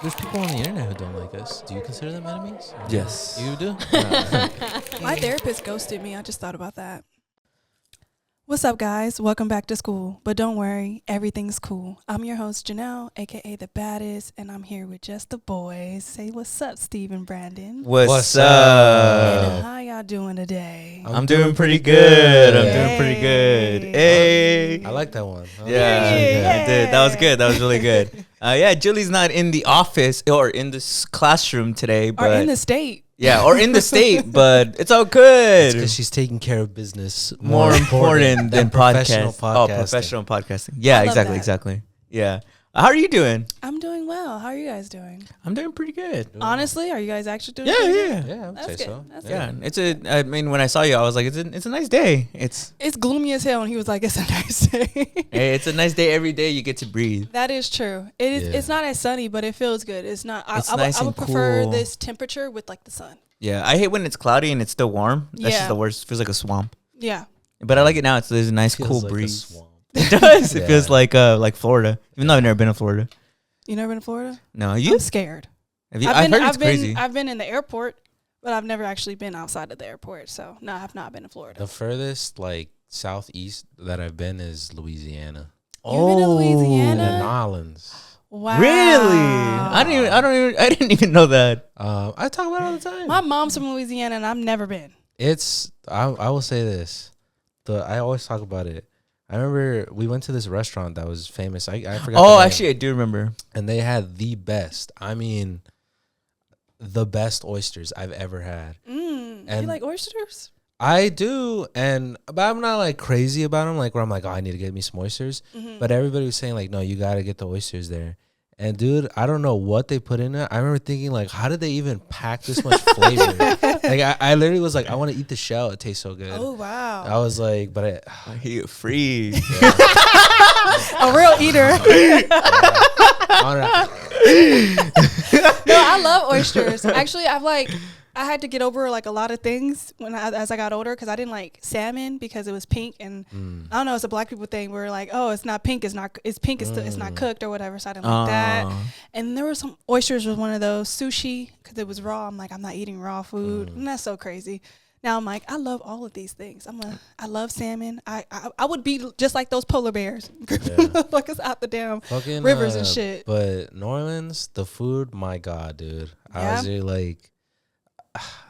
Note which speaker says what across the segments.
Speaker 1: there's people on the internet who don't like us. Do you consider them enemies?
Speaker 2: Yes.
Speaker 1: You do?
Speaker 3: My therapist ghosted me. I just thought about that. What's up, guys? Welcome back to school. But don't worry, everything's cool. I'm your host, Janel, a.k.a. The Baddest, and I'm here with just the boys. Say what's up, Steve and Brandon.
Speaker 2: What's
Speaker 3: And
Speaker 2: up?
Speaker 3: how y'all doing today?
Speaker 2: I'm doing pretty good. I'm doing
Speaker 3: Yay.
Speaker 2: pretty good. Hey.
Speaker 1: I like that one.
Speaker 2: Yeah,
Speaker 3: Yay.
Speaker 2: I did. That was good. That was really good. Julie's not in the office or in this classroom today, but
Speaker 3: Or in the state.
Speaker 2: yeah, or in the state, but it's all good.
Speaker 1: Because she's taking care of business
Speaker 2: More important than
Speaker 1: professional
Speaker 2: podcast. Oh,
Speaker 1: podcasting.
Speaker 2: professional podcasting. Yeah,
Speaker 3: I love
Speaker 2: exactly,
Speaker 3: that.
Speaker 2: exactly. Yeah. How are you doing?
Speaker 3: I'm doing well. How are you guys doing?
Speaker 2: I'm doing pretty good.
Speaker 3: Honestly, are you guys actually doing
Speaker 2: Yeah,
Speaker 3: pretty
Speaker 2: yeah.
Speaker 3: good?
Speaker 1: Yeah, I would
Speaker 3: That's
Speaker 1: say
Speaker 3: good.
Speaker 1: so.
Speaker 3: That's
Speaker 2: Yeah, I mean, when I saw you, I was like, it's a nice day. It's
Speaker 3: gloomy as hell, and he was like, it's a nice day.
Speaker 2: hey, it's a nice day every day. You get to breathe.
Speaker 3: That is true. It is.
Speaker 1: Yeah.
Speaker 3: It's not as sunny, but it feels good. It's not.
Speaker 2: It's
Speaker 3: I
Speaker 2: nice
Speaker 3: would
Speaker 2: and
Speaker 3: prefer
Speaker 2: cool.
Speaker 3: this temperature with like the sun.
Speaker 2: Yeah, I hate when it's cloudy and it's still warm. That's
Speaker 3: Yeah.
Speaker 2: just the worst. It feels like a swamp.
Speaker 3: Yeah.
Speaker 2: But I like it now. There's a nice,
Speaker 1: Feels
Speaker 2: cool
Speaker 1: like a
Speaker 2: breeze.
Speaker 1: swamp.
Speaker 2: It does. It
Speaker 1: Yeah.
Speaker 2: feels like Florida. Even though I've never been to Florida.
Speaker 3: You never been to Florida?
Speaker 2: No, you?
Speaker 3: I'm scared.
Speaker 2: Have you? I've heard it's crazy.
Speaker 3: I've been in the airport, but I've never actually been outside of the airport. So no, I have not been to Florida.
Speaker 1: The furthest, like, southeast that I've been is Louisiana.
Speaker 3: You've been to Louisiana?
Speaker 1: And New Orleans.
Speaker 3: Wow.
Speaker 2: Really? I didn't even know that.
Speaker 1: I talk about it all the time.
Speaker 3: My mom's from Louisiana, and I've never been.
Speaker 1: I will say this. I always talk about it. I remember we went to this restaurant that was famous. I forgot.
Speaker 2: Oh,
Speaker 1: the name.
Speaker 2: actually, I do remember.
Speaker 1: And they had the best. I mean, the best oysters I've ever had.
Speaker 3: You
Speaker 1: And-
Speaker 3: like oysters?
Speaker 1: I do, but I'm not like crazy about them. Like where I'm like, oh, I need to get me some oysters.
Speaker 3: Mm-hmm.
Speaker 1: But everybody was saying like, no, you gotta get the oysters there. And dude, I don't know what they put in it. I remember thinking like, how did they even pack this much flavor? Like I literally was like, I want to eat the shell. It tastes so good.
Speaker 3: Oh wow!
Speaker 1: I was like, but
Speaker 2: I hear you free.
Speaker 3: A real eater. No, I love oysters. Actually, I had to get over like a lot of things as I got older because I didn't like salmon because it was pink, and I don't know, it's a black people thing where like, oh, it's not pink, it's pink, it's not cooked or whatever. So I didn't like that. And there were some oysters was one of those sushi because it was raw. I'm like, I'm not eating raw food, and that's so crazy. Now I'm like, I love all of these things. I love salmon. I would be just like those polar bears, like it's out the damn
Speaker 1: fucking
Speaker 3: rivers and shit.
Speaker 1: But New Orleans, the food, my God, dude. I
Speaker 3: Yeah?
Speaker 1: was really like,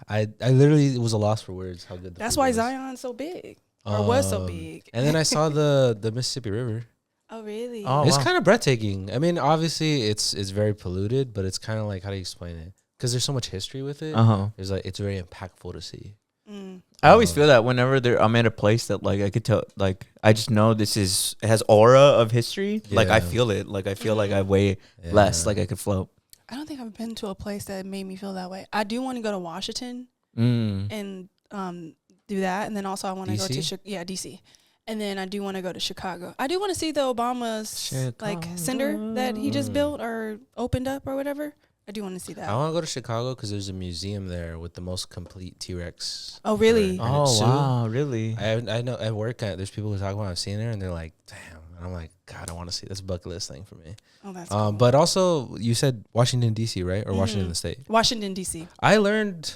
Speaker 1: I literally was a loss for words how good the
Speaker 3: That's
Speaker 1: food
Speaker 3: why
Speaker 1: was.
Speaker 3: Zion's so big or was so
Speaker 1: Um,
Speaker 3: big.
Speaker 1: And then I saw the Mississippi River.
Speaker 3: Oh really?
Speaker 2: Oh,
Speaker 1: It's
Speaker 2: wow.
Speaker 1: kind of breathtaking. I mean, obviously it's very polluted, but it's kind of like, how do you explain it? Because there's so much history with it. There's like, it's very impactful to see.
Speaker 2: I always feel that whenever I'm at a place that like I could tell, like I just know it has aura of history. Like I
Speaker 1: Yeah.
Speaker 2: feel it. Like I feel like I weigh less. Like I could float.
Speaker 3: I don't think I've been to a place that made me feel that way. I do want to go to Washington and do that, and then also I want to go to DC, and then I do want to go to Chicago. I do want to see the Obama's like center that he just built or opened up or whatever. I do want to see that.
Speaker 1: I want to go to Chicago because there's a museum there with the most complete T-Rex.
Speaker 3: Oh really?
Speaker 2: Oh wow, really?
Speaker 1: I know at work, there's people who talk about I've seen there, and they're like, damn. And I'm like, God, I want to see this bucket list thing for me.
Speaker 3: Oh, that's cool.
Speaker 1: But also, you said Washington, D.C., right? Or Washington State?
Speaker 3: Washington D.C.
Speaker 1: I learned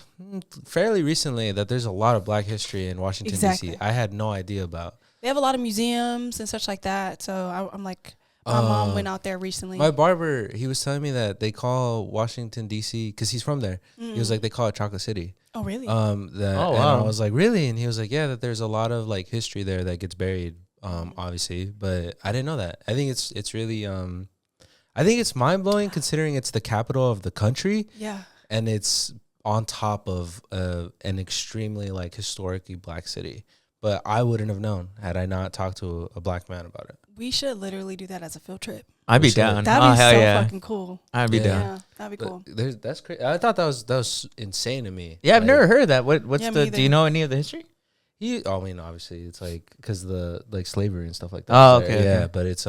Speaker 1: fairly recently that there's a lot of black history in Washington,
Speaker 3: Exactly.
Speaker 1: D.C. I had no idea about.
Speaker 3: They have a lot of museums and such like that. So I'm like, my mom went out there recently.
Speaker 1: My barber, he was telling me that they call Washington, D.C., because he's from there. He was like, they call it Chocolate City.
Speaker 3: Oh really?
Speaker 1: And I was like, really? And he was like, yeah, that there's a lot of like history there that gets buried, obviously. But I didn't know that. I think it's really, I think it's mind blowing considering it's the capital of the country.
Speaker 3: Yeah.
Speaker 1: And it's on top of an extremely like historically black city. But I wouldn't have known had I not talked to a black man about it.
Speaker 3: We should literally do that as a field trip.
Speaker 2: I'd be
Speaker 1: should.
Speaker 2: down.
Speaker 3: That'd be
Speaker 2: hell
Speaker 3: so
Speaker 2: yeah.
Speaker 3: fucking cool.
Speaker 2: I'd be
Speaker 1: Yeah.
Speaker 2: down.
Speaker 3: Yeah, that'd be cool.
Speaker 1: That's crazy. I thought that was insane to me.
Speaker 2: Yeah, I've
Speaker 1: Like,
Speaker 2: never heard of that. What's
Speaker 3: Yeah, me
Speaker 2: do you know any of the history?
Speaker 1: I mean, obviously, it's like because the like slavery and stuff like that.
Speaker 2: Oh,
Speaker 1: is there.
Speaker 2: okay,
Speaker 1: Yeah,
Speaker 2: okay.
Speaker 1: but it's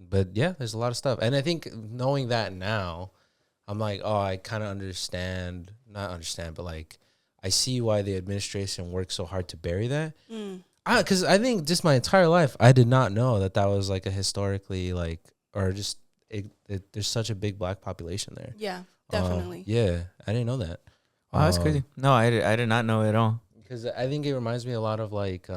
Speaker 1: but yeah, there's a lot of stuff, and I think knowing that now, I'm like, oh, I kind of understand. Not understand, but like, I see why the administration works so hard to bury that. Because I think just my entire life, I did not know that was like a historically like, or just there's such a big black population there.
Speaker 3: Yeah, definitely.
Speaker 1: Yeah, I didn't know that.
Speaker 2: Wow, that's crazy. No, I did not know at all.
Speaker 1: Because I think it reminds me a lot of like,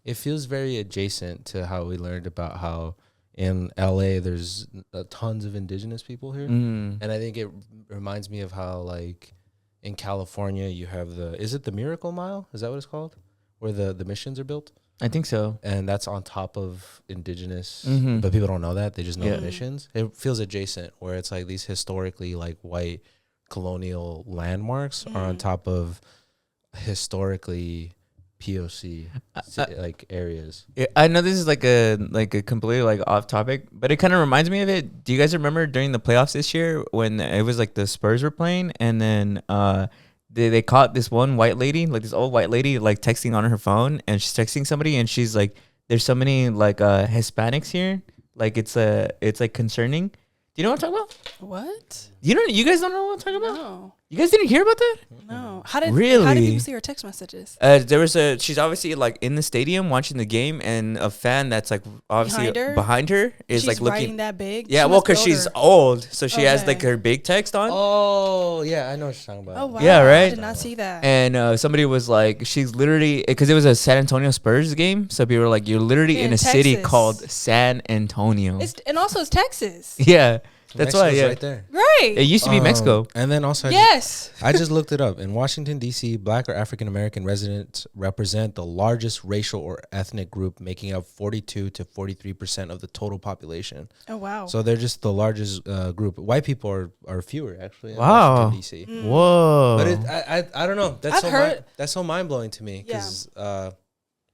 Speaker 1: it feels very adjacent to how we learned about how in LA there's tons of indigenous people here. And I think it reminds me of how like in California you have is it the Miracle Mile? Is that what it's called? Where the missions are built?
Speaker 2: I think so.
Speaker 1: And that's on top of indigenous, but people don't know that. They just know the missions. It feels adjacent where it's like these historically like white colonial landmarks are on top of historically POC like areas.
Speaker 2: Yeah, I know this is like a completely like off topic, but it kind of reminds me of it. Do you guys remember during the playoffs this year when it was like the Spurs were playing and then they caught this one white lady, like this old white lady, like texting on her phone, and she's texting somebody, and she's like, "There's so many like Hispanics here, like it's like concerning." Do you know what I'm talking about?
Speaker 3: What?
Speaker 2: You guys don't know what I'm talking about?
Speaker 3: No.
Speaker 2: You guys didn't hear about that?
Speaker 3: No. How did
Speaker 2: Really?
Speaker 3: people see her text messages?
Speaker 2: She's obviously like in the stadium watching the game, and a fan that's like obviously behind her is
Speaker 3: she's
Speaker 2: like looking
Speaker 3: writing that big.
Speaker 2: Yeah, well, because she's old, so she has like her big text on.
Speaker 1: Oh yeah, I know what you're talking about.
Speaker 3: Oh wow.
Speaker 2: Yeah, right?
Speaker 3: I did not see that.
Speaker 2: And somebody was like, she's literally, because it was a San Antonio Spurs game, so people were like, you're literally in a city called San Antonio.
Speaker 3: And also it's Texas.
Speaker 2: Yeah. That's
Speaker 1: Mexico's
Speaker 2: why, yeah.
Speaker 1: right there.
Speaker 3: Right.
Speaker 2: It used to be Mexico.
Speaker 1: And then also, I just looked it up. In Washington, D.C., black or African American residents represent the largest racial or ethnic group, making up 42 to 43% of the total population.
Speaker 3: Oh, wow.
Speaker 1: So they're just the largest group. White people are fewer, actually, in
Speaker 2: Wow.
Speaker 1: Washington, D.C.
Speaker 2: Whoa.
Speaker 1: But I don't know. That's so mind-blowing to me because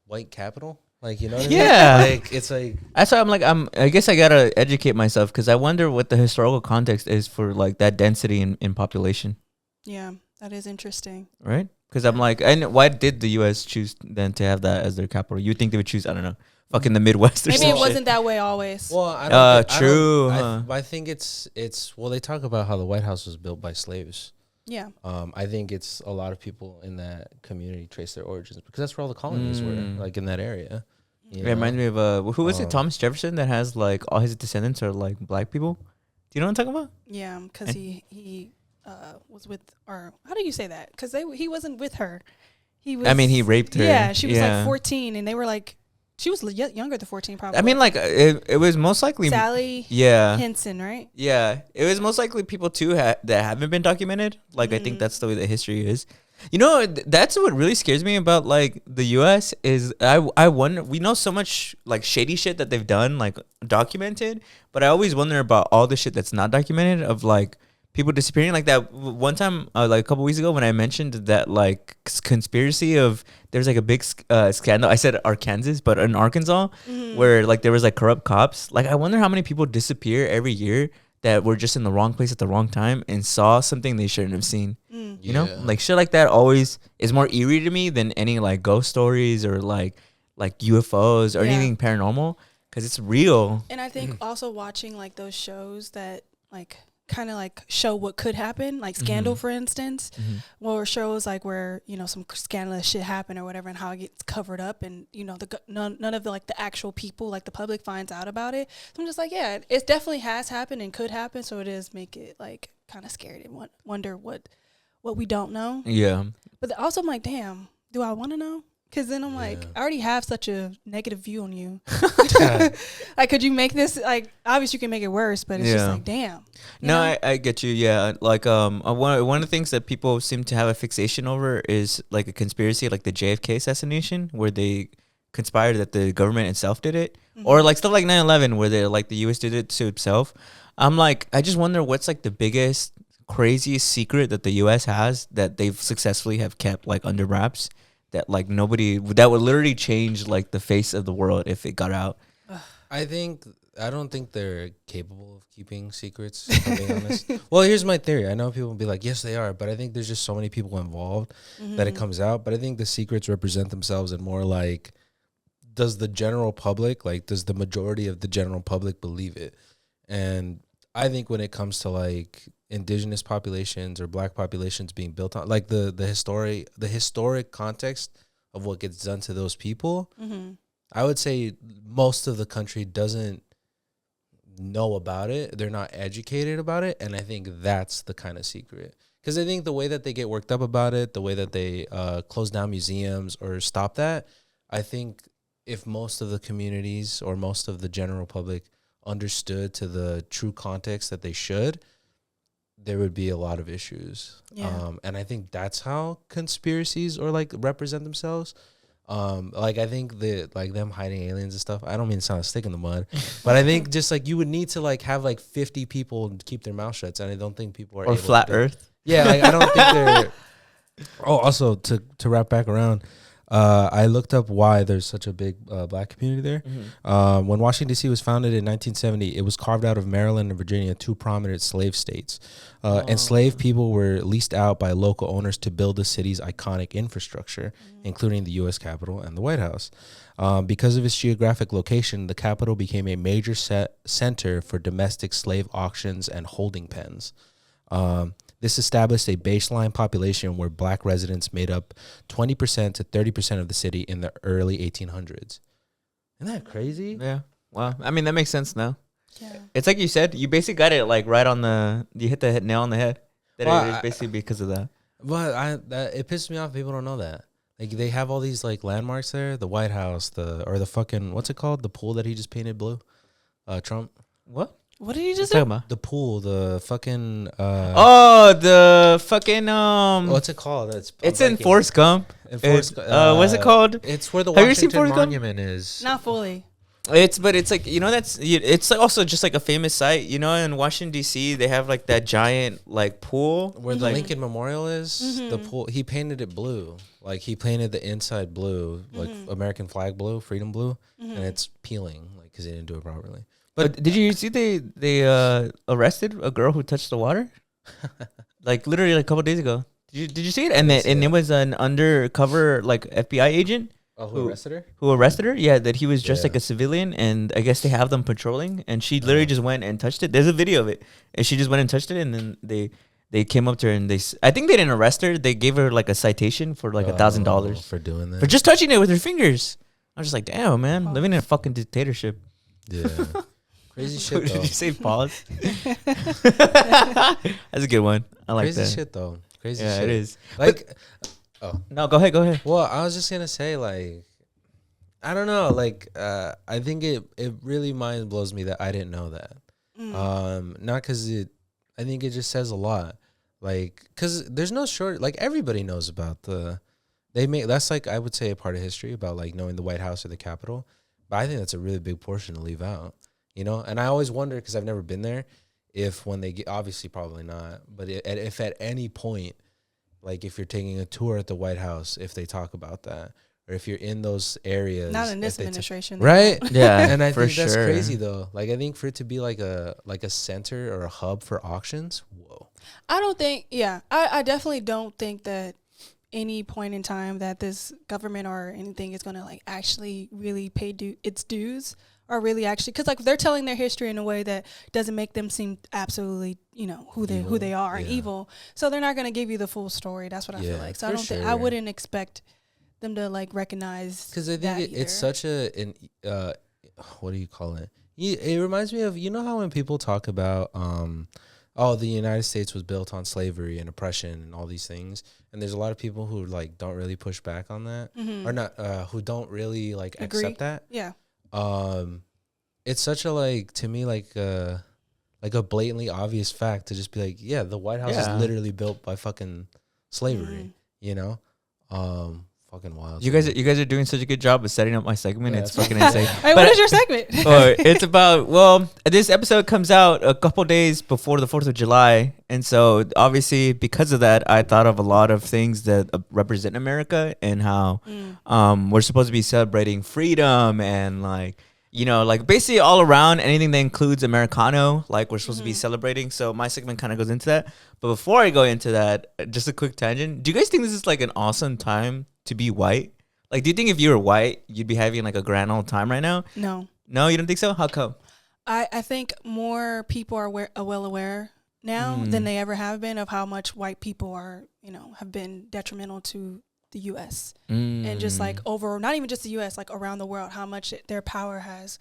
Speaker 1: white capital. Like, you know what I mean?
Speaker 2: Yeah.
Speaker 1: Like, it's like...
Speaker 2: That's why I'm like, I guess I gotta educate myself because I wonder what the historical context is for like that density in population.
Speaker 3: Yeah, that is interesting.
Speaker 2: Right? Because I'm like, and why did the U.S. choose then to have that as their capital? You'd think they would choose, I don't know, fucking the Midwest or something.
Speaker 3: Maybe it wasn't that way always.
Speaker 1: Well, I don't
Speaker 2: true.
Speaker 1: I think it's well, they talk about how the White House was built by slaves.
Speaker 3: Yeah.
Speaker 1: I think it's a lot of people in that community trace their origins because that's where all the colonies were, like in that area.
Speaker 2: It reminds me of who was it? Thomas Jefferson that has like all his descendants are like black people. Do you know what I'm talking about?
Speaker 3: Yeah, because he was with, or how do you say that? Because he wasn't with her. He was.
Speaker 2: I mean, he raped her.
Speaker 3: Yeah, she was like 14, and they were like. She was younger than 14, probably.
Speaker 2: I mean, like, it was most likely...
Speaker 3: Sally
Speaker 2: yeah.
Speaker 3: Henson, right?
Speaker 2: Yeah. It was most likely people, too, that haven't been documented. Like, I think that's the way that history is. You know, that's what really scares me about, like, the U.S. is I wonder... We know so much, like, shady shit that they've done, like, documented. But I always wonder about all the shit that's not documented of, like... people disappearing like that one time like a couple weeks ago when I mentioned that like conspiracy of there's like a big scandal. I said Arkansas, but in Arkansas where like there was like corrupt cops. Like I wonder how many people disappear every year that were just in the wrong place at the wrong time and saw something they shouldn't have seen. You know, like shit like that always is more eerie to me than any like ghost stories or like UFOs or anything paranormal because it's real.
Speaker 3: And I think also watching like those shows that like kind of like show what could happen, like Scandal, for instance, or shows like where, you know, some scandalous shit happened or whatever and how it gets covered up and, you know, none of the like the actual people, like the public finds out about it. So I'm just like, yeah, it definitely has happened and could happen. So it is make it like kind of scary to wonder what we don't know.
Speaker 2: Yeah.
Speaker 3: But also I'm like, damn, do I want to know? Because then I'm like, I already have such a negative view on you. Like, could you make this, like, obviously you can make it worse, but it's just like, damn.
Speaker 2: No, I get you. Yeah. Like, one of the things that people seem to have a fixation over is like a conspiracy, like the JFK assassination, where they conspired that the government itself did it. Or like stuff like 9/11, where they like the US did it to itself. I'm like, I just wonder what's like the biggest, craziest secret that the US has that they've successfully have kept like under wraps. That like nobody that would literally change like the face of the world if it got out.
Speaker 1: I don't think they're capable of keeping secrets, if I'm being honest. Well, here's my theory. I know people will be like, yes, they are, but I think there's just so many people involved that it comes out. But I think the secrets represent themselves in more like, does the general public, like, does the majority of the general public believe it? And I think when it comes to like indigenous populations or black populations being built on, like the historic context of what gets done to those people, I would say most of the country doesn't know about it. They're not educated about it. And I think that's the kind of secret. Because I think the way that they get worked up about it, the way that they close down museums or stop that, I think if most of the communities or most of the general public understood to the true context that they should, there would be a lot of issues.
Speaker 3: Yeah.
Speaker 1: And I think that's how conspiracies or like represent themselves. Like I think that like them hiding aliens and stuff, I don't mean to sound like a stick in the mud, but I think just like you would need to like have like 50 people keep their mouth shut, and I don't think people are
Speaker 2: Or
Speaker 1: able
Speaker 2: flat
Speaker 1: to do.
Speaker 2: Earth.
Speaker 1: Yeah, like I don't think they're. Oh, also to wrap back around, I looked up why there's such a big black community there. When Washington D.C. was founded in 1970, it was carved out of Maryland and Virginia, two prominent slave states. Enslaved people were leased out by local owners to build the city's iconic infrastructure, including the U.S. Capitol and the White House. Because of its geographic location, the Capitol became a major center for domestic slave auctions and holding pens. This established a baseline population where black residents made up 20% to 30% of the city in the early 1800s. Isn't that crazy?
Speaker 2: Yeah. Wow. I mean, that makes sense now.
Speaker 3: Yeah.
Speaker 2: It's like you said, you basically got it like right on the, you hit the nail on the head. That
Speaker 1: Well,
Speaker 2: it is basically because of that.
Speaker 1: But it pisses me off. People don't know that. Like they have all these like landmarks there, the White House, the fucking, what's it called? The pool that he just painted blue. Trump.
Speaker 2: What?
Speaker 3: What did you just
Speaker 2: Talking
Speaker 3: say?
Speaker 2: about?
Speaker 1: The pool, the fucking.
Speaker 2: Oh, the fucking
Speaker 1: What's it called?
Speaker 2: It's in Forrest Gump. What's it called?
Speaker 1: It's where the
Speaker 2: Have you seen
Speaker 1: Washington
Speaker 2: Forrest Gump?
Speaker 1: Monument is.
Speaker 3: Not fully.
Speaker 2: It's like, you know, it's like also just like a famous site, you know, in Washington D.C. they have like that giant like pool
Speaker 1: Where the
Speaker 2: like,
Speaker 1: Lincoln Memorial is, the pool. He painted it blue. Like he painted the inside blue, like American flag blue, freedom blue, and it's peeling, like because he didn't do it properly.
Speaker 2: But did you see they arrested a girl who touched the water? Like literally like a couple days ago. Did you see it? And it was an undercover like FBI agent.
Speaker 1: Oh, who arrested her?
Speaker 2: Who arrested her? Yeah, that he was dressed
Speaker 1: Yeah.
Speaker 2: like a civilian, and I guess they have them patrolling, and she literally just went and touched it. There's a video of it, and she just went and touched it, and then they came up to her and I think they didn't arrest her. They gave her like a citation for like $1,000
Speaker 1: for doing that.
Speaker 2: for just touching it with her fingers. I was just like, damn, man, living in a fucking dictatorship.
Speaker 1: Yeah, crazy shit
Speaker 2: Did
Speaker 1: though.
Speaker 2: you say pause? That's a good one. I like
Speaker 1: Crazy
Speaker 2: that.
Speaker 1: shit though. Crazy
Speaker 2: Yeah,
Speaker 1: shit.
Speaker 2: it is.
Speaker 1: Like,
Speaker 2: No, go ahead.
Speaker 1: well, I was just gonna say like, I don't know. Like, I think it really mind blows me that I didn't know that. Not because I think it just says a lot. Like, because there's no short. Like everybody knows about that's like I would say a part of history about like knowing the White House or the Capitol. But I think that's a really big portion to leave out. You know, and I always wonder because I've never been there. If when they get, obviously probably not, but if at any point, like if you're taking a tour at the White House, if they talk about that, or if you're in those areas,
Speaker 3: Not in this
Speaker 1: if they
Speaker 3: administration.
Speaker 1: right?
Speaker 2: Yeah,
Speaker 1: And I
Speaker 2: for
Speaker 1: think that's
Speaker 2: sure.
Speaker 1: crazy though. Like I think for it to be like a center or a hub for auctions, whoa.
Speaker 3: I don't think, I definitely don't think that any point in time that this government or anything is going to like actually really pay its dues or really actually, because like they're telling their history in a way that doesn't make them seem absolutely, you know, who they are and evil. So they're not going to give you the full story. That's what I feel like. So I don't think, I wouldn't expect them to like recognize,
Speaker 1: because I think it's such an what do you call it? It reminds me of, you know how when people talk about the United States was built on slavery and oppression and all these things, and there's a lot of people who like don't really push back on that or not who don't really like accept that.
Speaker 3: Yeah.
Speaker 1: It's such a like to me like a blatantly obvious fact to just be like, yeah, the White House is literally built by fucking slavery, you know? Fucking wild.
Speaker 2: You guys are doing such a good job of setting up my segment.
Speaker 1: Yeah,
Speaker 2: it's fucking insane.
Speaker 3: Hey, what is your segment?
Speaker 2: It's about, well, this episode comes out a couple days before the 4th of July. And so obviously because of that, I thought of a lot of things that represent America and how we're supposed to be celebrating freedom and like, you know, like basically all around anything that includes Americano, like we're supposed to be celebrating. So my segment kind of goes into that. But before I go into that, just a quick tangent. Do you guys think this is like an awesome time to be white? Like, do you think if you were white, you'd be having like a grand old time right now?
Speaker 3: No.
Speaker 2: No, you don't think so? How come?
Speaker 3: I think more people are well aware now than they ever have been of how much white people are, you know, have been detrimental to the U.S. and just like over, not even just the U.S., like around the world, how much their power has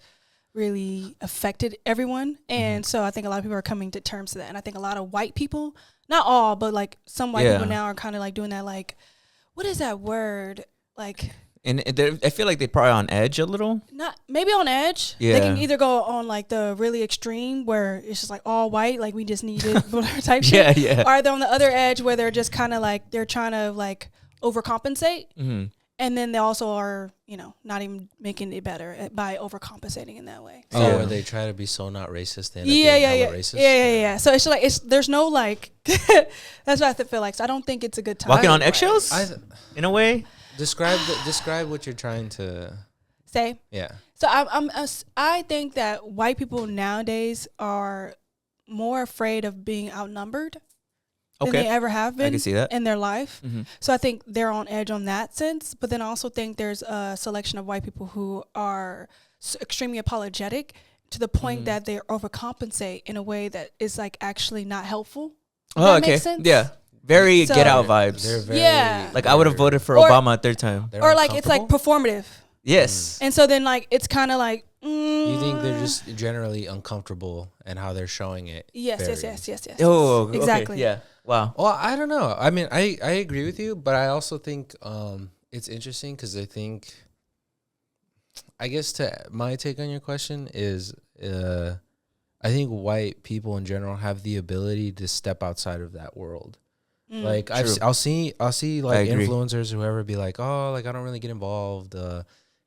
Speaker 3: really affected everyone. And so I think a lot of people are coming to terms to that. And I think a lot of white people, not all, but like some white people now are kind of like doing that, like, what is that word? Like,
Speaker 2: and I feel like they're probably on edge a little.
Speaker 3: not maybe on edge.
Speaker 2: Yeah.
Speaker 3: They can either go on like the really extreme where it's just like all white, like we just needed type shit.
Speaker 2: Yeah.
Speaker 3: Or they're on the other edge where they're just kind of like they're trying to like overcompensate. And then they also are, you know, not even making it better by overcompensating in that way.
Speaker 1: So
Speaker 3: So,
Speaker 1: where they try to be so not racist, they end up being hella racist.
Speaker 3: Yeah. So it's just like there's no like that's what I feel like. So I don't think it's a good time.
Speaker 2: Walking on eggshells, in a way.
Speaker 1: Describe what you're trying to
Speaker 3: say.
Speaker 1: Yeah.
Speaker 3: So I think that white people nowadays are more afraid of being outnumbered than they ever have been
Speaker 2: I can see that.
Speaker 3: in their life. So I think they're on edge on that sense. But then I also think there's a selection of white people who are extremely apologetic to the point that they overcompensate in a way that is like actually not helpful.
Speaker 2: Oh,
Speaker 3: That makes sense?
Speaker 2: Yeah. Very
Speaker 3: So-
Speaker 2: get out vibes.
Speaker 1: They're very,
Speaker 3: Yeah.
Speaker 2: Like I would have voted for
Speaker 3: Or-
Speaker 2: Obama a third time.
Speaker 1: they're
Speaker 3: Or like it's like
Speaker 1: uncomfortable?
Speaker 3: performative.
Speaker 2: Yes.
Speaker 3: And so then like it's kind of like
Speaker 1: You think they're just generally uncomfortable and how they're showing it?
Speaker 3: yes.
Speaker 2: Oh, okay.
Speaker 3: Exactly.
Speaker 2: Yeah. Wow.
Speaker 1: Well, I don't know. I mean, I agree with you, but I also think it's interesting because I guess my take on your question is I think white people in general have the ability to step outside of that world. Like I'll see like influencers, whoever, be like, oh, like I don't really get involved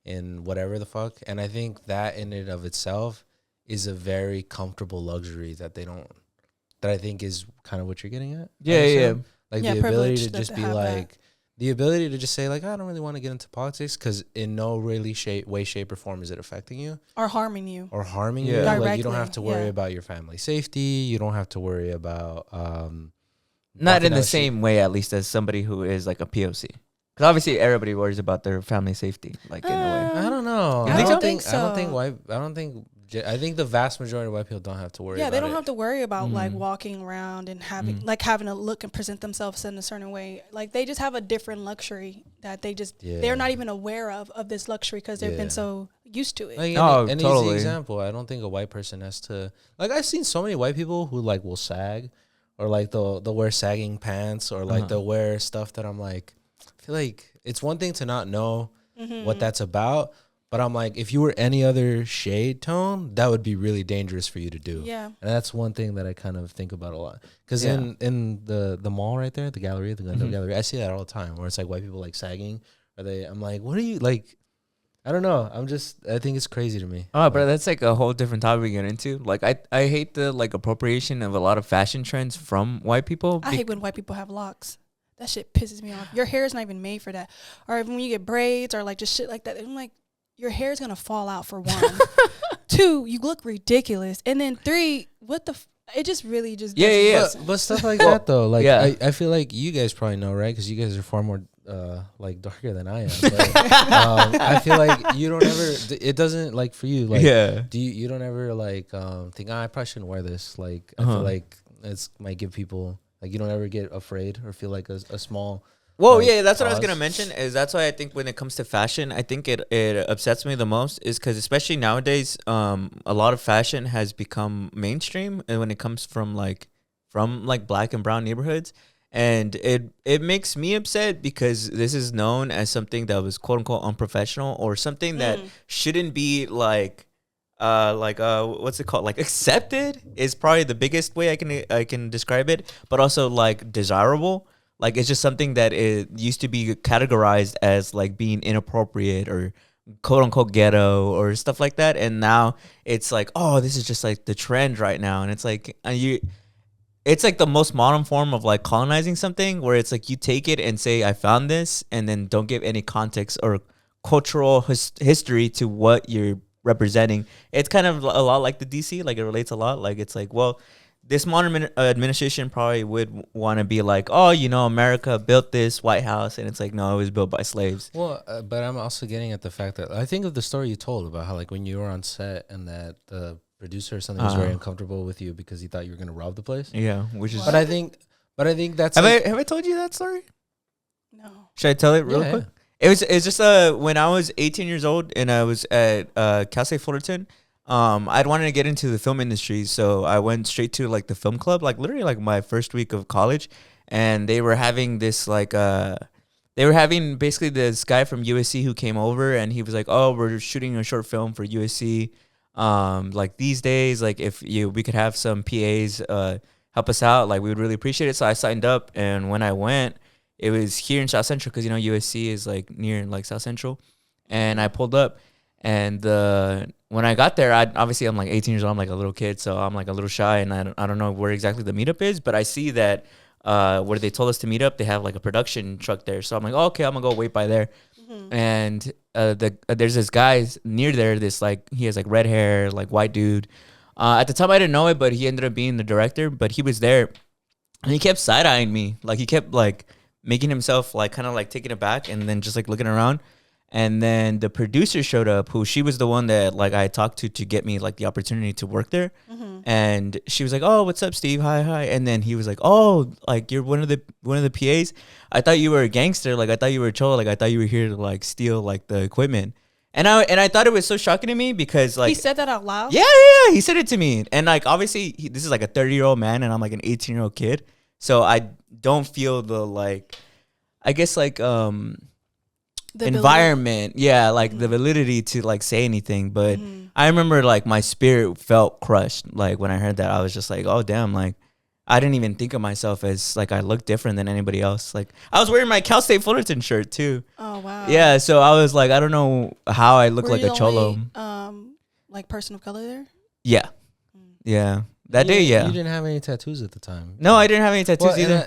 Speaker 1: in whatever the fuck, and I think that in and of itself is a very comfortable luxury that I think is kind of what you're getting at.
Speaker 2: Yeah.
Speaker 1: Like
Speaker 3: Yeah,
Speaker 1: the ability
Speaker 3: privilege
Speaker 1: to
Speaker 3: that
Speaker 1: just
Speaker 3: they
Speaker 1: be
Speaker 3: have
Speaker 1: like, the ability to just say like, I don't really want to get into politics because in no really way, shape, or form is it affecting you
Speaker 3: Or harming you.
Speaker 1: or harming you.
Speaker 2: Yeah.
Speaker 1: Like you don't
Speaker 3: Directly,
Speaker 1: have to worry
Speaker 3: yeah.
Speaker 1: about your family safety. You don't have to worry about
Speaker 2: Not
Speaker 1: walking
Speaker 2: in the
Speaker 1: down
Speaker 2: same way, at least, as somebody who is like a POC. Because obviously everybody worries about their family safety, like in a way.
Speaker 1: I don't know.
Speaker 2: You
Speaker 1: I
Speaker 2: think
Speaker 1: don't
Speaker 2: so?
Speaker 1: think. I don't
Speaker 3: so.
Speaker 1: think white. I think the vast majority of white people don't have to worry.
Speaker 3: Yeah,
Speaker 1: about
Speaker 3: they don't
Speaker 1: it.
Speaker 3: have to worry about like walking around and having to look and present themselves in a certain way. Like they just have a different luxury that they're not even aware of this luxury because they've been so used to it.
Speaker 1: Like an easy
Speaker 2: totally.
Speaker 1: example. I don't think a white person has to. Like I've seen so many white people who like will sag, or like they'll wear sagging pants, or like they'll wear stuff that I'm like, I feel like it's one thing to not know what that's about. But I'm like, if you were any other shade tone, that would be really dangerous for you to do.
Speaker 3: Yeah.
Speaker 1: And that's one thing that I kind of think about a lot. Because in the mall right there, the gallery, the Glendale Gallery, I see that all the time where it's like white people like sagging. I'm like, what are you like? I don't know. I think it's crazy to me.
Speaker 2: Oh, but that's like a whole different topic we get into. Like I hate the like appropriation of a lot of fashion trends from white people.
Speaker 3: I hate when white people have locks. That shit pisses me off. Your hair is not even made for that. Or when you get braids or like just shit like that. I'm like, your hair is gonna fall out for one. 2, you look ridiculous. And then 3, it just really just
Speaker 1: But stuff like that though, like I feel like you guys probably know, right? Because you guys are far more like darker than I am. But, I feel like you don't ever. It doesn't like for you. Like, do you don't ever like think I probably shouldn't wear this? Like I feel like it's might give people like you don't ever get afraid or feel like a small.
Speaker 2: Well,
Speaker 1: like,
Speaker 2: yeah, that's what I was
Speaker 1: pause.
Speaker 2: gonna mention. Is that's why I think when it comes to fashion, I think it upsets me the most is because especially nowadays, a lot of fashion has become mainstream, and when it comes from black and brown neighborhoods, and it makes me upset because this is known as something that was quote unquote unprofessional or something that shouldn't be what's it called? Like accepted is probably the biggest way I can describe it, but also like desirable. Like it's just something that it used to be categorized as like being inappropriate or quote unquote ghetto or stuff like that, and now it's like, oh, this is just like the trend right now, and it's like it's like the most modern form of like colonizing something, where it's like you take it and say I found this, and then don't give any context or cultural history to what you're representing. It's kind of a lot like the DC, like it relates a lot. Like it's like, well, this modern administration probably would want to be like, oh, you know, America built this White House, and it's like, no, it was built by slaves.
Speaker 1: Well, but I'm also getting at the fact that I think of the story you told about how like when you were on set and that the producer or something was very uncomfortable with you because he thought you were gonna rob the place.
Speaker 2: Yeah, which is.
Speaker 1: But I think that's
Speaker 2: Have I told you that story?
Speaker 3: No.
Speaker 2: Should I tell it real quick? It's just when I was 18 years old and I was at Cal State Fullerton. I'd wanted to get into the film industry, so I went straight to like the film club, like literally like my first week of college, and they were having this like they were having basically this guy from USC who came over, and he was like, "Oh, we're shooting a short film for USC. Like these days, like if we could have some PAs help us out, like we would really appreciate it." So I signed up, and when I went, it was here in South Central because USC is like near like South Central, and I pulled up, and when I got there, I'm like 18 years old, I'm like a little kid, so I'm like a little shy, and I don't know where exactly the meetup is, but I see that where they told us to meet up, they have like a production truck there, so I'm like, oh, okay, I'm gonna go wait by there. And there's this guy near there, this like he has like red hair, like white dude. At the time I didn't know it, but he ended up being the director. But he was there, and he kept side eyeing me, like he kept like making himself like kind of like taken aback, and then just like looking around. And then the producer showed up, who she was the one that like I talked to get me like the opportunity to work there. And she was like, "Oh, what's up, Steve? Hi." And then he was like, "Oh, like you're one of the PAs. I thought you were a gangster. Like I thought you were a cholo. Like I thought you were here to like steal like the equipment." And I thought it was so shocking to me because like
Speaker 3: he said that out loud.
Speaker 2: Yeah, he said it to me. And like obviously this is like a 30-year-old man, and I'm like an 18-year-old kid, so I don't feel the like, I guess like the environment, like the validity to like say anything. But I remember like my spirit felt crushed. Like when I heard that, I was just like, oh damn, like I didn't even think of myself as like I look different than anybody else. Like I was wearing my Cal State Fullerton shirt too.
Speaker 3: Oh wow.
Speaker 2: Yeah, so I was like, I don't know how I look like a cholo.
Speaker 3: Like person of color there.
Speaker 2: Yeah. That day, yeah.
Speaker 1: You didn't have any tattoos at the time.
Speaker 2: No, I didn't have any tattoos either.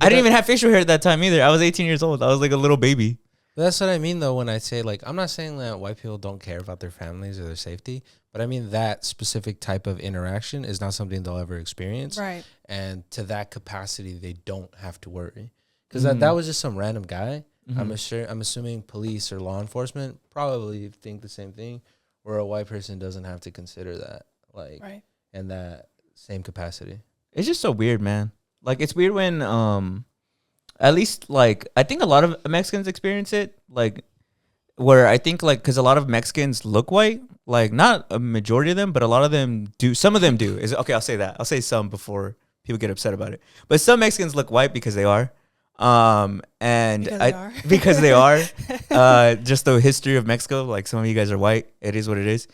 Speaker 2: I didn't even have facial hair at that time either. I was 18 years old. I was like a little baby.
Speaker 1: That's what I mean, though, when I say, like, I'm not saying that white people don't care about their families or their safety, but I mean that specific type of interaction is not something they'll ever experience.
Speaker 3: Right.
Speaker 1: And to that capacity, they don't have to worry. Because that was just some random guy. I'm assuming police or law enforcement probably think the same thing, where a white person doesn't have to consider that, like, in that same capacity.
Speaker 2: It's just so weird, man. Like, it's weird when, at least, like, I think a lot of Mexicans experience it, like, where I think, like, because a lot of Mexicans look white, like, not a majority of them, but a lot of them do. Some of them do. Okay, I'll say that. I'll say some before people get upset about it. But some Mexicans look white because they are. Because they are. Just the history of Mexico, like, some of you guys are white. It is what it is.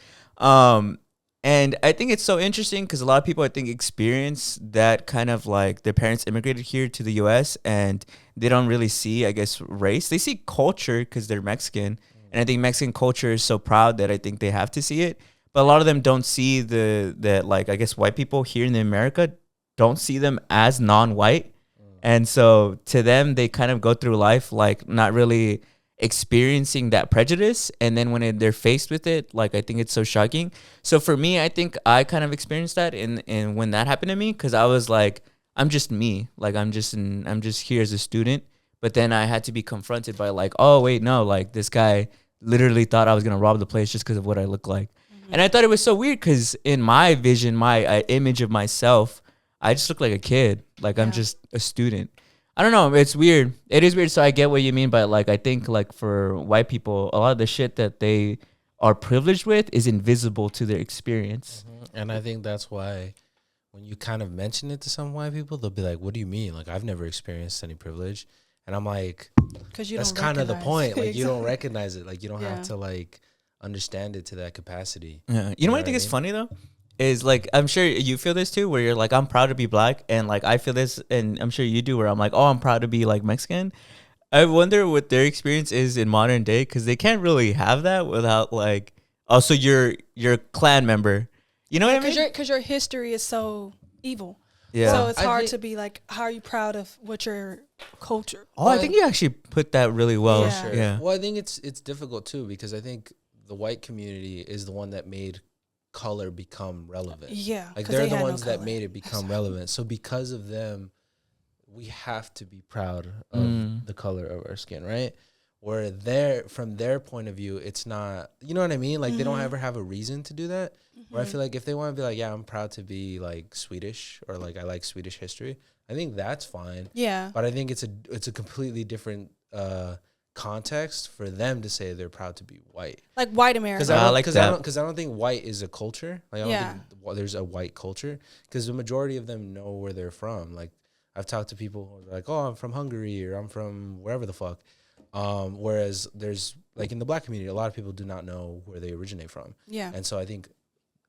Speaker 2: And I think it's so interesting because a lot of people, I think, experience that kind of like their parents immigrated here to the U.S. and they don't really see, I guess, race. They see culture because they're Mexican. And I think Mexican culture is so proud that I think they have to see it. But a lot of them don't see that, like, I guess white people here in America don't see them as non-white. And so to them, they kind of go through life like not really experiencing that prejudice, and then when they're faced with it, like, I think it's so shocking. So for me, I think I kind of experienced that and when that happened to me, because I was like, I'm just me, like I'm just here as a student. But then I had to be confronted by like, oh wait, no, like this guy literally thought I was gonna rob the place just because of what I look like. And I thought it was so weird because in my vision, my image of myself, I just look like a kid, like I'm just a student. I don't know. It's weird. It is weird. So I get what you mean, but like I think like for white people, a lot of the shit that they are privileged with is invisible to their experience.
Speaker 1: And I think that's why when you kind of mention it to some white people, they'll be like, "What do you mean? Like I've never experienced any privilege." And I'm like, that's kind of the point. Like you don't recognize it. Like you don't have to like understand it to that capacity.
Speaker 2: Yeah. You know what I think is funny though? Is like, I'm sure you feel this too, where you're like, I'm proud to be black, and like I feel this, and I'm sure you do, where I'm like, oh, I'm proud to be like Mexican. I wonder what their experience is in modern day, because they can't really have that without like, also you're a clan member, you know what I mean?
Speaker 3: Because your history is so evil.
Speaker 2: Yeah.
Speaker 3: So it's hard to be like, how are you proud of what your culture?
Speaker 2: Oh, I think you actually put that really well. Yeah.
Speaker 1: Well, I think it's difficult too, because I think the white community is the one that made color become relevant. Yeah, like they're the ones that made it become relevant. So because of them, we have to be proud of the color of our skin, right? Where from their point of view, it's not, you know what I mean? Like they don't ever have a reason to do that. Where I feel like if they want to be like, yeah, I'm proud to be like Swedish, or like I like Swedish history, I think that's fine. Yeah. But I think it's a completely different context for them to say they're proud to be white.
Speaker 3: Like white America.
Speaker 1: Because I don't think white is a culture. Like I don't think there's a white culture, because the majority of them know where they're from. Like I've talked to people who are like, oh, I'm from Hungary or I'm from wherever the fuck. Whereas there's like in the black community, a lot of people do not know where they originate from.
Speaker 3: Yeah.
Speaker 1: And so I think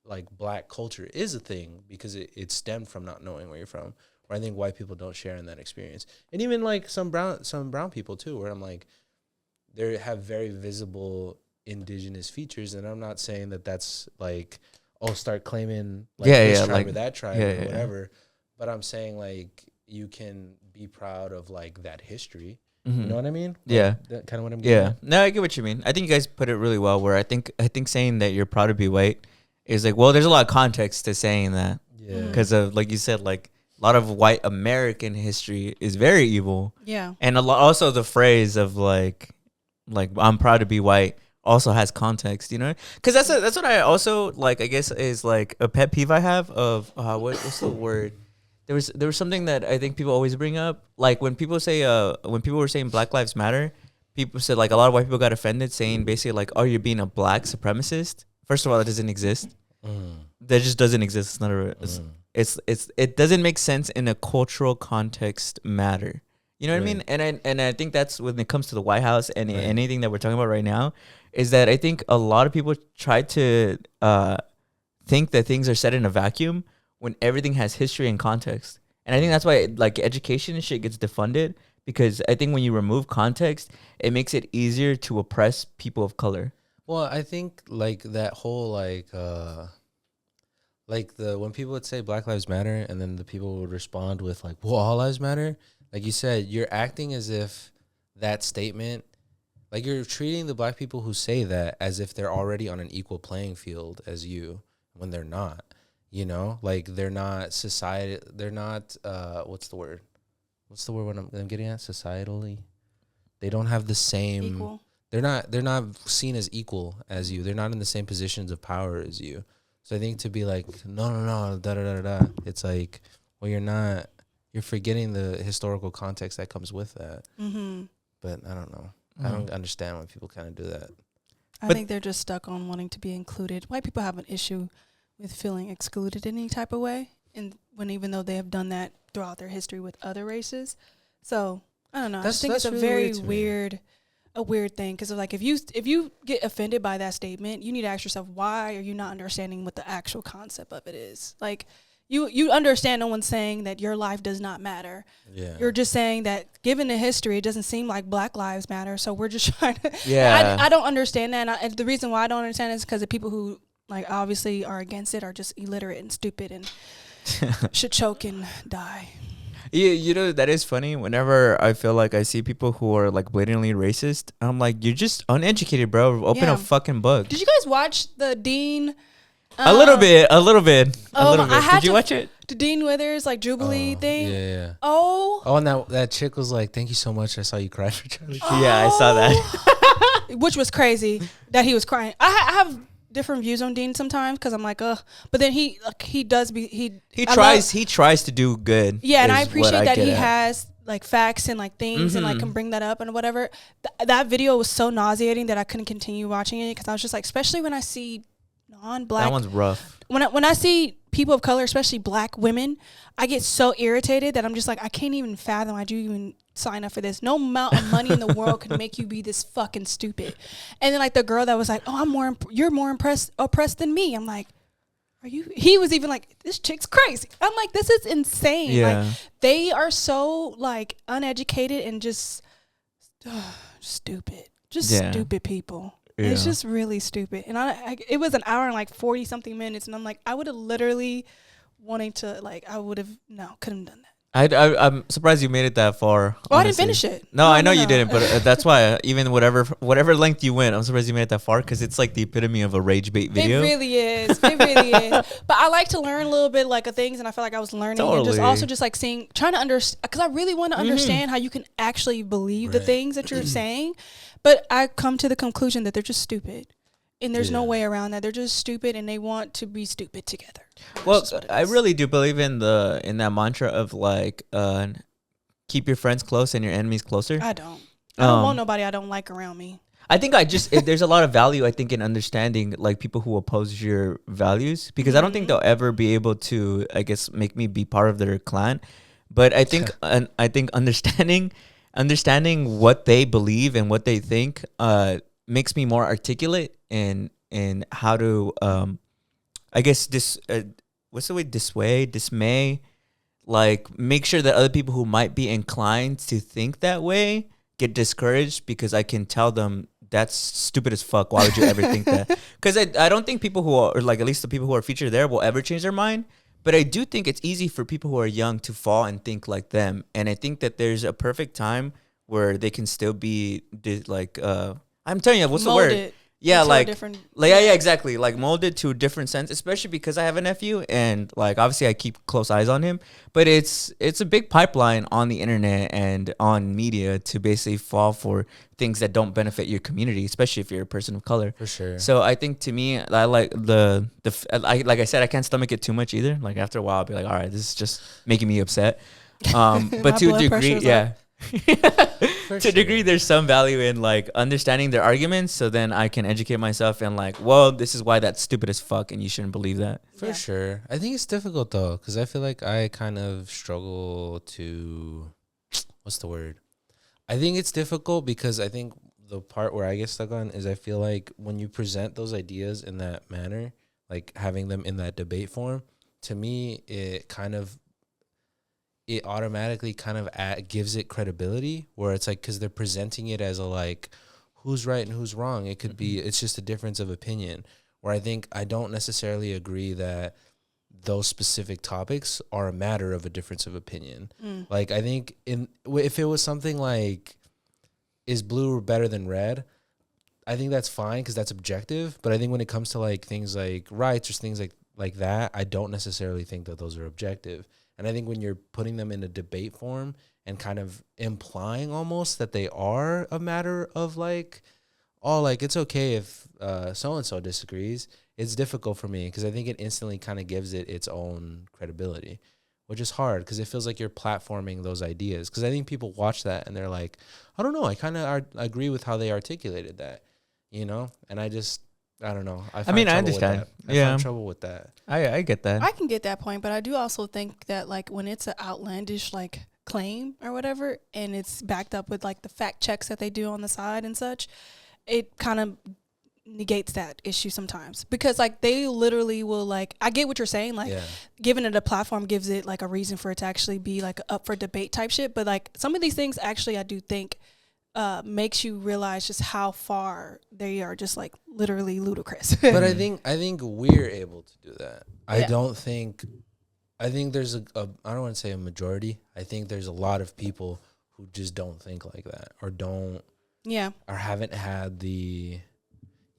Speaker 1: like black culture is a thing because it stemmed from not knowing where you're from. Where I think white people don't share in that experience. And even like some brown people too, where I'm like, they have very visible indigenous features. And I'm not saying that that's like, oh, start claiming like this tribe like, or that tribe or whatever. But I'm saying like you can be proud of like that history. You know what I mean? Like, that kind of what I'm getting at.
Speaker 2: No, I get what you mean. I think you guys put it really well, where I think saying that you're proud to be white is like, well, there's a lot of context to saying that. Yeah. Because of, like you said, like a lot of white American history is very evil. Yeah. And also the phrase of like I'm proud to be white also has context, you know? Because that's what I also like, I guess, is like a pet peeve I have of what's the word? There was something that I think people always bring up, like when people were saying Black Lives Matter, people said like a lot of white people got offended, saying basically like, oh, you're being a black supremacist. First of all, that doesn't exist. That just doesn't exist. It's not it doesn't make sense in a cultural context matter. You know what I mean? And I think that's when it comes to the White House and anything that we're talking about right now, is that I think a lot of people try to think that things are set in a vacuum when everything has history and context. And I think that's why like education and shit gets defunded, because I think when you remove context, it makes it easier to oppress people of color.
Speaker 1: Well, I think like that whole like when people would say Black Lives Matter and then the people would respond with like, well, all lives matter. Like you said, you're acting as if that statement, like you're treating the black people who say that as if they're already on an equal playing field as you, when they're not. You know, like they're not society. They're not. What's the word? What's the word when I'm getting at? Societally, they don't have the same. Equal. They're not seen as equal as you. They're not in the same positions of power as you. So I think to be like, no, da da da da. It's like, well, you're not. You're forgetting the historical context that comes with that. Mm-hmm. But I don't know. I don't understand why people kind of do that.
Speaker 3: I think they're just stuck on wanting to be included. White people have an issue with feeling excluded in any type of way, and even though they have done that throughout their history with other races. So I don't know. I think it's a really very weird thing, because like if you get offended by that statement, you need to ask yourself, why are you not understanding what the actual concept of it is? Like you understand no one's saying that your life does not matter. Yeah. You're just saying that given the history, it doesn't seem like Black lives matter. So we're just trying to. Yeah. I don't understand that, and the reason why I don't understand it is because the people who like obviously are against it are just illiterate and stupid and should choke and die.
Speaker 2: Yeah, you know, that is funny. Whenever I feel like I see people who are like blatantly racist, I'm like, you're just uneducated, bro. Open a fucking book.
Speaker 3: Did you guys watch the Dean?
Speaker 2: A little bit. Did you watch it?
Speaker 3: The Dean Withers like Jubilee thing.
Speaker 1: Yeah.
Speaker 3: Oh,
Speaker 1: and that chick was like, "Thank you so much. I saw you cry for Charlie."
Speaker 2: Yeah, I saw that.
Speaker 3: Which was crazy that he was crying. I have different views on Dean sometimes, because I'm like, but then he
Speaker 2: tries to do good.
Speaker 3: Yeah, and I appreciate that he has like facts and like things and like can bring that up and whatever. That video was so nauseating that I couldn't continue watching it, because I was just like, especially when I see non-Black.
Speaker 2: That one's rough.
Speaker 3: When I see people of color, especially Black women, I get so irritated that I'm just like, I can't even fathom why'd you even sign up for this. No amount of money in the world could make you be this fucking stupid. And then like the girl that was like, oh, you're more oppressed than me. I'm like, are you? He was even like, this chick's crazy. I'm like, this is insane. Yeah. Like they are so like uneducated and just stupid. Stupid people. Yeah. It's just really stupid. And it was an hour and like 40 something minutes, and I'm like, I would have literally couldn't have done that.
Speaker 2: I'm surprised you made it that far.
Speaker 3: Well, I didn't finish it.
Speaker 2: No, I know you didn't, but that's why even whatever length you went, I'm surprised you made it that far, because it's like the epitome of a rage bait video.
Speaker 3: It really is. But I like to learn a little bit like of things, and I feel like I was learning and just also just like trying to understand, because I really want to understand how you can actually believe the things that you're saying. But I come to the conclusion that they're just stupid. And there's no way around that. They're just stupid, and they want to be stupid together.
Speaker 2: Well, I really do believe in that mantra of like keep your friends close and your enemies closer.
Speaker 3: I don't. I don't want nobody I don't like around me.
Speaker 2: I think there's a lot of value, I think, in understanding like people who oppose your values, because I don't think they'll ever be able to, I guess, make me be part of their clan. But I think, understanding what they believe and what they think, makes me more articulate in how to, I guess what's the way, dismay, like make sure that other people who might be inclined to think that way get discouraged, because I can tell them that's stupid as fuck. Why would you ever think that? Because I don't think people who are, like, at least the people who are featured there, will ever change their mind. But I do think it's easy for people who are young to fall and think like them. And I think that there's a perfect time where they can still be like, I'm telling you, what's
Speaker 3: Molded
Speaker 2: the word? Yeah,
Speaker 3: like
Speaker 2: yeah, exactly. Like molded to a different sense, especially because I have a nephew, and like obviously I keep close eyes on him. But it's a big pipeline on the internet and on media to basically fall for things that don't benefit your community, especially if you're a person of color.
Speaker 1: For sure.
Speaker 2: So I think, to me, I like like I said, I can't stomach it too much either. Like after a while, I'll be like, all right, this is just making me upset. But to a degree, yeah. To a degree, there's some value in like understanding their arguments, so then I can educate myself and like, well, this is why that's stupid as fuck, and you shouldn't believe that.
Speaker 1: For sure. I think it's difficult though, because I feel like I kind of struggle to, what's the word? I think it's difficult because I think the part where I get stuck on is I feel like when you present those ideas in that manner, like having them in that debate form, to me, it automatically kind of gives it credibility, where it's like, because they're presenting it as a like, who's right and who's wrong. It could be, it's just a difference of opinion, where I think I don't necessarily agree that those specific topics are a matter of a difference of opinion. Like I think if it was something like, is blue better than red, I think that's fine because that's objective. But I think when it comes to like things like rights or things like that, I don't necessarily think that those are objective. And I think when you're putting them in a debate form and kind of implying almost that they are a matter of like, oh, like it's okay if so-and-so disagrees, it's difficult for me because I think it instantly kind of gives it its own credibility, which is hard because it feels like you're platforming those ideas. Because I think people watch that and they're like, I don't know, I kind of agree with how they articulated that, you know? And I don't know. I
Speaker 2: understand.
Speaker 1: I find trouble with that.
Speaker 2: I get that.
Speaker 3: I can get that point, but I do also think that like when it's an outlandish like claim or whatever, and it's backed up with like the fact checks that they do on the side and such, it kind of negates that issue sometimes, because like they literally will like, I get what you're saying, like giving it a platform gives it like a reason for it to actually be like up for debate type shit. But like some of these things actually I do think makes you realize just how far they are just like literally ludicrous.
Speaker 1: But I think we're able to do that. I think there's a I don't want to say a majority. I think there's a lot of people who just don't think like that, or don't or haven't had the,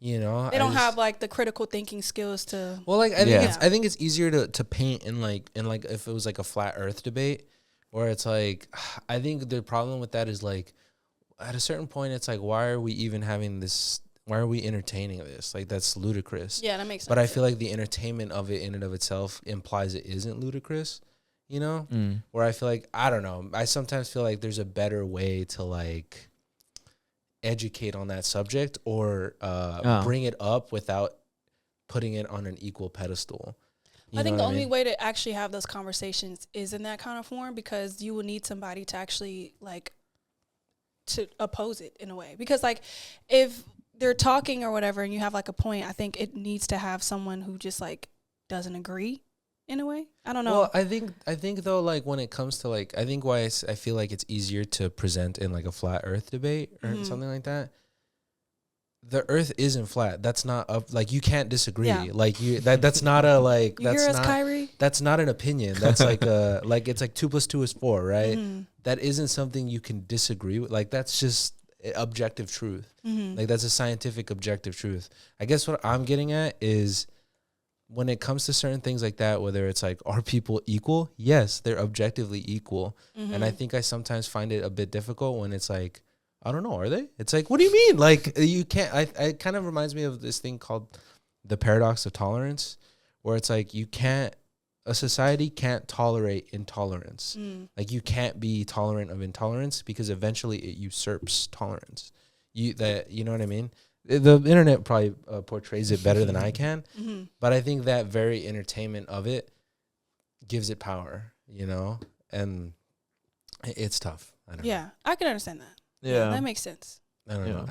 Speaker 1: you know,
Speaker 3: they don't have like the critical thinking skills to.
Speaker 1: Well, like I think it's easier to paint in like if it was like a flat earth debate, where it's like, I think the problem with that is like, at a certain point, it's like, why are we even having this? Why are we entertaining this? Like, that's ludicrous.
Speaker 3: Yeah, that makes sense.
Speaker 1: But I feel like the entertainment of it in and of itself implies it isn't ludicrous, you know? Where I feel like, I don't know. I sometimes feel like there's a better way to, like, educate on that subject or bring it up without putting it on an equal pedestal.
Speaker 3: I think the only way to actually have those conversations is in that kind of form, because you will need somebody to actually, like, to oppose it in a way. Because like if they're talking or whatever and you have like a point, I think it needs to have someone who just like doesn't agree in a way. I don't know.
Speaker 1: Well, I think though, like when it comes to like, I think why I feel like it's easier to present in like a flat earth debate or something like that. The earth isn't flat. That's not like, you can't disagree. Yeah. Like that's not a like,
Speaker 3: you hear us, Kyrie?
Speaker 1: That's not an opinion. That's like like it's like 2 + 2 is 4, right? That isn't something you can disagree with. Like that's just objective truth. Like that's a scientific objective truth. I guess what I'm getting at is when it comes to certain things like that, whether it's like, are people equal? Yes, they're objectively equal. And I think I sometimes find it a bit difficult when it's like, I don't know, are they? It's like, what do you mean? Like you can't, it kind of reminds me of this thing called the paradox of tolerance, where it's like, you can't a society can't tolerate intolerance. Like you can't be tolerant of intolerance because eventually it usurps tolerance. You know what I mean? The internet probably portrays it better than I can, but I think that very entertainment of it gives it power, you know, and it's tough. I don't know.
Speaker 3: Yeah, I can understand that.
Speaker 2: Yeah.
Speaker 3: That makes sense.
Speaker 1: I don't know.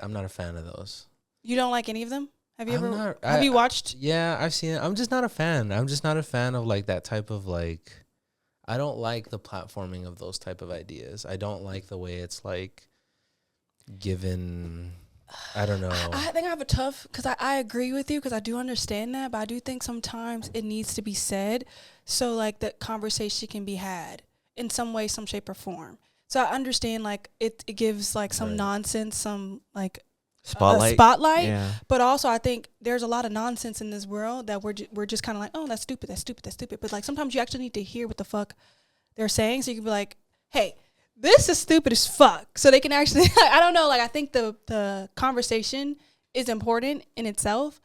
Speaker 1: I'm not a fan of those.
Speaker 3: You don't like any of them? Have you
Speaker 1: I'm
Speaker 3: ever?
Speaker 1: not-
Speaker 3: Have you watched?
Speaker 1: Yeah, I've seen it. I'm just not a fan. I'm just not a fan of like that type of like. I don't like the platforming of those type of ideas. I don't like the way it's like given. I don't know.
Speaker 3: I think I have a tough because I agree with you because I do understand that, but I do think sometimes it needs to be said so like the conversation can be had in some way, some shape or form. So I understand like it gives like some nonsense, some like spotlight.
Speaker 2: Yeah.
Speaker 3: But also I think there's a lot of nonsense in this world that we're just kind of like, oh, that's stupid. But like sometimes you actually need to hear what the fuck they're saying. So you can be like, hey, this is stupid as fuck. So they can actually, I don't know, like I think the conversation is important in itself,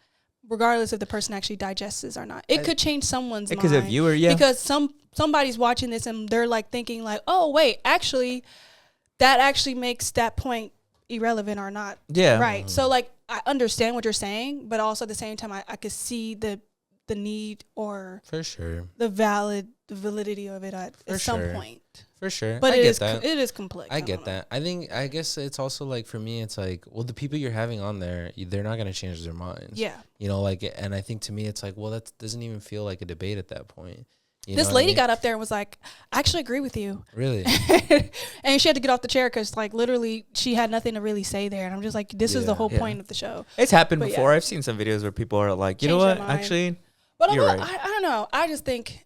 Speaker 3: regardless if the person actually digests it or not. It could change someone's mind.
Speaker 2: Because a viewer,
Speaker 3: Because somebody's watching this and they're like thinking like, oh, wait, actually, that actually makes that point irrelevant or not.
Speaker 2: Yeah.
Speaker 3: Right. So like I understand what you're saying, but also at the same time I could see the need or
Speaker 1: For sure.
Speaker 3: the validity of it at some point.
Speaker 1: For sure.
Speaker 3: But
Speaker 1: I
Speaker 3: it
Speaker 1: get
Speaker 3: is complex.
Speaker 1: I get that. I guess it's also like for me, it's like, well, the people you're having on there, they're not going to change their minds.
Speaker 3: Yeah.
Speaker 1: You know, like, and I think to me, it's like, well, that doesn't even feel like a debate at that point. You
Speaker 3: This
Speaker 1: know what I
Speaker 3: lady
Speaker 1: mean?
Speaker 3: got up there and was like, I actually agree with you.
Speaker 1: Really?
Speaker 3: And she had to get off the chair because like literally she had nothing to really say there. And I'm just like, this is the whole point of the show.
Speaker 2: It's happened
Speaker 3: But
Speaker 2: before.
Speaker 3: yeah.
Speaker 2: I've seen some videos where people are like, you
Speaker 3: Change
Speaker 2: know
Speaker 3: their
Speaker 2: what?
Speaker 3: mind.
Speaker 2: Actually,
Speaker 3: But
Speaker 2: you're
Speaker 3: I
Speaker 2: right.
Speaker 3: don't know. I just think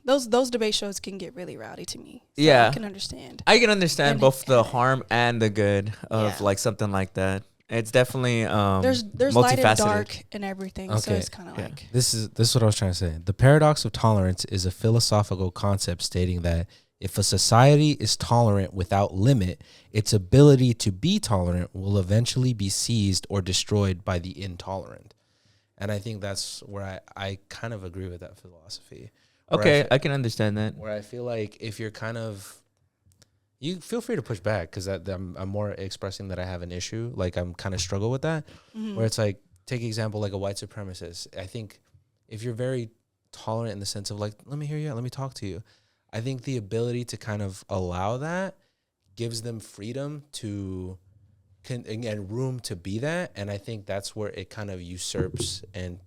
Speaker 3: those debate shows can get really rowdy to me. So
Speaker 2: Yeah.
Speaker 3: I can understand.
Speaker 2: I can understand
Speaker 3: And-
Speaker 2: both the harm and the good of
Speaker 3: Yeah.
Speaker 2: like something like that. It's definitely
Speaker 3: There's light and
Speaker 2: multifaceted.
Speaker 3: dark and everything. So
Speaker 1: Okay.
Speaker 3: it's kind of
Speaker 2: Yeah.
Speaker 3: like.
Speaker 1: This is what I was trying to say. The paradox of tolerance is a philosophical concept stating that if a society is tolerant without limit, its ability to be tolerant will eventually be seized or destroyed by the intolerant. And I think that's where I kind of agree with that philosophy. Where
Speaker 2: Okay, I can understand that.
Speaker 1: where I feel like if you're kind of, you feel free to push back because I'm more expressing that I have an issue. Like I'm kind of struggle with that.
Speaker 3: Mm-hmm.
Speaker 1: Where it's like, take example like a white supremacist. I think if you're very tolerant in the sense of like, let me hear you out, let me talk to you. I think the ability to kind of allow that gives them freedom to and room to be that. And I think that's where it kind of usurps and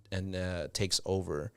Speaker 1: takes over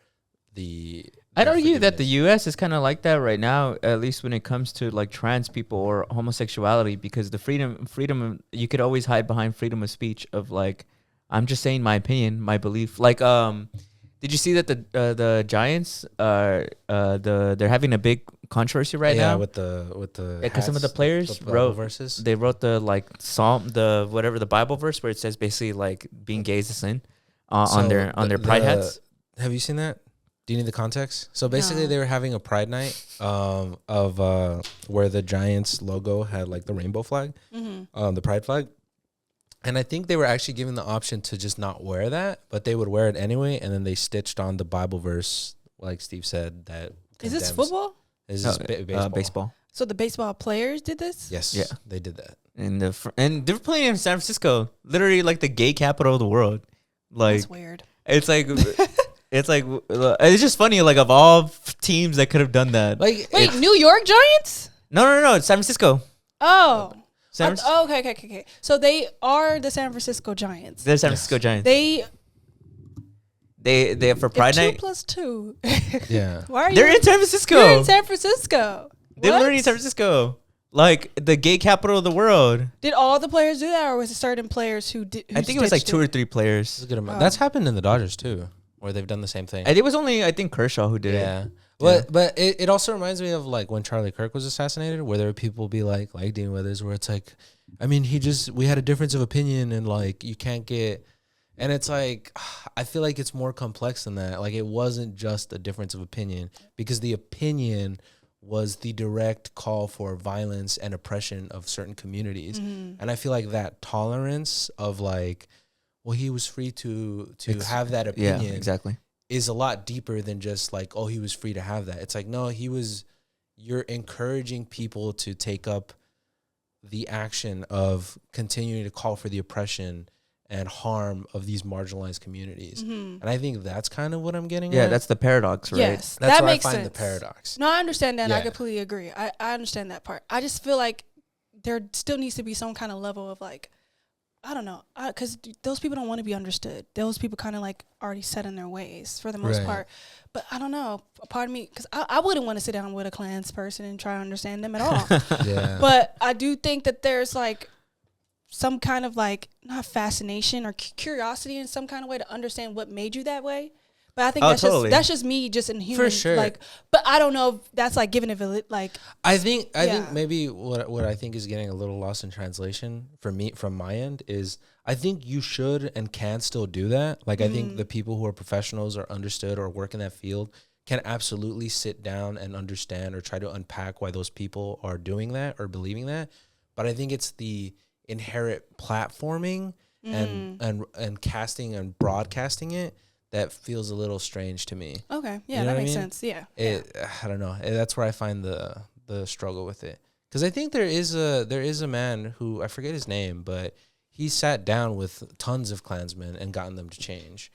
Speaker 1: the.
Speaker 2: I'd argue that the
Speaker 1: forgiveness.
Speaker 2: U.S. is kind of like that right now, at least when it comes to like trans people or homosexuality, because the freedom you could always hide behind freedom of speech of like, I'm just saying my opinion, my belief. Like, did you see that the Giants they're having a big controversy right now?
Speaker 1: with the
Speaker 2: Because some of the
Speaker 1: hats,
Speaker 2: players
Speaker 1: the
Speaker 2: wrote
Speaker 1: verses.
Speaker 2: They wrote the like Psalm, the whatever the Bible verse where it says basically like being gay is a sin on their pride hats.
Speaker 1: Have you seen that? Do you need the context? So basically,
Speaker 3: No.
Speaker 1: they were having a pride night of where the Giants logo had like the rainbow flag, the pride flag, and I think they were actually given the option to just not wear that, but they would wear it anyway, and then they stitched on the Bible verse, like Steve said, that
Speaker 3: Is this
Speaker 1: condemns-
Speaker 3: football?
Speaker 1: Is this baseball?
Speaker 2: Baseball.
Speaker 3: So the baseball players did this?
Speaker 1: Yes.
Speaker 2: Yeah.
Speaker 1: They did that.
Speaker 2: And and they were playing in San Francisco, literally like the gay capital of the world. Like
Speaker 3: That's weird.
Speaker 2: it's like it's just funny. Like of all teams that could have done that,
Speaker 1: Like,
Speaker 3: Wait, New York Giants?
Speaker 2: no, it's San Francisco.
Speaker 3: Oh.
Speaker 2: San
Speaker 3: Okay. So they are the San Francisco Giants.
Speaker 2: The San Francisco Giants.
Speaker 3: They
Speaker 2: They for Pride
Speaker 3: two
Speaker 2: Night.
Speaker 3: plus two.
Speaker 1: yeah.
Speaker 3: Why are you?
Speaker 2: They're in San Francisco.
Speaker 3: You're in San Francisco.
Speaker 2: They're
Speaker 3: What?
Speaker 2: literally in San Francisco, like the gay capital of the world.
Speaker 3: Did all the players do that, or was it certain players who did? Who
Speaker 2: I think it was like
Speaker 3: stitched
Speaker 2: 2 or 3
Speaker 1: That's a
Speaker 2: players.
Speaker 1: good amount.
Speaker 3: Oh.
Speaker 1: That's happened in the Dodgers too, where they've done the same thing.
Speaker 2: I think it was only Kershaw who did it.
Speaker 1: Yeah. But it also reminds me of like when Charlie Kirk was assassinated, where there were people be like Dean Withers, where it's like, I mean, we had a difference of opinion and like you can't get, and it's like, I feel like it's more complex than that. Like it wasn't just a difference of opinion because the opinion was the direct call for violence and oppression of certain communities. And I feel like that tolerance of like, well, he was free to have that opinion.
Speaker 2: Yeah, exactly.
Speaker 1: is a lot deeper than just like, oh, he was free to have that. It's like, no, you're encouraging people to take up the action of continuing to call for the oppression and harm of these marginalized communities. And I think that's kind of what I'm getting at.
Speaker 2: Yeah, that's the paradox, right?
Speaker 3: Yes,
Speaker 1: That's
Speaker 3: that
Speaker 1: where
Speaker 3: makes
Speaker 1: I find
Speaker 3: sense.
Speaker 1: the paradox.
Speaker 3: No, I understand that. And I
Speaker 1: Yeah.
Speaker 3: completely agree. I understand that part. I just feel like there still needs to be some kind of level of like, I don't know, because those people don't want to be understood. Those people kind of like already set in their ways for the most
Speaker 1: Right.
Speaker 3: part. But I don't know. A part of me, because I wouldn't want to sit down with a Klans person and try to understand them at all.
Speaker 1: Yeah.
Speaker 3: But I do think that there's like some kind of like, not fascination or curiosity in some kind of way to understand what made you that way. But I think that's just me, just in human.
Speaker 1: For sure.
Speaker 3: Like, but I don't know if that's like giving it like.
Speaker 1: I think
Speaker 3: Yeah.
Speaker 1: maybe what I think is getting a little lost in translation for me from my end is I think you should and can still do that. Like I think the people who are professionals or understood or work in that field can absolutely sit down and understand or try to unpack why those people are doing that or believing that. But I think it's the inherent platforming and casting and broadcasting it that feels a little strange to me.
Speaker 3: Okay, yeah,
Speaker 1: You know
Speaker 3: that
Speaker 1: what I
Speaker 3: makes
Speaker 1: mean?
Speaker 3: sense. Yeah,
Speaker 1: I don't know. That's where I find the struggle with it. Because I think there is a man who, I forget his name, but he sat down with tons of Klansmen and gotten them to change,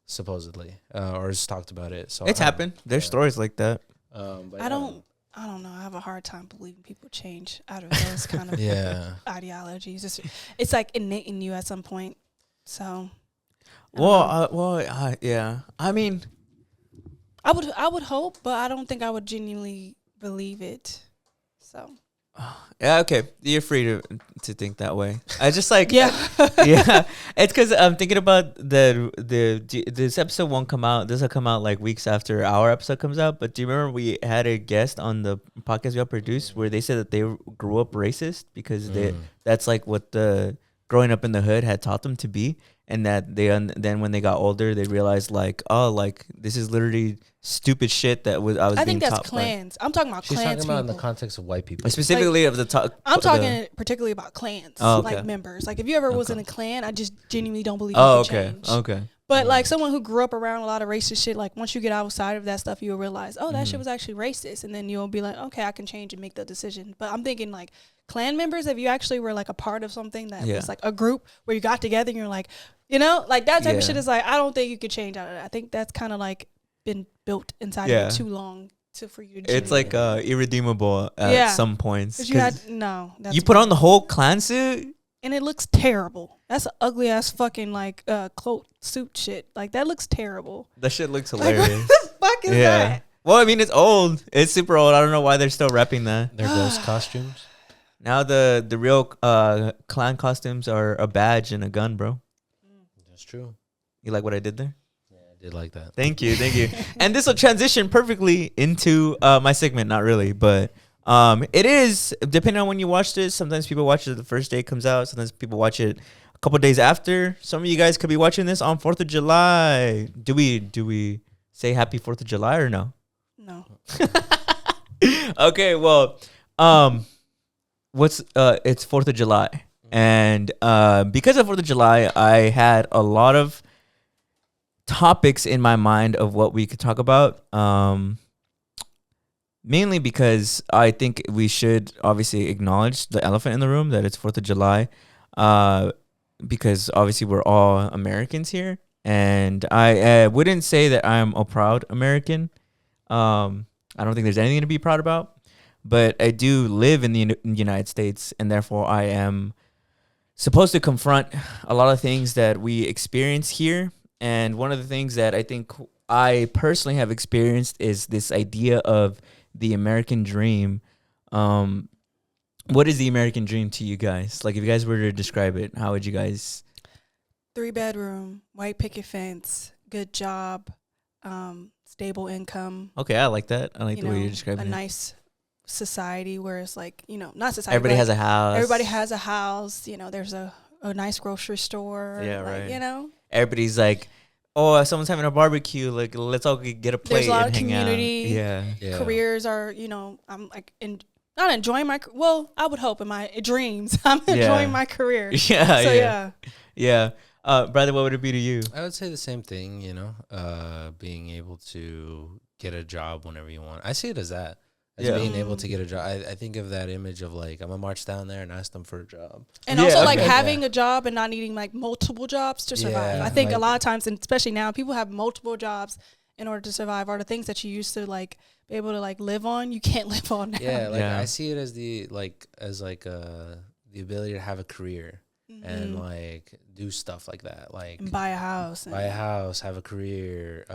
Speaker 1: supposedly, or has talked about it. So
Speaker 2: It's happened. There's stories like that.
Speaker 1: But
Speaker 3: I don't know. I have a hard time believing people change out of those kind of
Speaker 1: Yeah.
Speaker 3: ideologies. It's like innate in you at some point. So,
Speaker 2: Yeah. I mean,
Speaker 3: I would hope, but I don't think I would genuinely believe it. So,
Speaker 2: yeah, okay. You're free to think that way. I just like
Speaker 3: yeah.
Speaker 2: yeah. It's because I'm thinking about this episode won't come out. This will come out like weeks after our episode comes out. But do you remember we had a guest on the podcast we all produced where they said that they grew up racist because that's like what the growing up in the hood had taught them to be, and that then when they got older they realized like, oh, like this is literally stupid shit that I was
Speaker 3: I
Speaker 2: being
Speaker 3: think that's
Speaker 2: taught by.
Speaker 3: clans. I'm talking about
Speaker 1: She's
Speaker 3: clans.
Speaker 1: talking about in the
Speaker 3: people.
Speaker 1: context of white people.
Speaker 2: Specifically of the talk.
Speaker 3: I'm talking particularly about clans,
Speaker 2: Oh, okay.
Speaker 3: like members. Like if you ever was in a clan, I just genuinely don't believe you
Speaker 2: Oh,
Speaker 3: could
Speaker 2: okay,
Speaker 3: change.
Speaker 2: okay.
Speaker 3: But like someone who grew up around a lot of racist shit, like once you get outside of that stuff, you'll realize, oh, that shit was actually racist, and then you'll be like, okay, I can change and make the decision. But I'm thinking like clan members, if you actually were like a part of something that was like a group where you got together and you're like, you know, like that type of shit is like, I don't think you could change out of that. I think that's kind of like been built inside of you too long for you to.
Speaker 2: It's like irredeemable at some points.
Speaker 3: But you had no. That's
Speaker 2: you put on the whole clan suit.
Speaker 3: and it looks terrible. That's an ugly ass fucking like cloak suit shit. Like that looks terrible.
Speaker 2: That shit looks
Speaker 3: Like,
Speaker 2: hilarious.
Speaker 3: what the fuck is that?
Speaker 2: Well, I mean, it's old. It's super old. I don't know why they're still repping that.
Speaker 1: Their ghost costumes.
Speaker 2: Now the real clan costumes are a badge and a gun, bro.
Speaker 1: That's true.
Speaker 2: You like what I did there?
Speaker 1: Yeah, I did like that.
Speaker 2: Thank you. And this will transition perfectly into my segment. Not really, but it is, depending on when you watch this. Sometimes people watch it the first day it comes out. Sometimes people watch it a couple days after. Some of you guys could be watching this on 4th of July. Do we say happy 4th of July or no?
Speaker 3: No.
Speaker 2: Okay, well, it's 4th of July. And because of 4th of July, I had a lot of topics in my mind of what we could talk about. Mainly because I think we should obviously acknowledge the elephant in the room, that it's 4th of July. Because obviously we're all Americans here. And I wouldn't say that I'm a proud American. I don't think there's anything to be proud about. But I do live in the United States, and therefore I am supposed to confront a lot of things that we experience here. And one of the things that I think I personally have experienced is this idea of the American dream. What is the American dream to you guys? Like, if you guys were to describe it, how would you guys?
Speaker 3: 3-bedroom, white picket fence, good job, stable income.
Speaker 2: Okay, I like that. I like the way you're describing
Speaker 3: a
Speaker 2: it.
Speaker 3: nice society where it's like, not society.
Speaker 2: Everybody has a house.
Speaker 3: Everybody has a house. There's a nice grocery store.
Speaker 2: Yeah,
Speaker 3: like,
Speaker 2: right. Everybody's like, oh, if someone's having a barbecue, like, let's all get a plate
Speaker 3: there's a lot
Speaker 2: and
Speaker 3: of
Speaker 2: hang
Speaker 3: community.
Speaker 2: out. Yeah.
Speaker 3: Careers are, I'm like not enjoying I would hope in my dreams I'm enjoying my career.
Speaker 2: Yeah.
Speaker 3: So yeah.
Speaker 2: Brother, what would it be to you?
Speaker 1: I would say the same thing, you know, being able to get a job whenever you want. I see it as that. As being able to get a job. I think of that image of like, I'm going to march down there and ask them for a job.
Speaker 3: And also like having a job and not needing like multiple jobs to survive. I think like, a lot of times, and especially now, people have multiple jobs in order to survive. Are the things that you used to like be able to like live on, you can't live on now.
Speaker 1: Yeah, like I see it as the ability to have a career. And like do stuff like that, like
Speaker 3: and buy a house,
Speaker 1: have a career,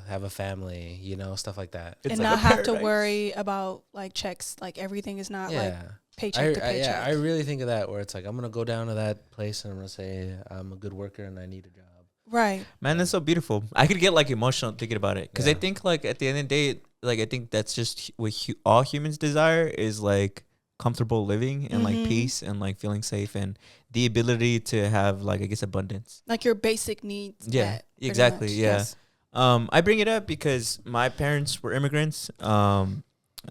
Speaker 1: have a family, you know, stuff like that.
Speaker 3: It's and like not have to worry about like checks. Like everything is not like paycheck to paycheck.
Speaker 1: I really think of that where it's like I'm gonna go down to that place and I'm gonna say I'm a good worker and I need a job.
Speaker 3: Right,
Speaker 2: man, that's so beautiful. I could get like emotional thinking about it because I think like at the end of the day, like I think that's just what all humans desire is like comfortable living and like peace and like feeling safe and the ability to have like I guess abundance,
Speaker 3: like your basic needs.
Speaker 2: Yeah, exactly. Yeah. Yes. I bring it up because my parents were immigrants.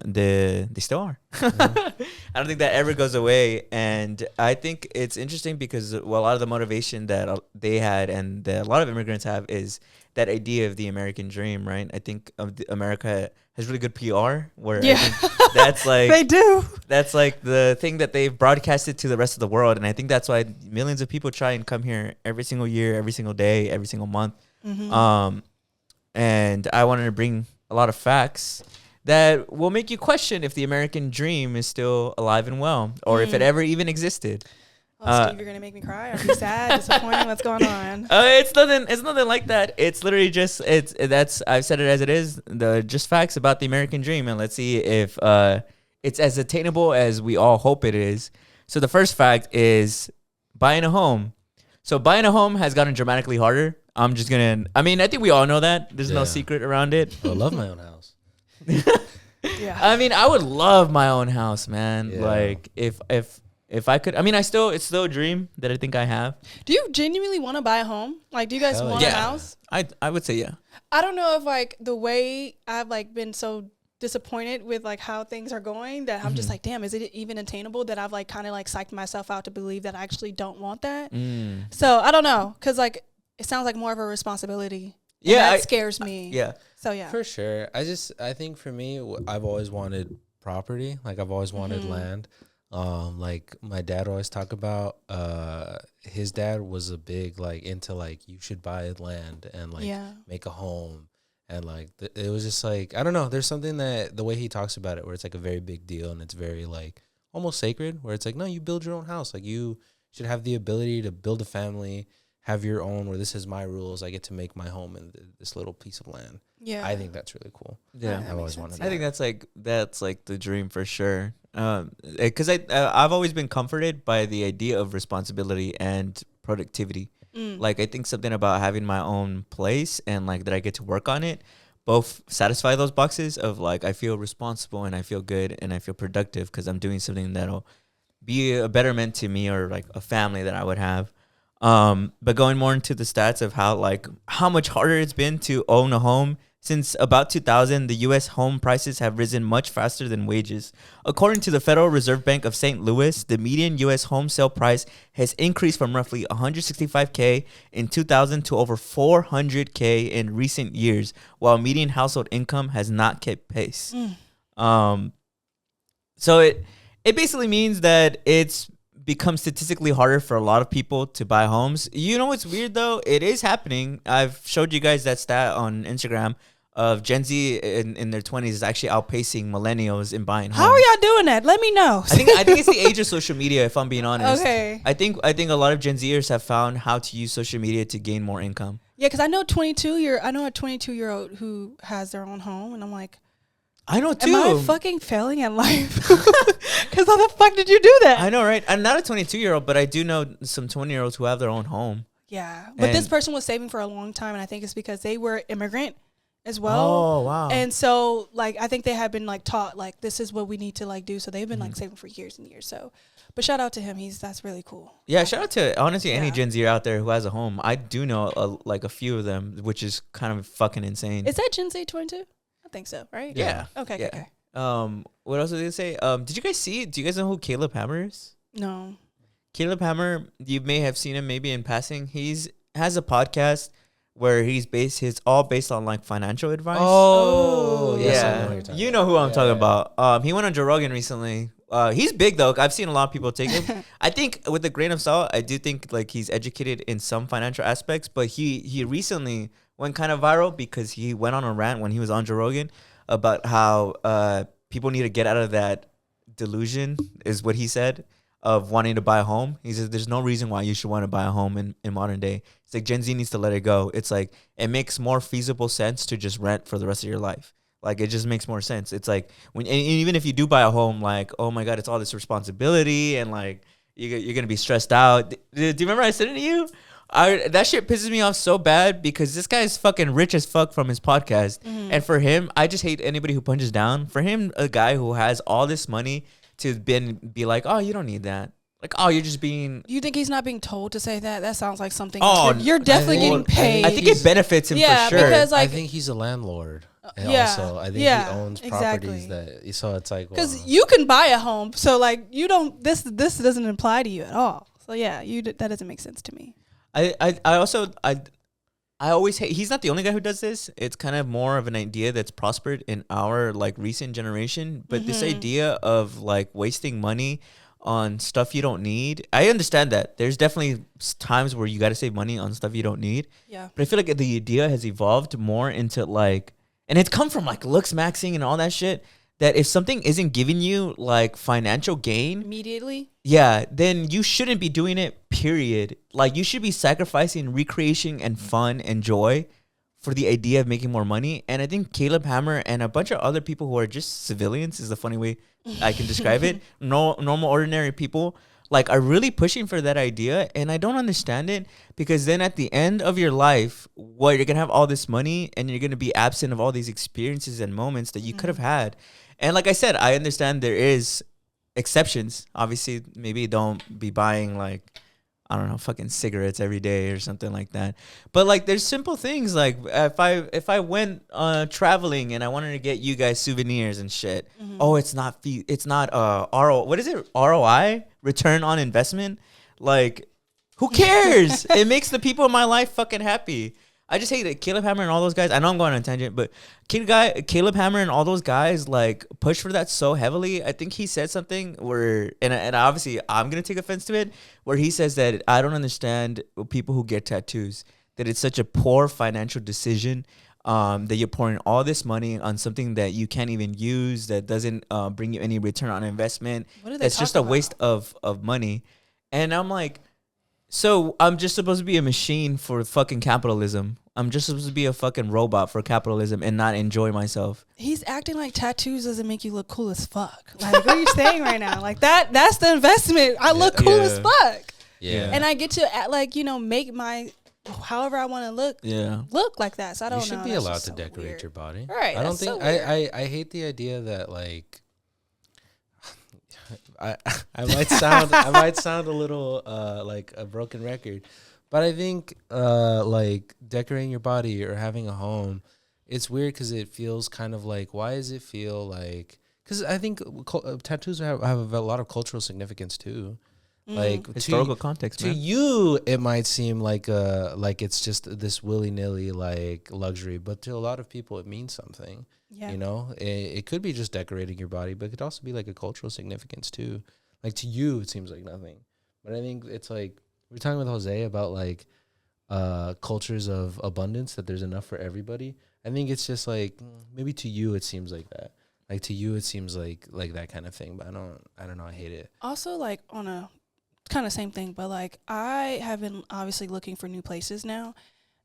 Speaker 2: They still are. I don't think that ever goes away, and I think it's interesting because a lot of the motivation that they had and that a lot of immigrants have is that idea of the American dream, right? I think America has really good PR, where I think that's like
Speaker 3: they do.
Speaker 2: That's like the thing that they've broadcasted to the rest of the world, and I think that's why millions of people try and come here every single year, every single day, every single month. And I wanted to bring a lot of facts that will make you question if the American dream is still alive and well, or if it ever even existed.
Speaker 3: Oh, Steve, you're gonna make me cry. Are you sad, disappointed? What's going on?
Speaker 2: It's nothing like that. It's literally just I've said it as it is. Just facts about the American dream, and let's see if it's as attainable as we all hope it is. So the first fact is buying a home. So buying a home has gotten dramatically harder. I think we all know that. There's no secret around it.
Speaker 1: I love my own house.
Speaker 3: Yeah.
Speaker 2: I mean, I would love my own house, man. Yeah. Like if I could, I mean, it's still a dream that I think I have.
Speaker 3: Do you genuinely want to buy a home? Like, do you guys want a house?
Speaker 2: I would say yeah.
Speaker 3: I don't know if like the way I've like been so disappointed with like how things are going that I'm just like, damn, is it even attainable that I've like kind of like psyched myself out to believe that I actually don't want that. So I don't know, because like it sounds like more of a responsibility. Yeah, that scares me.
Speaker 2: Yeah.
Speaker 3: So yeah,
Speaker 1: for sure. I think for me, I've always wanted property. Like I've always wanted land. Like my dad always talk about, his dad was a big, like into like, you should buy land and like make a home. And like, it was just like, I don't know. There's something that the way he talks about it, where it's like a very big deal and it's very like almost sacred, where it's like, no, you build your own house. Like you should have the ability to build a family, have your own, where this is my rules. I get to make my home in this little piece of land. Yeah. I think that's really cool.
Speaker 2: Yeah.
Speaker 1: I've always wanted that.
Speaker 2: I think that's like the dream for sure. Because I've always been comforted by the idea of responsibility and productivity. Like I think something about having my own place and like that I get to work on it both satisfy those boxes of like I feel responsible and I feel good and I feel productive because I'm doing something that'll be a betterment to me or like a family that I would have. But going more into the stats of how much harder it's been to own a home. Since about 2000, the U.S. home prices have risen much faster than wages. According to the Federal Reserve Bank of St. Louis, the median U.S. home sale price has increased from roughly $165K in 2000 to over $400K in recent years, while median household income has not kept pace. So it basically means that it's become statistically harder for a lot of people to buy homes. You know what's weird though? It is happening. I've showed you guys that stat on Instagram of Gen Z in their 20s is actually outpacing millennials in buying homes.
Speaker 3: How are y'all doing that? Let me know.
Speaker 2: I think it's the age of social media, if I'm being honest.
Speaker 3: Okay.
Speaker 2: I think a lot of Gen Zers have found how to use social media to gain more income.
Speaker 3: Yeah, because I know a 22-year-old who has their own home, and I'm like,
Speaker 2: I know too.
Speaker 3: Am I fucking failing at life? Because how the fuck did you do that?
Speaker 2: I know, right? I'm not a 22-year-old, but I do know some 20-year-olds who have their own home.
Speaker 3: Yeah, but this person was saving for a long time, and I think it's because they were immigrant as well.
Speaker 2: Oh, wow.
Speaker 3: And so, like, I think they have been, like, taught, like, this is what we need to, like, do. So they've been, like, saving for years and years. So, but shout out to him. That's really cool.
Speaker 2: Yeah, shout out to, honestly, any Gen Z out there who has a home. I do know, a few of them, which is kind of fucking insane.
Speaker 3: Is that Gen Z 22? I think so, right?
Speaker 2: Yeah.
Speaker 3: Okay, okay.
Speaker 2: What else did they say? Do you guys know who Caleb Hammer is?
Speaker 3: No.
Speaker 2: Caleb Hammer, you may have seen him maybe in passing. Has a podcast where it's all based on like financial advice.
Speaker 1: Oh, yes, I know
Speaker 2: yeah.
Speaker 1: what you're talking
Speaker 2: You
Speaker 1: about.
Speaker 2: know who I'm
Speaker 1: Yeah,
Speaker 2: talking
Speaker 1: yeah.
Speaker 2: about. He went on Joe Rogan recently. He's big though. I've seen a lot of people take him. I think with a grain of salt, I do think like he's educated in some financial aspects, but he recently went kind of viral because he went on a rant when he was on Joe Rogan about how people need to get out of that delusion, is what he said, of wanting to buy a home. He says there's no reason why you should want to buy a home in modern day. It's like Gen Z needs to let it go. It's like it makes more feasible sense to just rent for the rest of your life. Like it just makes more sense. It's like when and even if you do buy a home, like, oh my god, it's all this responsibility and like you're gonna be stressed out. Do you remember I said it to you? That shit pisses me off so bad because this guy is fucking rich as fuck from his podcast. And for him, I just hate anybody who punches down. For him, a guy who has all this money to be like, oh, you don't need that. Like, oh, you're just being.
Speaker 3: You think he's not being told to say that? That sounds like something.
Speaker 2: Oh,
Speaker 3: you're definitely getting paid.
Speaker 2: I think it benefits him
Speaker 3: Yeah,
Speaker 2: for sure.
Speaker 3: because like
Speaker 1: I think he's a landlord. And
Speaker 3: yeah,
Speaker 1: also, I think
Speaker 3: yeah,
Speaker 1: he owns
Speaker 3: exactly.
Speaker 1: properties that. So it's like
Speaker 3: because you can buy a home, so like you don't. This doesn't apply to you at all. So yeah, that doesn't make sense to me.
Speaker 2: I always hate. He's not the only guy who does this. It's kind of more of an idea that's prospered in our like recent generation. But this idea of like wasting money on stuff you don't need, I understand that. There's definitely times where you got to save money on stuff you don't need.
Speaker 3: Yeah.
Speaker 2: But I feel like the idea has evolved more into like, and it's come from like looks maxing and all that shit. That if something isn't giving you like financial gain
Speaker 3: Immediately.
Speaker 2: yeah, then you shouldn't be doing it, period. Like, you should be sacrificing recreation and fun and joy for the idea of making more money. And I think Caleb Hammer and a bunch of other people who are just civilians is the funny way I can describe it. No, normal, ordinary people, like, are really pushing for that idea. And I don't understand it because then at the end of your life, you're going to have all this money and you're going to be absent of all these experiences and moments that you could have had. And like I said, I understand there is exceptions. Obviously, maybe don't be buying like, I don't know, fucking cigarettes every day or something like that. But like there's simple things like if I went traveling and I wanted to get you guys souvenirs and shit. Oh, it's not what is it? ROI, return on investment? Like who cares? It makes the people in my life fucking happy. I just hate that Caleb Hammer and all those guys. I know I'm going on a tangent, but Caleb Hammer and all those guys like push for that so heavily. I think he said something where, and obviously I'm gonna take offense to it, where he says that I don't understand people who get tattoos. That it's such a poor financial decision. That you're pouring all this money on something that you can't even use, that doesn't bring you any return on investment. That's just a waste of money. And I'm like, so I'm just supposed to be a machine for fucking capitalism. I'm just supposed to be a fucking robot for capitalism and not enjoy myself.
Speaker 3: He's acting like tattoos doesn't make you look cool as fuck. Like, what are you saying right now? Like that's the investment. I look cool as fuck.
Speaker 1: Yeah.
Speaker 3: And I get to like, make my however I want to look like that. So I don't know.
Speaker 1: You should be allowed to decorate your body.
Speaker 3: Right.
Speaker 1: I don't think I hate the idea that like I might sound a little like a broken record, but I think like decorating your body or having a home, it's weird because it feels kind of like, why does it feel like? Because I think tattoos have a lot of cultural significance too. Like
Speaker 2: historical context,
Speaker 1: to you it might seem like it's just this willy-nilly like luxury, but to a lot of people it means something. It could be just decorating your body, but it could also be like a cultural significance too. Like to you it seems like nothing, but I think it's like we're talking with Jose about like cultures of abundance, that there's enough for everybody. I think it's just like maybe to you it seems like that. Like to you it seems like that kind of thing, but I don't know, I hate it.
Speaker 3: Also, like on a kind of same thing, but like I have been obviously looking for new places now,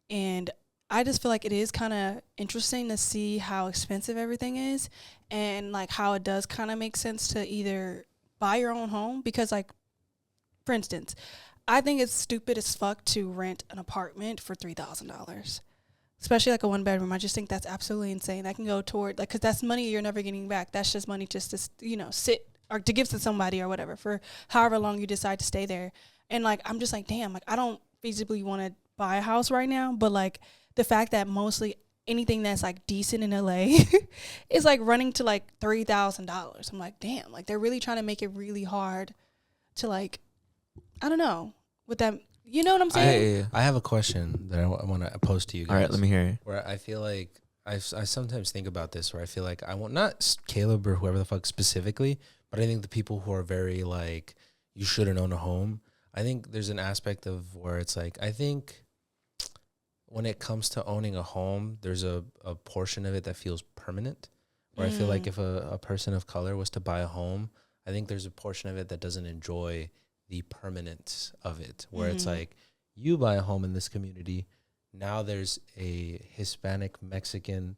Speaker 3: and I just feel like it is kind of interesting to see how expensive everything is, and like how it does kind of make sense to either buy your own home, because like, for instance, I think it's stupid as fuck to rent an apartment for $3,000, especially like a 1-bedroom. I just think that's absolutely insane. That can go toward like, because that's money you're never getting back. That's just money just to sit or to give to somebody or whatever for however long you decide to stay there. And like, I'm just like, damn, like I don't feasibly want to buy a house right now, but like the fact that anything that's like decent in LA is like running to like $3,000. I'm like, damn, like they're really trying to make it really hard to like I don't know. With that, you know what I'm saying?
Speaker 1: I have a question that I want to pose to you guys.
Speaker 2: All right, let me hear it.
Speaker 1: Where I feel like I sometimes think about this, where I feel like I want, not Caleb or whoever the fuck specifically, but I think the people who are very like, you shouldn't own a home. I think there's an aspect of where it's like, I think when it comes to owning a home, there's a portion of it that feels permanent. Where I feel like if a person of color was to buy a home, I think there's a portion of it that doesn't enjoy the permanence of it. Where it's like, you buy a home in this community, now there's a Hispanic Mexican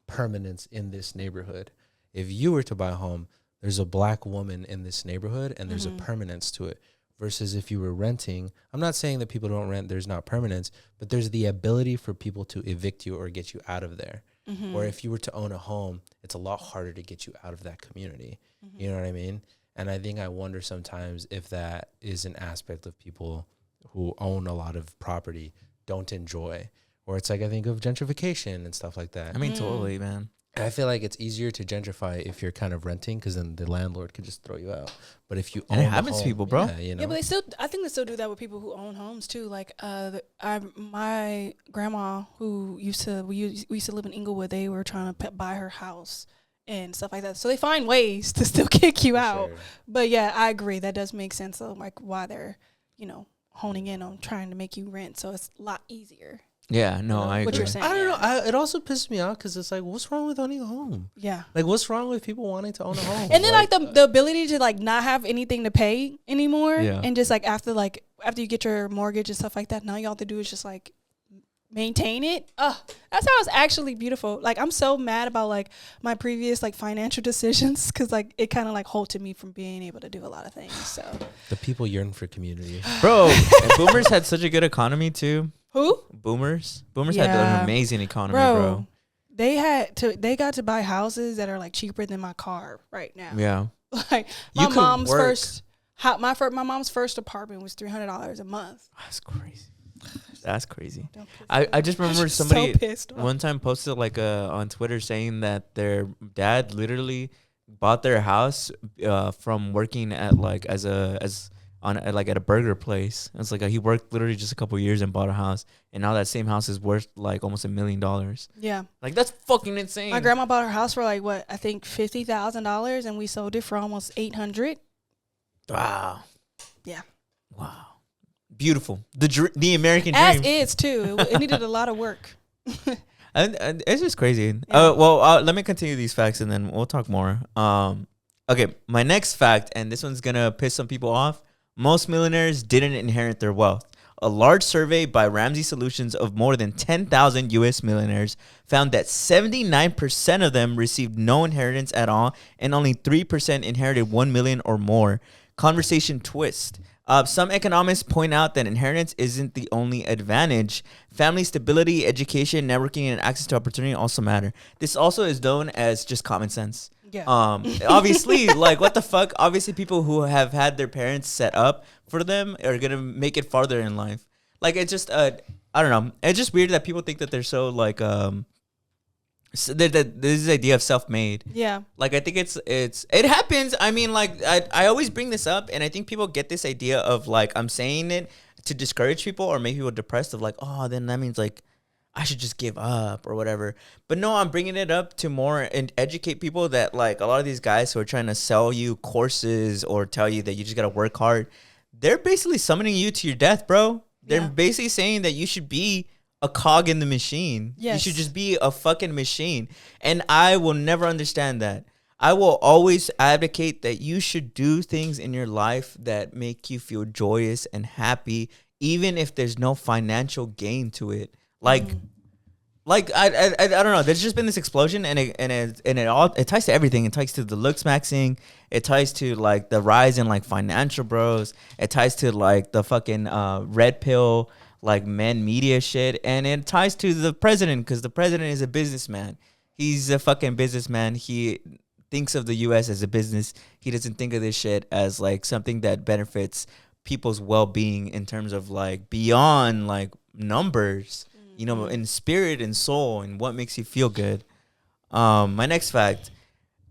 Speaker 1: permanence in this neighborhood. If you were to buy a home, there's a black woman in this neighborhood and there's a permanence to it. Versus if you were renting, I'm not saying that people don't rent, there's not permanence, but there's the ability for people to evict you or get you out of there. Or if you were to own a home, it's a lot harder to get you out of that community. You know what I mean? And I think I wonder sometimes if that is an aspect of people who own a lot of property don't enjoy. Or it's like, I think of gentrification and stuff like that.
Speaker 2: I mean, totally, man.
Speaker 1: And I feel like it's easier to gentrify if you're kind of renting, because then the landlord could just throw you out. But if you own
Speaker 2: And it
Speaker 1: a
Speaker 2: happens to
Speaker 1: home,
Speaker 2: people, bro.
Speaker 1: you know?
Speaker 3: Yeah, but I think they still do that with people who own homes too. Like, my grandma we used to live in Inglewood. They were trying to buy her house and stuff like that. So they find ways to still kick you out.
Speaker 1: Sure.
Speaker 3: But yeah, I agree. That does make sense. Of like why they're, honing in on trying to make you rent. So it's a lot easier.
Speaker 2: Yeah, no, I agree.
Speaker 3: What you're saying.
Speaker 1: I don't know. It also pisses me off because it's like, what's wrong with owning a home?
Speaker 3: Yeah.
Speaker 1: Like, what's wrong with people wanting to own a home?
Speaker 3: And then like the ability to like not have anything to pay anymore.
Speaker 2: Yeah.
Speaker 3: And just like after you get your mortgage and stuff like that, now all you have to do is just like maintain it. That sounds actually beautiful. Like, I'm so mad about like my previous like financial decisions because like it kind of like halted me from being able to do a lot of things. So
Speaker 1: the people yearn for community.
Speaker 2: Bro, and boomers had such a good economy too.
Speaker 3: Who?
Speaker 2: Boomers had
Speaker 3: Yeah.
Speaker 2: an amazing economy, bro.
Speaker 3: They got to buy houses that are like cheaper than my car right now.
Speaker 2: Yeah.
Speaker 3: Like
Speaker 2: You
Speaker 3: my
Speaker 2: could
Speaker 3: mom's
Speaker 2: work.
Speaker 3: my mom's first apartment was $300 a month.
Speaker 2: That's crazy. That's crazy.
Speaker 3: Don't piss me
Speaker 2: I just
Speaker 3: off.
Speaker 2: remember
Speaker 3: I'm
Speaker 2: somebody
Speaker 3: so pissed off.
Speaker 2: one time posted like on Twitter saying that their dad literally bought their house from working at like at a burger place. It's like he worked literally just a couple of years and bought a house, and now that same house is worth like almost $1 million.
Speaker 3: Yeah.
Speaker 2: Like, that's fucking insane.
Speaker 3: My grandma bought her house for like I think $50,000, and we sold it for almost $800.
Speaker 2: Wow.
Speaker 3: Yeah.
Speaker 2: Wow. Beautiful. The American
Speaker 3: As
Speaker 2: dream.
Speaker 3: is too. It needed a lot of work.
Speaker 2: And it's just crazy.
Speaker 3: Yeah.
Speaker 2: Let me continue these facts and then we'll talk more. Okay, my next fact, and this one's gonna piss some people off. Most millionaires didn't inherit their wealth. A large survey by Ramsey Solutions of more than 10,000 U.S. millionaires found that 79% of them received no inheritance at all, and only 3% inherited 1 million or more. Conversation twist. Some economists point out that inheritance isn't the only advantage. Family stability, education, networking, and access to opportunity also matter. This also is known as just common sense.
Speaker 3: Yeah.
Speaker 2: Obviously, like, what the fuck? Obviously, people who have had their parents set up for them are gonna make it farther in life. Like, it's just, I don't know. It's just weird that people think that they're so like, that this idea of self-made.
Speaker 3: Yeah.
Speaker 2: Like, I think it happens. I mean, like, I always bring this up, and I think people get this idea of like, I'm saying it to discourage people or make people depressed of like, oh, then that means like I should just give up or whatever. But no, I'm bringing it up to more and educate people that like a lot of these guys who are trying to sell you courses or tell you that you just got to work hard, they're basically summoning you to your death, bro. They're basically saying that you should be a cog in the machine.
Speaker 3: Yes.
Speaker 2: You should just be a fucking machine. And I will never understand that. I will always advocate that you should do things in your life that make you feel joyous and happy, even if there's no financial gain to it. Like I don't know. There's just been this explosion, and it ties to everything. It ties to the looks maxing. It ties to like the rise in like financial bros. It ties to like the fucking red pill like men media shit, and it ties to the president because the president is a businessman. He's a fucking businessman. He thinks of the U.S. as a business. He doesn't think of this shit as like something that benefits people's well-being in terms of like beyond like numbers, you know, in spirit and soul and what makes you feel good. My next fact,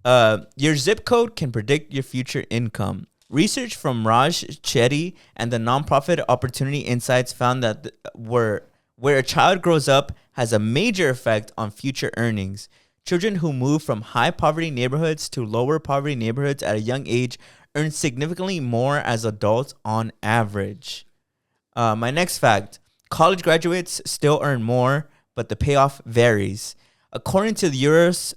Speaker 2: your zip code can predict your future income. Research from Raj Chetty and the nonprofit Opportunity Insights found that where a child grows up has a major effect on future earnings. Children who move from high poverty neighborhoods to lower poverty neighborhoods at a young age earn significantly more as adults on average. My next fact, college graduates still earn more, but the payoff varies. According to the U.S.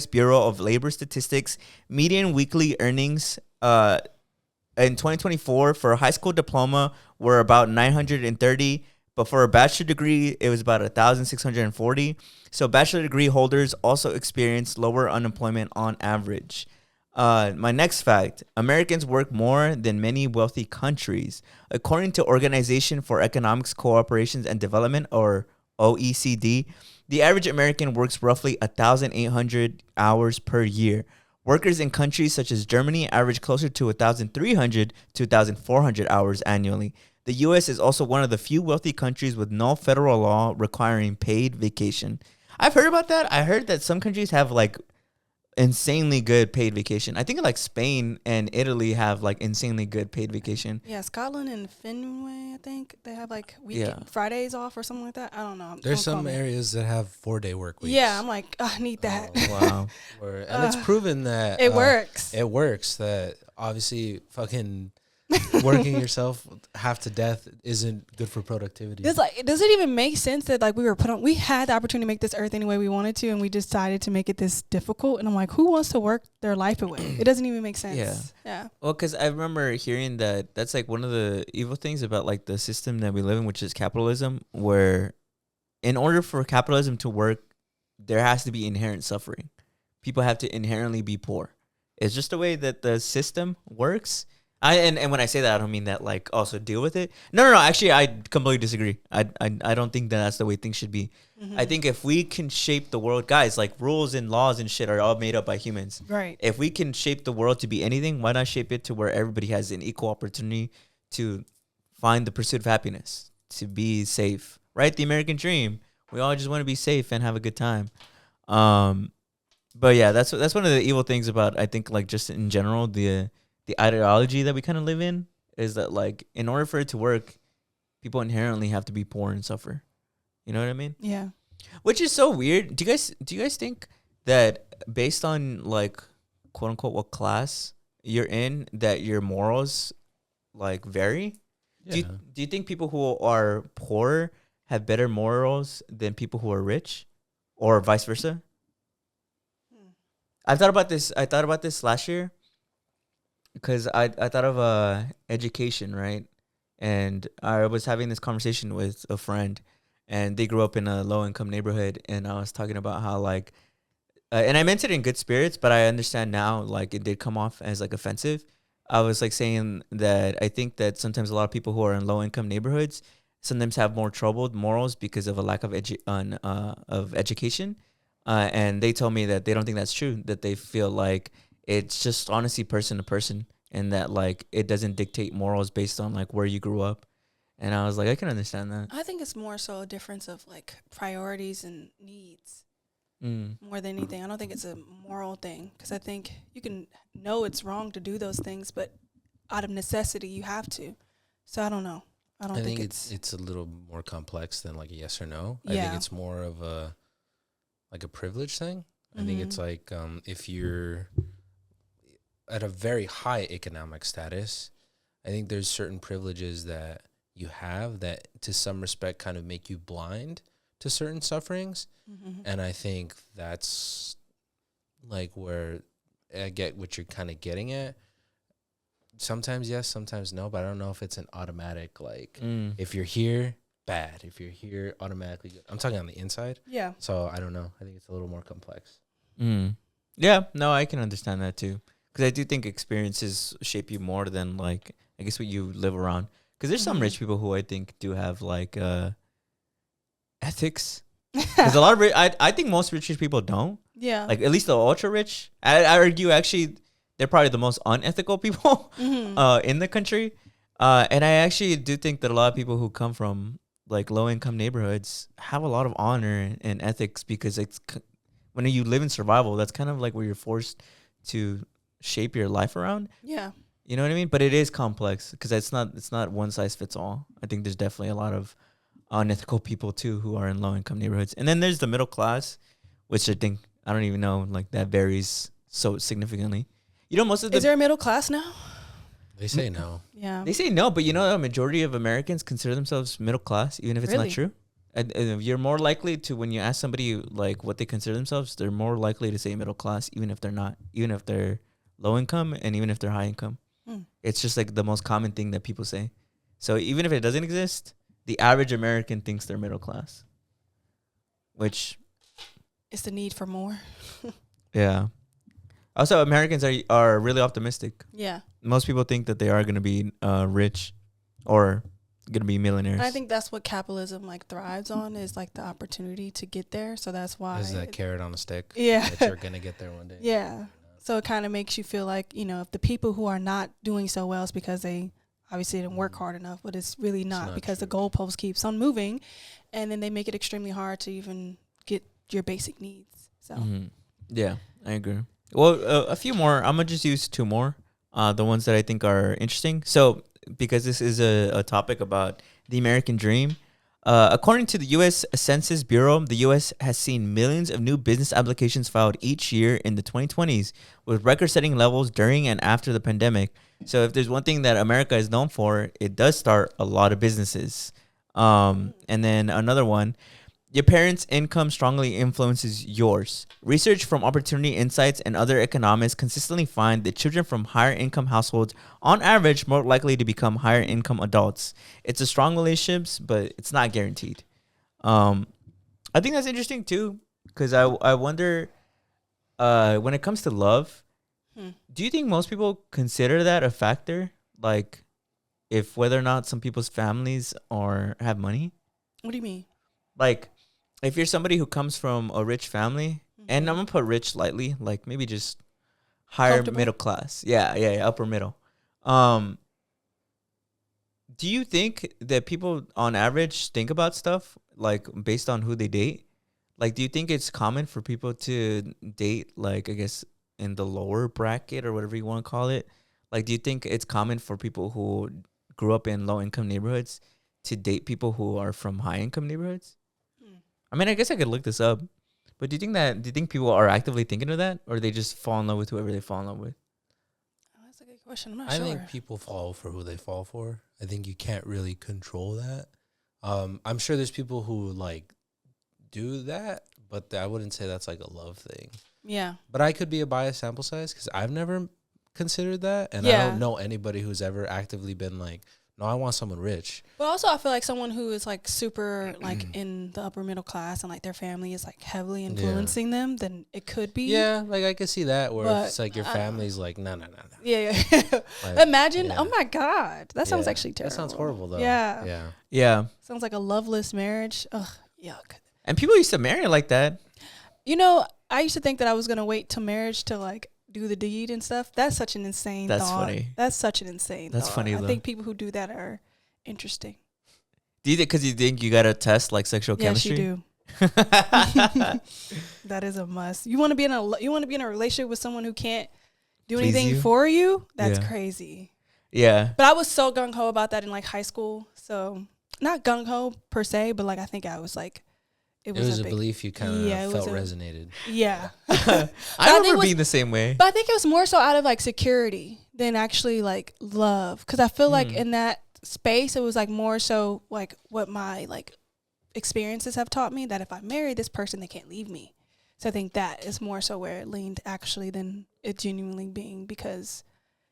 Speaker 2: Bureau of Labor Statistics, median weekly earnings in 2024 for a high school diploma were about 930, but for a bachelor degree, it was about 1,640. So bachelor degree holders also experience lower unemployment on average. My next fact, Americans work more than many wealthy countries. According to Organization for Economic Cooperation and Development, or OECD, the average American works roughly 1,800 hours per year. Workers in countries such as Germany average closer to 1,300 to 1,400 hours annually. The U.S. is also one of the few wealthy countries with no federal law requiring paid vacation. I've heard about that. I heard that some countries have like insanely good paid vacation. I think like Spain and Italy have like insanely good paid vacation.
Speaker 3: Yeah, Scotland and Finway, I think they have like Fridays off or something like that. I don't know.
Speaker 1: There's some areas that have 4-day work weeks.
Speaker 3: Yeah, I'm like, I need that.
Speaker 2: Wow.
Speaker 1: And it's proven that
Speaker 3: it works.
Speaker 1: It works. That obviously fucking working yourself half to death isn't good for productivity.
Speaker 3: It's like, does it even make sense that like we had the opportunity to make this earth any way we wanted to, and we decided to make it this difficult? And I'm like, who wants to work their life away? It doesn't even make sense. Yeah.
Speaker 2: Well, because I remember hearing that's like one of the evil things about like the system that we live in, which is capitalism, where in order for capitalism to work, there has to be inherent suffering. People have to inherently be poor. It's just the way that the system works. And when I say that, I don't mean that like also deal with it. No. Actually, I completely disagree. I don't think that's the way things should be. Mm-hmm. I think if we can shape the world, guys, like rules and laws and shit are all made up by humans.
Speaker 3: Right.
Speaker 2: If we can shape the world to be anything, why not shape it to where everybody has an equal opportunity to find the pursuit of happiness, to be safe, right? The American dream. We all just want to be safe and have a good time. But yeah, that's one of the evil things about, I think, like just in general, the ideology that we kind of live in is that like in order for it to work, people inherently have to be poor and suffer. You know what I mean?
Speaker 3: Yeah.
Speaker 2: Which is so weird. Do you guys think that based on like quote unquote what class you're in, that your morals like vary? Yeah. Do you think people who are poor have better morals than people who are rich, or vice versa? I thought about this last year. Because I thought of education, right? And I was having this conversation with a friend, and they grew up in a low-income neighborhood, and I was talking about how, like, and I meant it in good spirits, but I understand now, like, it did come off as, like, offensive. I was, like, saying that I think that sometimes a lot of people who are in low-income neighborhoods sometimes have more troubled morals because of a lack of education. And they told me that they don't think that's true, that they feel like it's just honestly person to person, and that like it doesn't dictate morals based on like where you grew up. And I was like, I can understand that.
Speaker 3: I think it's more so a difference of like priorities and needs more than anything. I don't think it's a moral thing, because I think you can know it's wrong to do those things, but out of necessity you have to. So I don't know. I think
Speaker 1: it's a little more complex than like a yes or no.
Speaker 3: Yeah.
Speaker 1: I think it's more of a privilege thing. I think it's like if you're at a very high economic status, I think there's certain privileges that you have that to some respect kind of make you blind to certain sufferings. And I think that's like where I get what you're kind of getting at. Sometimes yes, sometimes no, but I don't know if it's an automatic, like if you're here, bad. If you're here, automatically good. I'm talking on the inside.
Speaker 3: Yeah.
Speaker 1: So I don't know. I think it's a little more complex.
Speaker 2: Yeah, no, I can understand that too. Because I do think experiences shape you more than like, I guess, what you live around. Because there's some rich people who I think do have like ethics. Because a lot of I think most rich people don't.
Speaker 3: Yeah.
Speaker 2: Like at least the ultra rich. I argue actually they're probably the most unethical people in the country. And I actually do think that a lot of people who come from like low income neighborhoods have a lot of honor and ethics, because it's when you live in survival, that's kind of like where you're forced to shape your life around.
Speaker 3: Yeah.
Speaker 2: You know what I mean? But it is complex because it's not one size fits all. I think there's definitely a lot of unethical people too who are in low income neighborhoods. And then there's the middle class, which I think I don't even know, like that varies so significantly. You know, most of the
Speaker 3: Is there a middle class now?
Speaker 1: They say no.
Speaker 3: Yeah.
Speaker 2: they say no, but you know, a majority of Americans consider themselves middle class, even if it's
Speaker 3: Really?
Speaker 2: not true. And you're more likely to, when you ask somebody like what they consider themselves, they're more likely to say middle class, even if they're not, even if they're low income and even if they're high income. It's just like the most common thing that people say. So even if it doesn't exist, the average American thinks they're middle class, which
Speaker 3: It's the need for more.
Speaker 2: yeah. Also, Americans are really optimistic.
Speaker 3: Yeah.
Speaker 2: Most people think that they are going to be rich or going to be millionaires.
Speaker 3: And I think that's what capitalism like thrives on, is like the opportunity to get there. So that's why.
Speaker 1: There's that carrot on a stick.
Speaker 3: Yeah.
Speaker 1: That you're gonna get there one day.
Speaker 3: Yeah. So it kind of makes you feel like, you know, if the people who are not doing so well is because they obviously didn't work hard enough, but it's really not because the goalpost keeps on moving, and then they make it extremely hard to even get your basic needs. So
Speaker 2: yeah, I agree. Well, a few more. I'm gonna just use two more, the ones that I think are interesting. So because this is a topic about the American dream. According to the U.S. Census Bureau, the U.S. has seen millions of new business applications filed each year in the 2020s, with record-setting levels during and after the pandemic. So if there's one thing that America is known for, it does start a lot of businesses. And then another one, your parents' income strongly influences yours. Research from Opportunity Insights and other economists consistently find that children from higher income households, on average, more likely to become higher income adults. It's a strong relationships, but it's not guaranteed. I think that's interesting too, because I wonder, when it comes to love, do you think most people consider that a factor? Like, if whether or not some people's families have money?
Speaker 3: what do you mean?
Speaker 2: Like, if you're somebody who comes from a rich family, and I'm gonna put rich lightly, like maybe just higher middle class. Yeah, upper middle. Do you think that people on average think about stuff like based on who they date? Like, do you think it's common for people to date, like, I guess, in the lower bracket or whatever you want to call it? Like, do you think it's common for people who grew up in low income neighborhoods to date people who are from high income neighborhoods? I mean, I guess I could look this up, but do you think people are actively thinking of that, or they just fall in love with whoever they fall in love with?
Speaker 3: Oh, that's a good question. I'm not
Speaker 1: I
Speaker 3: sure.
Speaker 1: think people fall for who they fall for. I think you can't really control that. I'm sure there's people who like do that, but I wouldn't say that's like a love thing.
Speaker 3: Yeah.
Speaker 1: But I could be a biased sample size because I've never considered that, and I don't know anybody who's ever actively been like, no, I want someone rich.
Speaker 3: But also, I feel like someone who is like super like in the upper middle class and like their family is like heavily influencing them, then it could be.
Speaker 1: Yeah, like I could see that where
Speaker 3: But
Speaker 1: it's like your family's like, no.
Speaker 3: Yeah.
Speaker 1: Like,
Speaker 3: Imagine. Oh my God, that sounds actually terrible.
Speaker 1: That sounds horrible though.
Speaker 3: Yeah.
Speaker 2: Yeah.
Speaker 3: Sounds like a loveless marriage. Ugh, yuck.
Speaker 2: And people used to marry like that.
Speaker 3: You know, I used to think that I was gonna wait till marriage to like do the deed and stuff. That's such an insane thought.
Speaker 2: That's funny.
Speaker 3: That's such an insane
Speaker 2: That's
Speaker 3: thought.
Speaker 2: funny,
Speaker 3: I
Speaker 2: though.
Speaker 3: think people who do that are interesting.
Speaker 2: Do you think because you think you gotta test like sexual chemistry?
Speaker 3: Yes, you do. That is a must. You want to be in a relationship with someone who can't do
Speaker 2: Please
Speaker 3: anything
Speaker 2: you?
Speaker 3: for you? That's
Speaker 2: Yeah.
Speaker 3: crazy.
Speaker 2: Yeah.
Speaker 3: But I was so gung ho about that in like high school. So not gung ho per se, but like I think I was like,
Speaker 1: It was a
Speaker 3: big,
Speaker 1: belief you kind of
Speaker 3: Yeah, it
Speaker 1: felt
Speaker 3: was
Speaker 1: resonated.
Speaker 3: Yeah.
Speaker 2: I
Speaker 3: think
Speaker 2: remember
Speaker 3: it was-
Speaker 2: being the same way.
Speaker 3: But I think it was more so out of like security than actually like love. Cause I feel like in that space, it was like more so like what my like experiences have taught me, that if I marry this person, they can't leave me. So I think that is more so where it leaned actually than it genuinely being, because,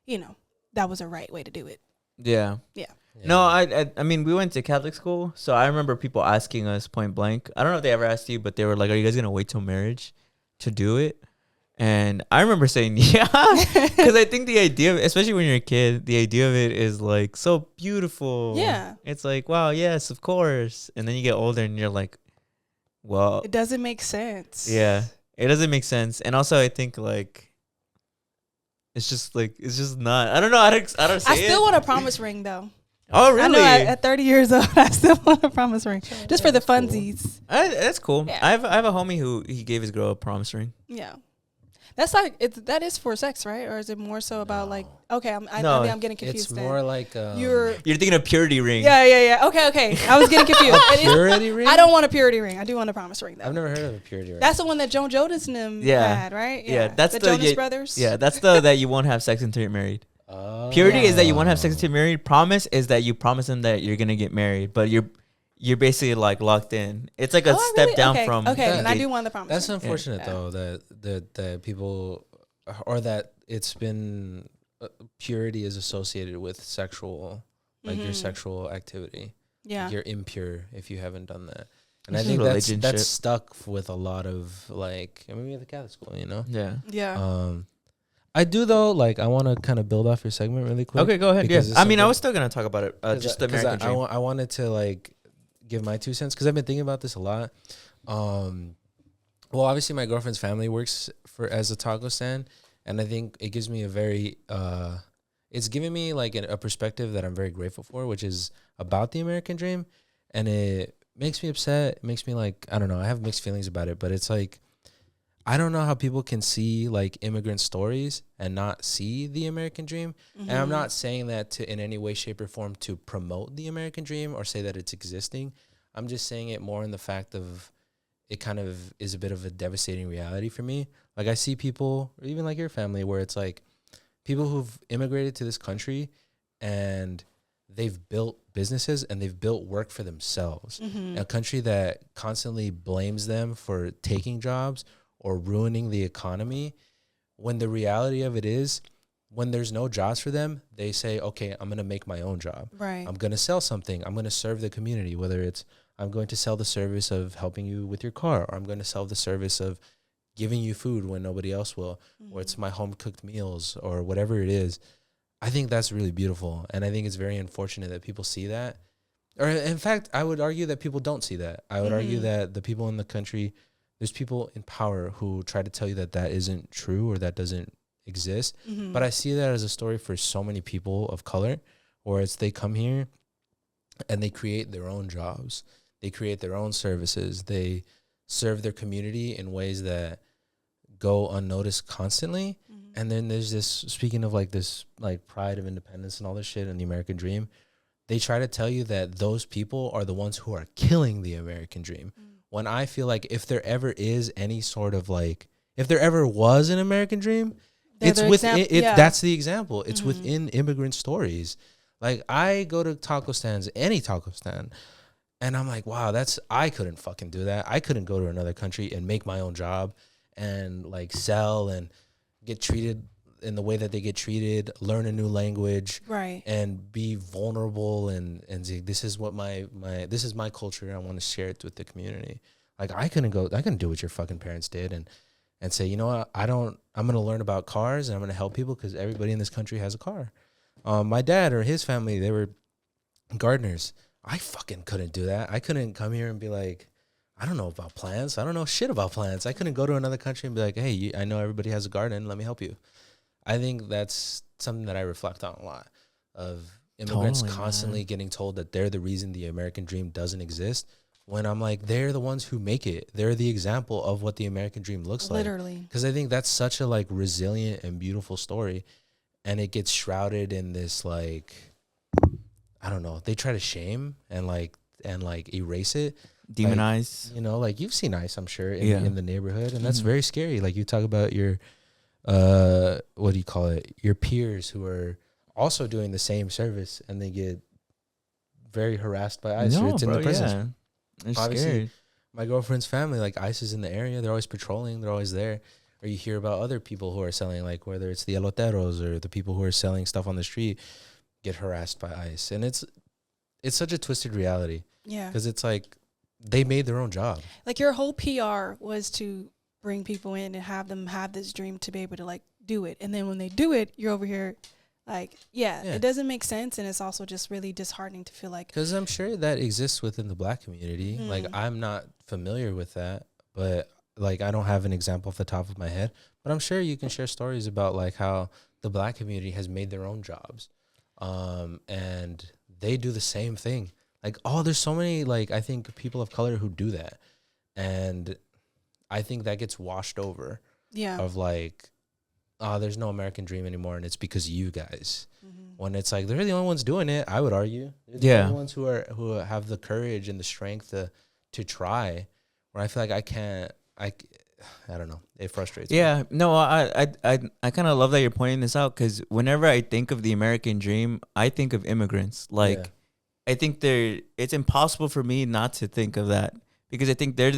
Speaker 3: you know, that was a right way to do it.
Speaker 2: Yeah.
Speaker 3: Yeah.
Speaker 2: No, I mean, we went to Catholic school, so I remember people asking us point blank. I don't know if they ever asked you, but they were like, "Are you guys gonna wait till marriage to do it?" And I remember saying, "Yeah," because I think the idea, especially when you're a kid, the idea of it is like so beautiful.
Speaker 3: Yeah.
Speaker 2: It's like, wow, yes, of course. And then you get older, and you're like, well,
Speaker 3: It doesn't make sense.
Speaker 2: yeah, it doesn't make sense. And also, I think like it's just not. I don't know. I don't say
Speaker 3: I still want a promise ring though.
Speaker 2: Oh, really?
Speaker 3: I know at 30 years old, I still want a promise ring. Just for the funsies.
Speaker 2: That's cool.
Speaker 3: Yeah.
Speaker 2: I have a homie who he gave his girl a promise ring.
Speaker 3: Yeah. That's like that is for sex, right? Or is it more so about like? Okay,
Speaker 2: No,
Speaker 3: I'm getting confused.
Speaker 1: It's
Speaker 3: then.
Speaker 1: more like
Speaker 3: You're
Speaker 2: thinking of purity ring.
Speaker 3: Yeah. Okay. I was getting confused.
Speaker 1: purity ring.
Speaker 3: I don't want a purity ring. I do want a promise ring though.
Speaker 1: I've never heard of a purity ring.
Speaker 3: That's the one that Joan Jonas and them had, right?
Speaker 2: Yeah, that's
Speaker 3: the Jonas Brothers.
Speaker 2: Yeah, that's the that you won't have sex until you're married. Purity is that you won't have sex until you're married. Promise is that you promise them that you're gonna get married, but you're basically like locked in. It's like a step down from.
Speaker 3: Okay, and I do want the promise.
Speaker 1: That's unfortunate though that people, or that it's been purity is associated with sexual, like your sexual activity.
Speaker 3: Yeah,
Speaker 1: like you're impure if you haven't done that. And
Speaker 2: This
Speaker 1: I think
Speaker 2: is
Speaker 1: that's stuck with a lot of like, I mean, we have the Catholic school, you know.
Speaker 2: Yeah.
Speaker 1: I do though. Like, I want to kind of build off your segment really quick.
Speaker 2: Okay, go ahead. Yeah. I mean, I was still gonna talk about it. Just the American dream.
Speaker 1: I wanted to like give my 2 cents because I've been thinking about this a lot. Well, obviously my girlfriend's family works as a taco stand, and I think it gives me a very it's giving me like a perspective that I'm very grateful for, which is about the American dream, and it makes me upset. It makes me like, I don't know, I have mixed feelings about it, but it's like, I don't know how people can see like immigrant stories and not see the American dream. And I'm not saying that to in any way, shape, or form to promote the American dream or say that it's existing. I'm just saying it more in the fact of it kind of is a bit of a devastating reality for me. Like, I see people, or even like your family, where it's like people who've immigrated to this country and they've built businesses and they've built work for themselves. A country that constantly blames them for taking jobs or ruining the economy, when the reality of it is, when there's no jobs for them, they say, okay, I'm going to make my own job.
Speaker 3: Right.
Speaker 1: I'm going to sell something. I'm going to serve the community, whether it's I'm going to sell the service of helping you with your car, or I'm going to sell the service of giving you food when nobody else will, or it's my home cooked meals, or whatever it is. I think that's really beautiful. And I think it's very unfortunate that people see that. Or in fact, I would argue that people don't see that. I would argue that the people in the country, there's people in power who try to tell you that that isn't true or that doesn't exist. But I see that as a story for so many people of color, where it's they come here and they create their own jobs. They create their own services. They serve their community in ways that go unnoticed constantly. And then there's this, speaking of like this like pride of independence and all this shit and the American dream, they try to tell you that those people are the ones who are killing the American dream. When I feel like if there ever is any sort of like, if there ever was an American dream, it's within that's the example. It's within immigrant stories. Like, I go to taco stands, any taco stand, and I'm like, wow, I couldn't fucking do that. I couldn't go to another country and make my own job and like sell and get treated in the way that they get treated, learn a new language,
Speaker 3: right,
Speaker 1: and be vulnerable and say, this is what this is my culture. I want to share it with the community. Like, I couldn't do what your fucking parents did and say, you know what, I'm going to learn about cars and I'm going to help people because everybody in this country has a car. My dad or his family, they were gardeners. I fucking couldn't do that. I couldn't come here and be like, I don't know about plants. I don't know shit about plants. I couldn't go to another country and be like, hey, I know everybody has a garden. Let me help you. I think that's something that I reflect on a lot, of immigrants constantly getting told that they're the reason the American dream doesn't exist, when I'm like, they're the ones who make it. They're the example of what the American dream looks like. Literally. Because I think that's such a like resilient and beautiful story, and it gets shrouded in this like, I don't know, they try to shame and erase it.
Speaker 2: Demonize.
Speaker 1: Like, you know, like you've seen ICE, I'm sure, in the neighborhood, and that's very scary. Like, you talk about your what do you call it, your peers who are also doing the same service and they get very harassed by ICE. It's in the prison.
Speaker 2: It's
Speaker 1: obviously
Speaker 2: scary.
Speaker 1: My girlfriend's family, like, ICE is in the area. They're always patrolling. They're always there. Or you hear about other people who are selling, like, whether it's the eloteros or the people who are selling stuff on the street, get harassed by ICE. And it's such a twisted reality. Yeah. Because it's like they made their own job. Like,
Speaker 3: your whole PR was to bring people in and have them have this dream to be able to, like, do it. And then when they do it, you're over here like, it doesn't make sense. And it's also just really disheartening to feel like. Because I'm sure that exists within the Black community. Like, I'm not familiar with that, but, like, I don't have an example off the top of my head. But I'm sure you can share stories about, like, how the Black community has made their own jobs. And they do the same thing. Like, there's so many, like, I think people of color who do that. And I think that gets washed over Yeah.
Speaker 1: of like, oh, there's no American dream anymore, and it's because of you guys. When it's like they're the only ones doing it, I would argue. They're the only ones who have the courage and the strength to try. Where I feel like I don't know. It frustrates me.
Speaker 2: Yeah, no, I kind of love that you're pointing this out, because whenever I think of the American dream, I think of immigrants. Like,
Speaker 1: Yeah.
Speaker 2: I think it's impossible for me not to think of that, because I think there's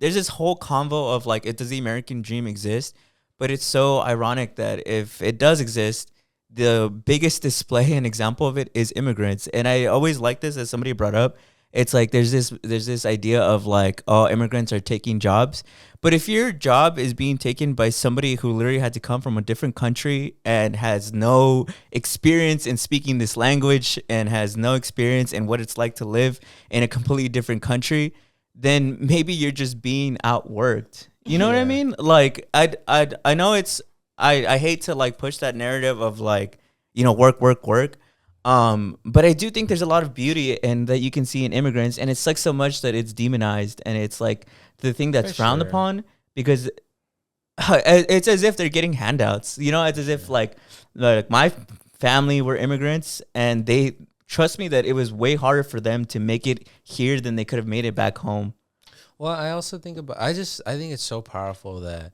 Speaker 2: this whole convo of like, does the American dream exist? But it's so ironic that if it does exist, the biggest display and example of it is immigrants. And I always like this, as somebody brought up. It's like there's this idea of like, oh, immigrants are taking jobs. But if your job is being taken by somebody who literally had to come from a different country and has no experience in speaking this language and has no experience in what it's like to live in a completely different country, then maybe you're just being outworked. You know what I mean? Like, I know I hate to like push that narrative of like, work. But I do think there's a lot of beauty and that you can see in immigrants, and it sucks so much that it's demonized and it's like the thing that's frowned upon, because it's as if they're getting handouts. It's as if like my family were immigrants, and they trust me that it was way harder for them to make it here than they could have made it back home.
Speaker 1: Well, I also think I think it's so powerful that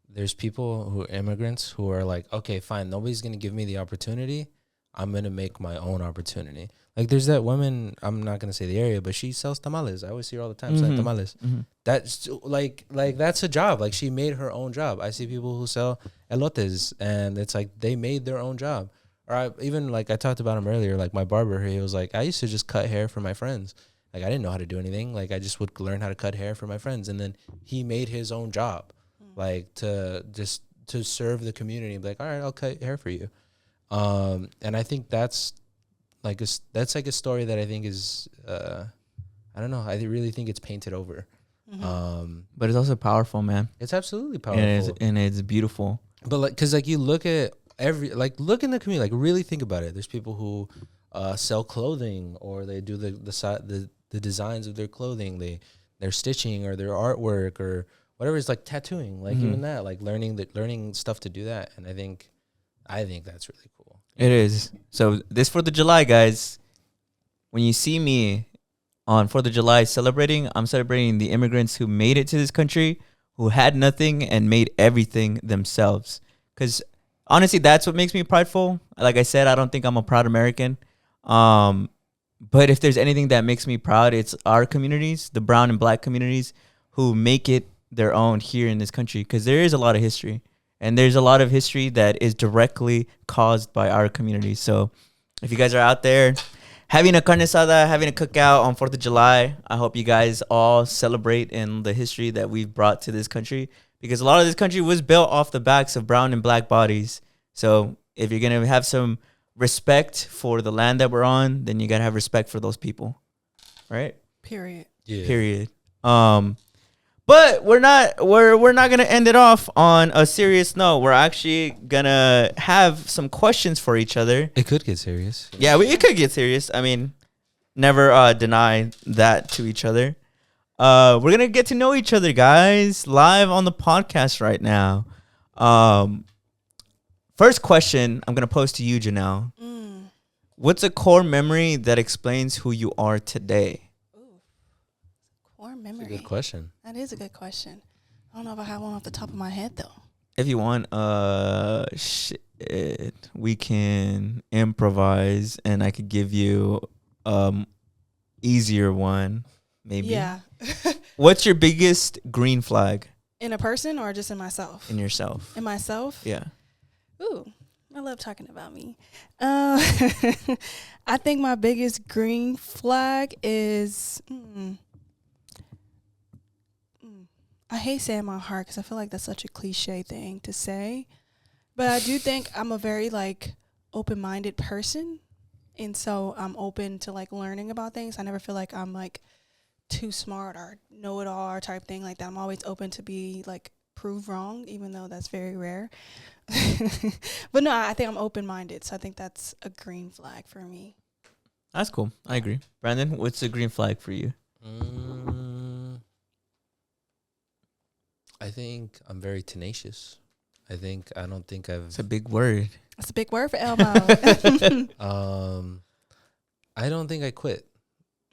Speaker 1: there's people who are immigrants who are like, okay, fine, nobody's going to give me the opportunity. I'm going to make my own opportunity. Like, there's that woman, I'm not going to say the area, but she sells tamales. I always see her all the time selling tamales. That's like that's a job. Like, she made her own job. I see people who sell elotes, and it's like they made their own job. Or I talked about him earlier, like my barber, he was like, I used to just cut hair for my friends. Like, I didn't know how to do anything. Like, I just would learn how to cut hair for my friends. And then he made his own job, like to serve the community. Like, all right, I'll cut hair for you. And I think that's like a story that I think is, I don't know. I really think it's painted over.
Speaker 2: But it's also powerful, man.
Speaker 1: It's absolutely powerful.
Speaker 2: And it's beautiful.
Speaker 1: But like, cause like you look at look in the community, like really think about it. There's people who, sell clothing, or they do the designs of their clothing. They're stitching or their artwork or whatever. It's like tattooing, like even that, like learning stuff to do that. And I think that's really cool.
Speaker 2: It is. So this 4th of July, guys, when you see me on 4th of July celebrating, I'm celebrating the immigrants who made it to this country, who had nothing and made everything themselves. Because honestly, that's what makes me prideful. Like I said, I don't think I'm a proud American. But if there's anything that makes me proud, it's our communities, the brown and black communities, who make it their own here in this country. Because there is a lot of history. And there's a lot of history that is directly caused by our community. So if you guys are out there having a carne asada, having a cookout on 4th of July, I hope you guys all celebrate in the history that we've brought to this country. Because a lot of this country was built off the backs of brown and black bodies. So if you're going to have some respect for the land that we're on, then you got to have respect for those people. Right?
Speaker 3: Period.
Speaker 1: Yeah.
Speaker 2: Period. But we're not gonna end it off on a serious note. We're actually gonna have some questions for each other.
Speaker 1: It could get serious.
Speaker 2: Yeah, it could get serious. I mean, never deny that to each other. We're gonna get to know each other, guys, live on the podcast right now. First question I'm gonna pose to you, Janel. What's a core memory that explains who you are today?
Speaker 3: Core memory.
Speaker 1: That's a good question.
Speaker 3: That is a good question. I don't know if I have one off the top of my head though.
Speaker 2: If you want, we can improvise, and I could give you easier one, maybe.
Speaker 3: Yeah.
Speaker 2: What's your biggest green flag?
Speaker 3: In a person or just in myself?
Speaker 2: In yourself.
Speaker 3: In myself?
Speaker 2: Yeah.
Speaker 3: Ooh, I love talking about me. I think my biggest green flag is. I hate saying my heart because I feel like that's such a cliche thing to say. But I do think I'm a very, like, open-minded person. And so I'm open to, like, learning about things. I never feel like I'm, like, too smart or know-it-all or type thing like that. I'm always open to be, like, proved wrong, even though that's very rare. But no, I think I'm open-minded. So I think that's a green flag for me.
Speaker 2: That's cool. I agree. Brandon, what's a green flag for you?
Speaker 1: I think I'm very tenacious. I don't think I've.
Speaker 2: It's a big word.
Speaker 3: That's a big word for Elmo.
Speaker 1: I don't think I quit.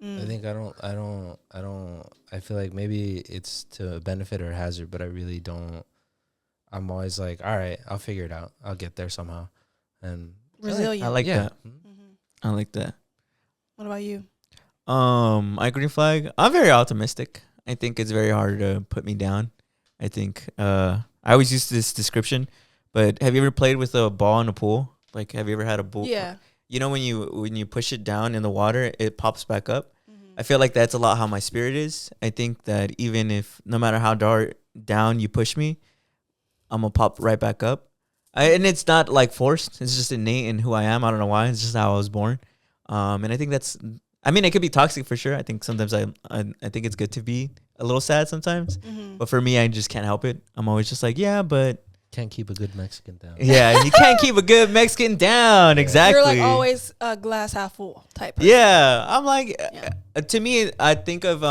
Speaker 3: Mm.
Speaker 1: I think I feel like maybe it's to benefit or hazard, but I really don't. I'm always like, all right, I'll figure it out. I'll get there somehow. And
Speaker 3: Resilient.
Speaker 2: I like that.
Speaker 3: Mm-hmm.
Speaker 2: I like that.
Speaker 3: What about you?
Speaker 2: My green flag. I'm very optimistic. I think it's very hard to put me down. I think I always use this description, but have you ever played with a ball in a pool? Like, have you ever had a ball?
Speaker 3: Yeah.
Speaker 2: You know, when you push it down in the water, it pops back up. Mm-hmm. I feel like that's a lot how my spirit is. I think that even if no matter how down you push me, I'm gonna pop right back up. And it's not like forced. It's just innate in who I am. I don't know why. It's just how I was born. And I think that's. I mean, it could be toxic for sure. I think sometimes I think it's good to be a little sad sometimes. Mm-hmm. But for me, I just can't help it. I'm always just like, yeah, but
Speaker 1: can't keep a good Mexican down.
Speaker 2: Yeah, you can't keep a good Mexican down. Yeah. Exactly.
Speaker 3: You're like always a glass half full type person.
Speaker 2: Yeah, I'm like, to me, I think of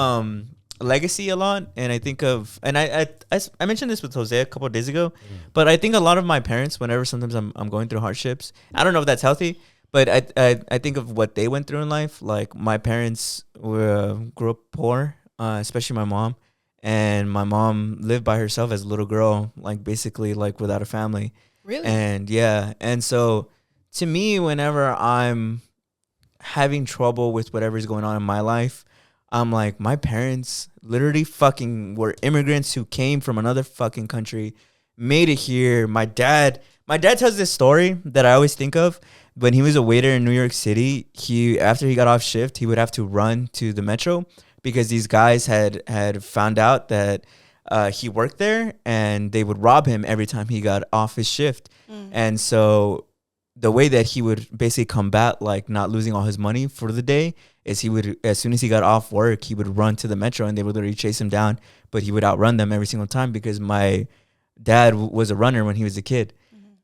Speaker 2: legacy a lot, and I think of, and I mentioned this with Jose a couple of days ago, but I think a lot of my parents, whenever sometimes I'm going through hardships, I don't know if that's healthy. But I think of what they went through in life. Like my parents grew up poor, especially my mom. And my mom lived by herself as a little girl, like basically like without a family.
Speaker 3: Really?
Speaker 2: And yeah. And so to me, whenever I'm having trouble with whatever's going on in my life, I'm like, my parents literally fucking were immigrants who came from another fucking country, made it here. My dad tells this story that I always think of. When he was a waiter in New York City, after he got off shift, he would have to run to the metro because these guys had found out that he worked there, and they would rob him every time he got off his shift. And so the way that he would basically combat like not losing all his money for the day is he would, as soon as he got off work, he would run to the metro, and they would literally chase him down, but he would outrun them every single time because my dad was a runner when he was a kid.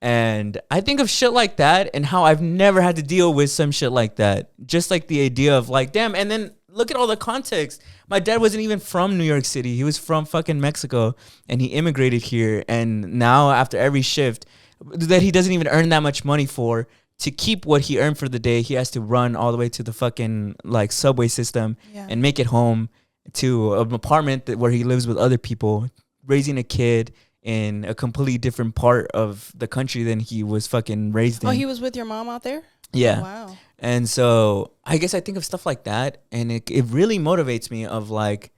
Speaker 2: And I think of shit like that and how I've never had to deal with some shit like that. Just like the idea of like, damn, and then look at all the context. My dad wasn't even from New York City. He was from fucking Mexico, and he immigrated here. And now after every shift that he doesn't even earn that much money for, to keep what he earned for the day, he has to run all the way to the fucking like subway system and make it home to an apartment where he lives with other people, raising a kid in a completely different part of the country than he was fucking raised in.
Speaker 3: Oh, he was with your mom out there?
Speaker 2: Yeah.
Speaker 3: Oh, wow.
Speaker 2: And so I guess I think of stuff like that, and it really motivates me of like,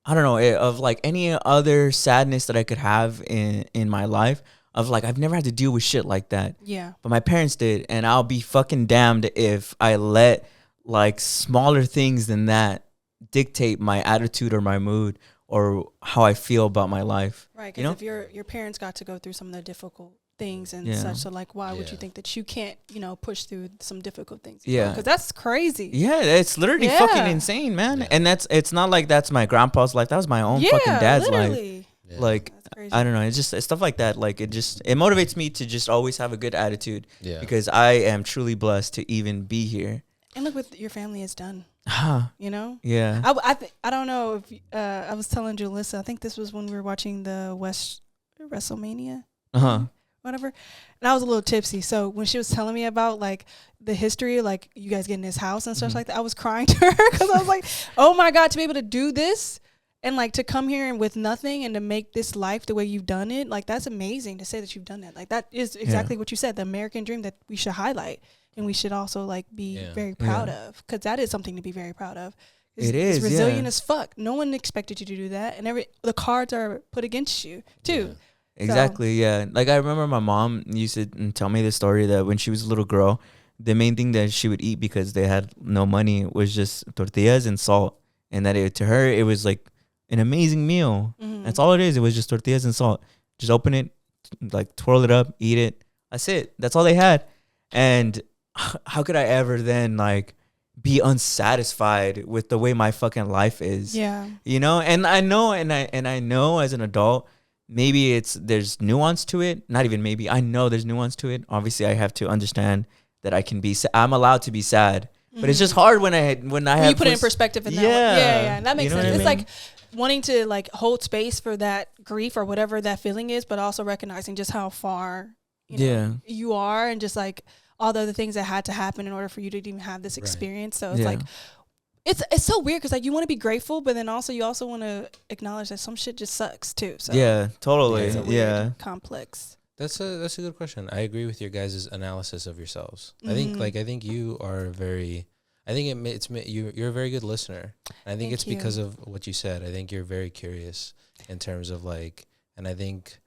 Speaker 2: I don't know, of like any other sadness that I could have in my life, of like, I've never had to deal with shit like that.
Speaker 3: Yeah.
Speaker 2: But my parents did, and I'll be fucking damned if I let like smaller things than that dictate my attitude or my mood or how I feel about my life.
Speaker 3: Right, because if your parents got to go through some of the difficult things and such, so like, why would you think that you can't, push through some difficult things? Because that's crazy.
Speaker 2: Yeah, it's literally fucking insane, man. And it's not like that's my grandpa's life. That was my own fucking dad's life. Yeah. Like, I don't know. It's just stuff like that. Like, it motivates me to just always have a good attitude. Yeah. Because I am truly blessed to even be here.
Speaker 3: And look what your family has done. You know?
Speaker 2: Yeah.
Speaker 3: I don't know if I was telling Julyssa, I think this was when we were watching the WrestleMania. Whatever. And I was a little tipsy. So when she was telling me about like the history, like you guys getting this house and stuff like that, I was crying to her because I was like, oh my God, to be able to do this and like to come here and with nothing and to make this life the way you've done it, like that's amazing to say that you've done that. Like that is exactly what you said, the American dream that we should highlight. And we should also like be very proud of, because that is something to be very proud of. It's resilient as fuck. No one expected you to do that, and the cards are put against you too.
Speaker 2: Exactly. Yeah. Like I remember my mom used to tell me the story that when she was a little girl, the main thing that she would eat because they had no money was just tortillas and salt, and that to her it was like an amazing meal. That's all it is. It was just tortillas and salt. Just open it, like twirl it up, eat it. That's it. That's all they had. And how could I ever then like be unsatisfied with the way my fucking life is?
Speaker 3: Yeah.
Speaker 2: And I know, and I know as an adult, maybe there's nuance to it. Not even maybe. I know there's nuance to it. Obviously, I have to understand that I'm allowed to be sad. But it's just hard when I have
Speaker 3: you put it in perspective. And that and that makes sense. It's like wanting to like hold space for that grief or whatever that feeling is, but also recognizing just how far you are, and just like all the other things that had to happen in order for you to even have this experience. So it's like it's so weird because like you want to be grateful, but then also you also want to acknowledge that some shit just sucks too. So
Speaker 2: totally.
Speaker 3: it's a weird, complex.
Speaker 1: That's a good question. I agree with your guys' analysis of yourselves. I think you are very. I think you're a very good listener. I think it's because of what you said. I think you're very curious in terms of like, and I think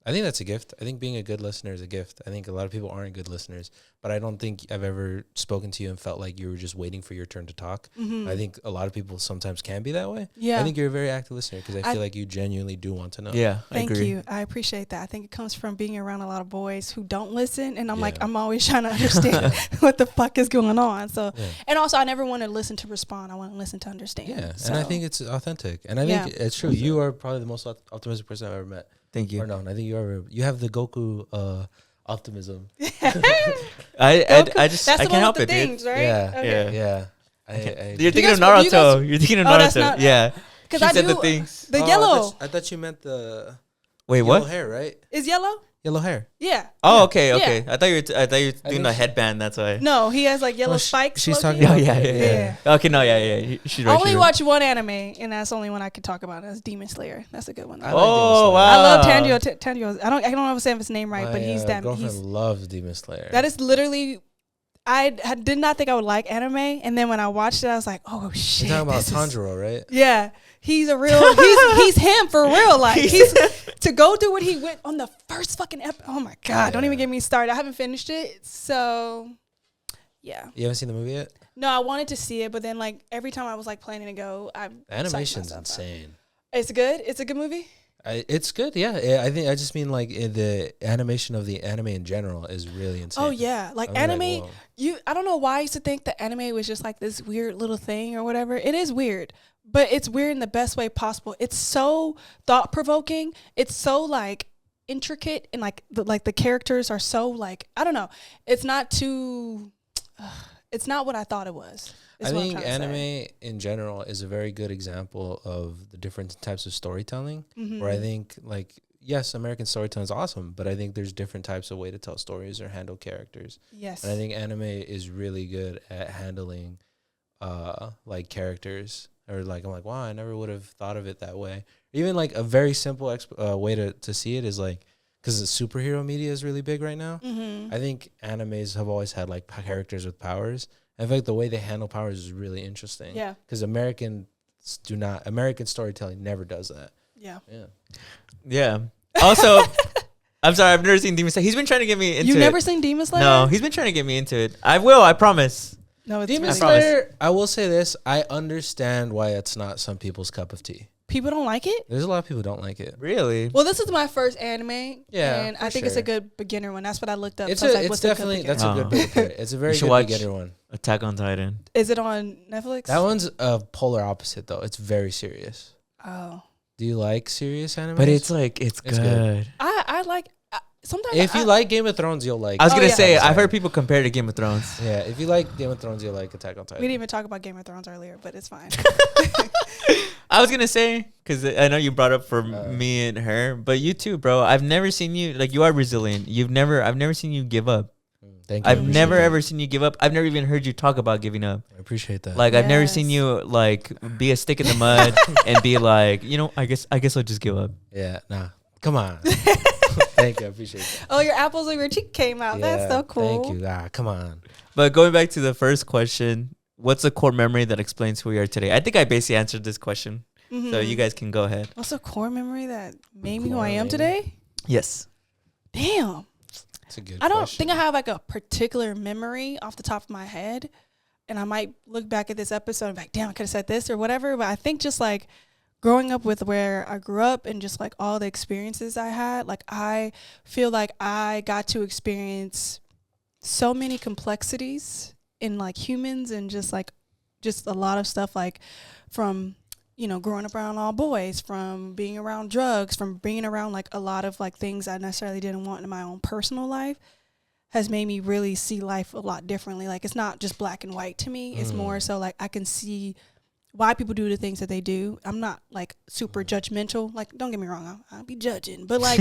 Speaker 1: that's a gift. I think being a good listener is a gift. I think a lot of people aren't good listeners, but I don't think I've ever spoken to you and felt like you were just waiting for your turn to talk. I think a lot of people sometimes can be that way. Yeah. I think you're a very active listener because I feel like you genuinely do want to know.
Speaker 2: Yeah,
Speaker 3: Thank you. I appreciate that. I think it comes from being around a lot of boys who don't listen, and I'm like, I'm always trying to understand what the fuck is going on. So, and also I never want to listen to respond. I want to listen to understand.
Speaker 1: Yeah, and I think it's authentic, and I think it's true. You are probably the most optimistic person I've ever met.
Speaker 2: Thank you.
Speaker 1: Or no, I think you have the Goku optimism.
Speaker 2: I can't help it,
Speaker 3: things,
Speaker 2: dude.
Speaker 3: right?
Speaker 1: Yeah.
Speaker 2: You're thinking of Naruto. You're thinking of Naruto. Yeah.
Speaker 3: Because I
Speaker 2: said
Speaker 3: do
Speaker 2: the things.
Speaker 3: The yellow.
Speaker 1: I thought you meant the
Speaker 2: Wait,
Speaker 1: yellow
Speaker 2: what?
Speaker 1: hair, right?
Speaker 3: Is yellow?
Speaker 1: Yellow hair.
Speaker 3: Yeah.
Speaker 2: Oh, okay. I thought you were doing a headband. That's why.
Speaker 3: No, he has like yellow spikes.
Speaker 1: She's talking
Speaker 2: about.
Speaker 1: Yeah.
Speaker 2: Okay, no, yeah. She's right.
Speaker 3: I only watch one anime, and that's the only one I could talk about. That's Demon Slayer. That's a good one.
Speaker 2: Wow!
Speaker 3: I love Tanjiro. Tanjiro. I don't know if I'm saying his name right, but he's that.
Speaker 1: My girlfriend loves Demon Slayer.
Speaker 3: That is literally. I did not think I would like anime, and then when I watched it, I was like, "Oh shit!"
Speaker 1: You're talking about Tanjiro, right?
Speaker 3: Yeah, he's a real. he's him for real. Like he's to go through what he went on the first fucking episode. Oh my god! Don't even get me started. I haven't finished it, so yeah.
Speaker 1: You haven't seen the movie yet?
Speaker 3: No, I wanted to see it, but then like every time I was like planning to go,
Speaker 1: the animation's insane.
Speaker 3: It's good. It's a good movie.
Speaker 1: It's good, yeah. I just mean like the animation of the anime in general is really insane.
Speaker 3: Oh yeah, like anime. I don't know why I used to think that anime was just like this weird little thing or whatever. It is weird, but it's weird in the best way possible. It's so thought provoking. It's so like intricate, and like the characters are so like I don't know. It's not too. It's not what I thought it was.
Speaker 1: I think anime in general is a very good example of the different types of storytelling. Where I think, like, yes, American storytelling is awesome, but I think there's different types of way to tell stories or handle characters.
Speaker 3: Yes,
Speaker 1: and I think anime is really good at handling, like characters. Or like I'm like, wow, I never would have thought of it that way. Even like a very simple way to see it is like, because the superhero media is really big right now. I think animes have always had like characters with powers. In fact, the way they handle powers is really interesting. Yeah. Because American storytelling never does that.
Speaker 2: Yeah. Also, I'm sorry, I've never seen Demon Slayer. He's been trying to get me into it.
Speaker 3: You've never seen Demon Slayer?
Speaker 2: No, he's been trying to get me into it. I will, I promise.
Speaker 3: No, it's
Speaker 1: Demon Slayer, I will say this. I understand why it's not some people's cup of tea.
Speaker 3: People don't like it?
Speaker 1: There's a lot of people who don't like it.
Speaker 2: Really?
Speaker 3: Well, this is my first anime.
Speaker 1: Yeah.
Speaker 3: And I think it's a good beginner one. That's what I looked up.
Speaker 1: It's
Speaker 3: so
Speaker 1: a good beginner. It's a very good beginner one.
Speaker 2: Attack on Titan.
Speaker 3: Is it on Netflix?
Speaker 1: That one's a polar opposite, though. It's very serious.
Speaker 3: Oh.
Speaker 1: Do you like serious anime?
Speaker 2: But it's like, it's good.
Speaker 3: I like... Sometimes
Speaker 1: if you like Game of Thrones, you'll like...
Speaker 2: I was going to say, I've heard people compare it to Game of Thrones.
Speaker 1: Yeah, if you like Game of Thrones, you'll like Attack on Titan.
Speaker 3: We didn't even talk about Game of Thrones earlier, but it's fine.
Speaker 2: I was going to say, because I know you brought up for me and her, but you too, bro. I've never seen you... Like, you are resilient. I've never seen you give up.
Speaker 1: Thank you.
Speaker 2: I've never ever seen you give up. I've never even heard you talk about giving up.
Speaker 1: I appreciate that.
Speaker 2: Like, I've never seen you, like, be a stick in the mud and be like, you know, I guess I'll just give up.
Speaker 1: Yeah, nah. Come on. Thank you. I appreciate that.
Speaker 3: Oh, your apples on your cheek came out. Yeah, that's so cool.
Speaker 1: Thank you. Come on.
Speaker 2: But going back to the first question, what's a core memory that explains who we are today? I think I basically answered this question. So you guys can go ahead.
Speaker 3: What's a core memory that made me who I am today?
Speaker 2: Yes.
Speaker 3: Damn.
Speaker 1: That's a good
Speaker 3: I don't
Speaker 1: question.
Speaker 3: think I have like a particular memory off the top of my head. And I might look back at this episode and be like, damn, I could have said this or whatever. But I think just like growing up with where I grew up and just like all the experiences I had, like I feel like I got to experience so many complexities in like humans and just a lot of stuff, like from, you know, growing up around all boys, from being around drugs, from being around like a lot of like things I necessarily didn't want in my own personal life, has made me really see life a lot differently. Like it's not just black and white to me. It's more so like I can see why people do the things that they do. I'm not like super judgmental. Like, don't get me wrong, I'll be judging, but like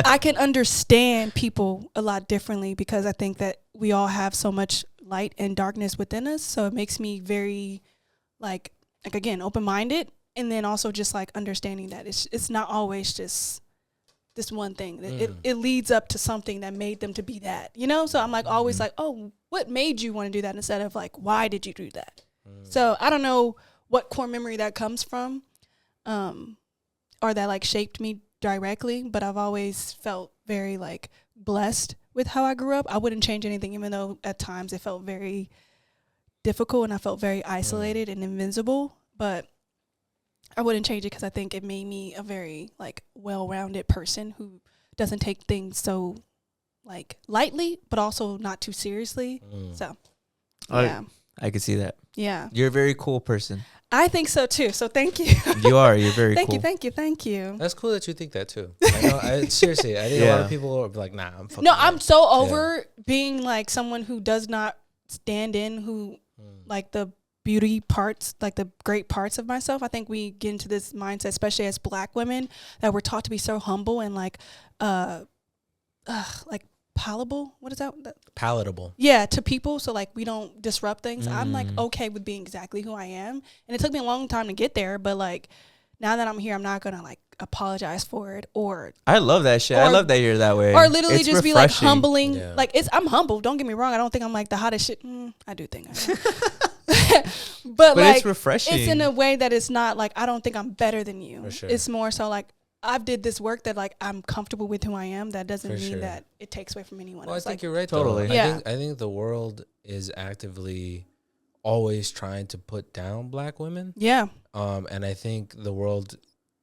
Speaker 3: I can understand people a lot differently because I think that we all have so much light and darkness within us. So it makes me very like again, open-minded, and then also just like understanding that it's not always just this one thing. It leads up to something that made them to be that, you know? So I'm like always like, oh, what made you want to do that, instead of like, why did you do that? So I don't know what core memory that comes from, or that like shaped me directly, but I've always felt very like blessed with how I grew up. I wouldn't change anything, even though at times it felt very difficult and I felt very isolated and invincible, but I wouldn't change it because I think it made me a very like well-rounded person who doesn't take things so like lightly, but also not too seriously. So yeah,
Speaker 2: I could see that.
Speaker 3: Yeah,
Speaker 2: You're a very cool person.
Speaker 3: I think so too. So thank you.
Speaker 2: You're very
Speaker 3: thank
Speaker 2: cool.
Speaker 3: you, thank you, thank you.
Speaker 1: That's cool that you think that too. I know. Seriously, I think a lot of people are like, "Nah, I'm fucking."
Speaker 3: No, I'm so over being like someone who does not stand in, who like the beauty parts, like the great parts of myself. I think we get into this mindset, especially as Black women, that we're taught to be so humble and like palatable. What is that?
Speaker 1: Palatable.
Speaker 3: Yeah, to people. So like we don't disrupt things. I'm like okay with being exactly who I am, and it took me a long time to get there. But like now that I'm here, I'm not gonna like apologize for it, or
Speaker 2: I love that shit. I love that you're that way.
Speaker 3: or literally
Speaker 2: it's
Speaker 3: just
Speaker 2: refreshing.
Speaker 3: be like humbling.
Speaker 1: Yeah.
Speaker 3: Like I'm humble. Don't get me wrong. I don't think I'm like the hottest shit. I do think I am. but like
Speaker 2: it's refreshing.
Speaker 3: It's in a way that it's not like I don't think I'm better than you.
Speaker 1: For sure.
Speaker 3: It's more so like I've did this work that like I'm comfortable with who I am. That doesn't
Speaker 1: For
Speaker 3: mean
Speaker 1: sure.
Speaker 3: that it takes away from anyone
Speaker 1: Well,
Speaker 3: else.
Speaker 1: I think
Speaker 3: Like,
Speaker 1: you're right.
Speaker 2: Totally.
Speaker 1: Though.
Speaker 3: Yeah.
Speaker 1: I think the world is actively always trying to put down Black women.
Speaker 3: yeah,
Speaker 1: And I think the world,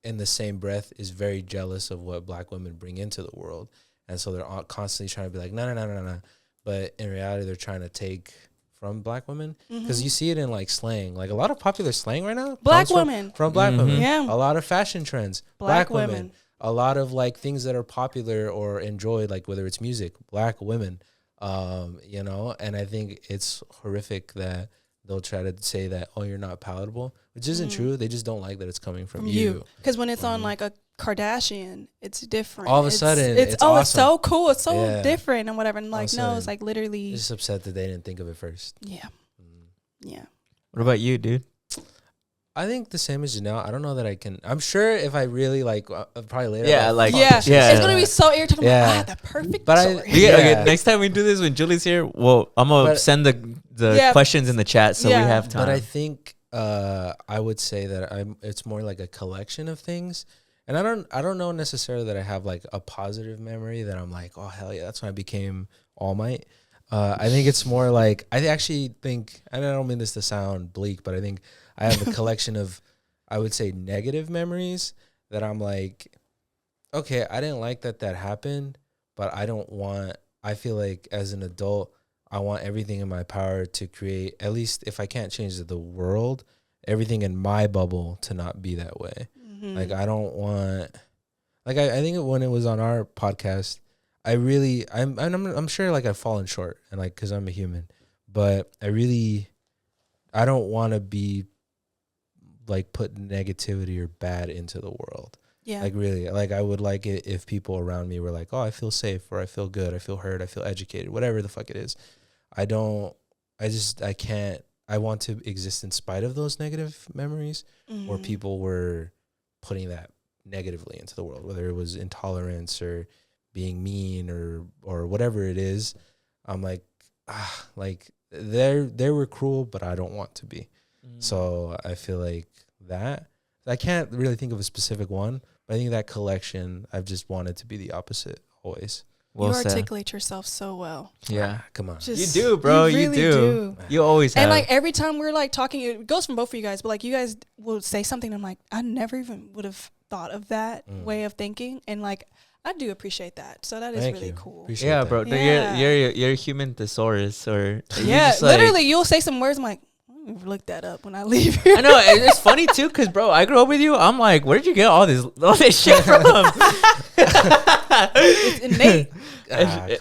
Speaker 1: in the same breath, is very jealous of what Black women bring into the world, and so they're constantly trying to be like, no. But in reality, they're trying to take from Black women, because you see it in like slang, like a lot of popular slang right now.
Speaker 3: Black
Speaker 1: comes
Speaker 3: women.
Speaker 1: from Black women.
Speaker 3: Yeah.
Speaker 1: A lot of fashion trends.
Speaker 3: Black
Speaker 1: Black
Speaker 3: women.
Speaker 1: A lot of like things that are popular or enjoyed, like whether it's music, Black women. You know, and I think it's horrific that they'll try to say that, oh, you're not palatable, which isn't true. They just don't like that it's coming from you.
Speaker 3: Because when it's on like a Kardashian, it's different.
Speaker 1: All of a sudden, it's
Speaker 3: it's
Speaker 1: awesome.
Speaker 3: so cool. It's so
Speaker 1: Yeah.
Speaker 3: different and whatever. And like,
Speaker 1: All of a
Speaker 3: no,
Speaker 1: sudden,
Speaker 3: it's like literally.
Speaker 1: Just upset that they didn't think of it first.
Speaker 3: Yeah. Yeah.
Speaker 2: What about you, dude?
Speaker 1: I think the same as Janelle. I don't know that I can. I'm sure if I really like, probably later.
Speaker 2: Yeah,
Speaker 1: I'll
Speaker 2: like-
Speaker 1: fuck
Speaker 3: Yeah.
Speaker 1: this shit
Speaker 2: Yeah.
Speaker 3: It's
Speaker 1: up.
Speaker 3: gonna be so irritating.
Speaker 1: Yeah.
Speaker 3: I'm like, the perfect
Speaker 1: But
Speaker 3: story.
Speaker 1: Yeah.
Speaker 2: Okay, next time we do this when Julie's here, well, I'm gonna
Speaker 1: But-
Speaker 2: send the
Speaker 3: Yeah.
Speaker 2: questions in the chat so we
Speaker 3: Yeah.
Speaker 2: have time.
Speaker 1: But I think I would say that it's more like a collection of things. And I don't know necessarily that I have like a positive memory that I'm like, oh hell yeah, that's when I became All Might. I think it's more like, I actually think, and I don't mean this to sound bleak, but I think I have a collection of, I would say, negative memories that I'm like, okay, I didn't like that happened, but I feel like as an adult, I want everything in my power to create, at least if I can't change the world, everything in my bubble to not be that way. Like, I don't want, like, I think when it was on our podcast, I'm sure like I've fallen short, and like, cause I'm a human, but I don't want to be like put negativity or bad into the world.
Speaker 3: Yeah.
Speaker 1: Like really, like I would like it if people around me were like, oh, I feel safe, or I feel good, I feel heard, I feel educated, whatever the fuck it is. I can't, I want to exist in spite of those negative memories where people were putting that negatively into the world, whether it was intolerance or being mean or whatever it is. I'm like, like they were cruel, but I don't want to be. So I feel like that. I can't really think of a specific one, but I think that collection, I've just wanted to be the opposite always.
Speaker 2: Well
Speaker 3: you
Speaker 2: said.
Speaker 3: articulate yourself so well.
Speaker 2: Yeah.
Speaker 1: Come on.
Speaker 2: You do, bro. You
Speaker 3: really
Speaker 2: do. You always have.
Speaker 3: And like every time we're like talking, it goes from both of you guys, but like you guys will say something, I'm like, I never even would have thought of that way of thinking, and like I do appreciate that. So that is
Speaker 1: Thank
Speaker 3: really
Speaker 1: you.
Speaker 3: cool.
Speaker 1: Appreciate
Speaker 2: yeah,
Speaker 1: that.
Speaker 2: bro. No,
Speaker 3: Yeah.
Speaker 2: You're a human thesaurus, or you're
Speaker 3: Yeah,
Speaker 2: just, like-
Speaker 3: literally, you'll say some words. I'm like, let me look that up when I leave here.
Speaker 2: I know it's funny too, cause bro, I grew up with you. I'm like, where did you get all this shit from?
Speaker 3: It's innate.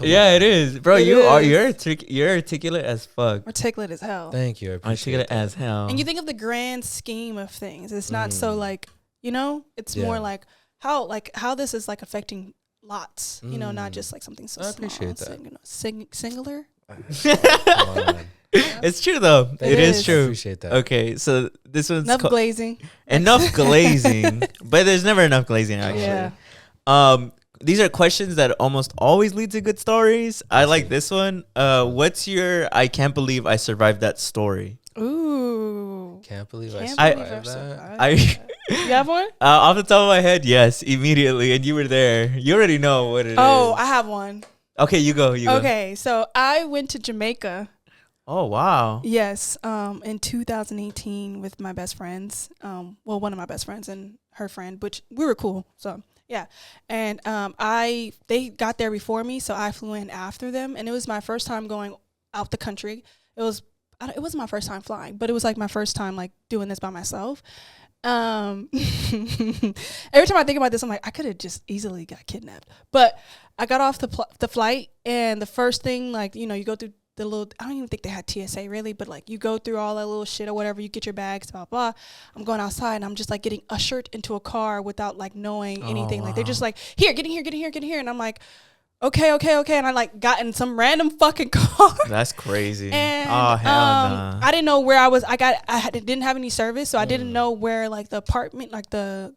Speaker 2: Yeah, it is, bro.
Speaker 3: It
Speaker 2: You're
Speaker 3: is.
Speaker 2: you're articulate as fuck.
Speaker 3: Articulate as hell.
Speaker 1: Thank you. I appreciate
Speaker 2: Articulate
Speaker 1: that.
Speaker 2: as hell.
Speaker 3: And you think of the grand scheme of things. It's not so like, you know, it's more
Speaker 1: Yeah.
Speaker 3: like how this is like affecting lots, you know, not just like something so
Speaker 1: I
Speaker 3: small.
Speaker 1: appreciate that.
Speaker 3: Singular.
Speaker 1: Come on.
Speaker 2: It's true though.
Speaker 3: It
Speaker 2: It is
Speaker 3: is.
Speaker 1: I
Speaker 2: true.
Speaker 1: appreciate that.
Speaker 2: Okay, so this one's
Speaker 3: Enough glazing.
Speaker 2: enough glazing, but there's never enough glazing actually.
Speaker 3: Yeah.
Speaker 2: These are questions that almost always lead to good stories. I like this one. What's your I can't believe I survived that story?
Speaker 3: Ooh.
Speaker 1: Can't believe
Speaker 3: Can't
Speaker 1: I
Speaker 3: believe
Speaker 1: survived that.
Speaker 3: survived
Speaker 2: I
Speaker 3: that. You have one?
Speaker 2: off the top of my head, yes, immediately, and you were there. You already know what it is.
Speaker 3: Oh, I have one.
Speaker 2: Okay, you go. You go.
Speaker 3: Okay, so I went to Jamaica.
Speaker 2: Oh wow.
Speaker 3: Yes, in 2018 with my best friends. Well, one of my best friends and her friend, which we were cool. So yeah, and they got there before me, so I flew in after them, and it was my first time going out the country. It wasn't my first time flying, but it was like my first time like doing this by myself. Every time I think about this, I'm like, I could have just easily got kidnapped. But I got off the flight, and the first thing, like, you know, you go through the little, I don't even think they had TSA really, but like you go through all that little shit or whatever, you get your bags, blah, blah. I'm going outside, and I'm just like getting ushered into a car without like knowing anything. Like they're just like, here, get in here, get in here, get in here. And I'm like, okay. And I like got in some random fucking car.
Speaker 2: That's crazy.
Speaker 3: And
Speaker 2: oh hell nah.
Speaker 3: I didn't know where I was. Didn't have any service, so I didn't know where like the apartment, like the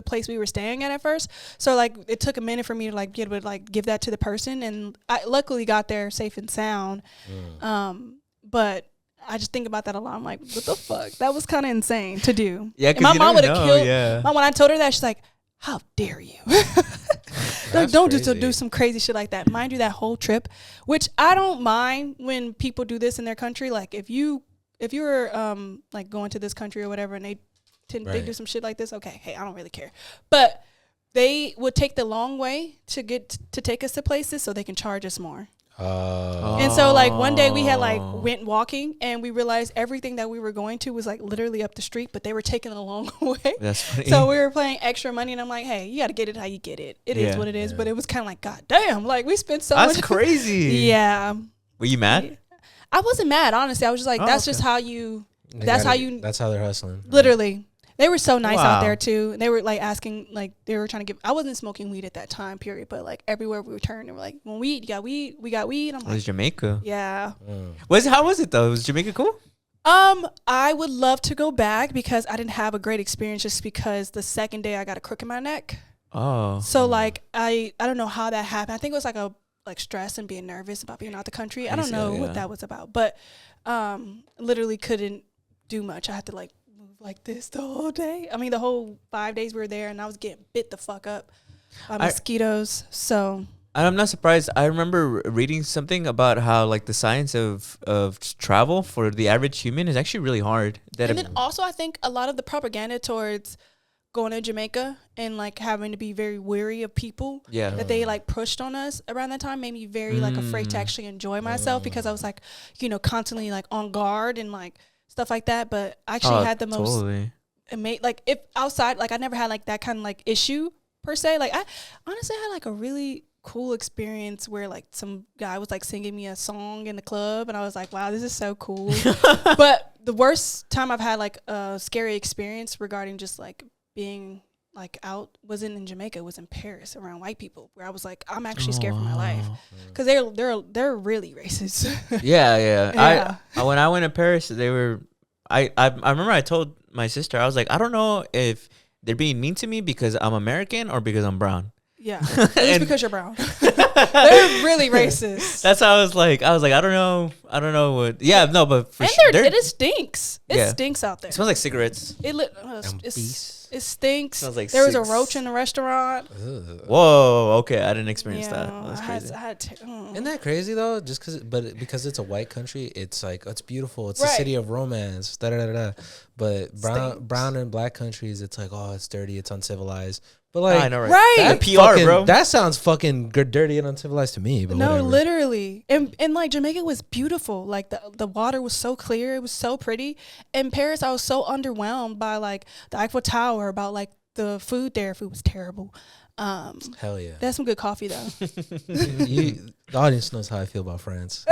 Speaker 3: place we were staying at first. So like it took a minute for me to like be able to like give that to the person, and I luckily got there safe and sound. But I just think about that a lot. I'm like, what the fuck? That was kind of insane to do.
Speaker 2: Yeah,
Speaker 3: and my mom would have killed.
Speaker 2: Yeah.
Speaker 3: Mom, when I told her that, she's like, how dare you? Like, don't just do some crazy shit like that. Mind you, that whole trip, which I don't mind when people do this in their country. Like if you were like going to this country or whatever, and they do some shit like this, okay, hey, I don't really care. But they would take the long way to take us to places so they can charge us more. And so like one day we had like went walking, and we realized everything that we were going to was like literally up the street, but they were taking it a long way.
Speaker 2: That's funny.
Speaker 3: So we were paying extra money, and I'm like, hey, you got to get it how you get it. It is what it is. But it was kind of like, God damn, like we spent so much.
Speaker 2: That's crazy.
Speaker 3: Yeah.
Speaker 2: Were you mad?
Speaker 3: I wasn't mad, honestly. I was just like, that's just how you. That's how they're
Speaker 1: hustling.
Speaker 3: Literally. They were so nice out
Speaker 2: Wow.
Speaker 3: there too. They were like asking, like they were trying to give. I wasn't smoking weed at that time, period. But like everywhere we returned, they were like, "When weed, you got weed, we got weed." I'm
Speaker 2: It was
Speaker 3: like,
Speaker 2: Jamaica.
Speaker 3: yeah.
Speaker 2: How was it though? Was Jamaica cool?
Speaker 3: I would love to go back because I didn't have a great experience. Just because the second day I got a crook in my neck.
Speaker 2: Oh.
Speaker 3: So like I don't know how that happened. I think it was like stress and being nervous about being out the country. I don't know what that was about, but literally couldn't do much. I had to like move like this the whole day. I mean, the whole 5 days we were there, and I was getting bit the fuck up by mosquitoes. So
Speaker 2: I'm not surprised. I remember reading something about how like the science of travel for the average human is actually really hard.
Speaker 3: And then also I think a lot of the propaganda towards going to Jamaica and like having to be very wary of people that they like pushed on us around that time made me very like afraid to actually enjoy myself because I was like, you know, constantly like on guard and like stuff like that. But I actually had the most like if outside, like I never had like that kind of like issue per se. Like I honestly had like a really cool experience where like some guy was like singing me a song in the club, and I was like, wow, this is so cool. But the worst time I've had like a scary experience regarding just like being like out wasn't in Jamaica. It was in Paris around white people, where I was like, I'm actually scared for my life because they're really racist.
Speaker 2: Yeah. When I went to Paris, they were. I remember I told my sister, I was like, I don't know if they're being mean to me because I'm American or because I'm brown.
Speaker 3: Yeah, it's because you're brown. They're really racist.
Speaker 2: That's how I was like, I don't know what. Yeah, no, but for sure,
Speaker 3: it stinks. It stinks out there.
Speaker 2: It smells like cigarettes.
Speaker 3: It stinks.
Speaker 2: Smells like
Speaker 3: there was a roach in the restaurant.
Speaker 2: Whoa, okay, I didn't experience that. That's crazy.
Speaker 1: Isn't that crazy though? Just because it's a white country, it's like it's beautiful. It's the city of romance. Da da da da. But brown and black countries, it's like it's dirty, it's uncivilized. But like,
Speaker 2: I know, right?
Speaker 3: Right.
Speaker 2: PR, bro.
Speaker 1: That sounds fucking dirty and uncivilized to me. But
Speaker 3: no,
Speaker 1: whatever.
Speaker 3: literally, and like Jamaica was beautiful. Like the water was so clear, it was so pretty. In Paris, I was so underwhelmed by like the Eiffel Tower, about like the food there. Food was terrible.
Speaker 1: Hell yeah.
Speaker 3: That's some good coffee though.
Speaker 1: The audience knows how I feel about France.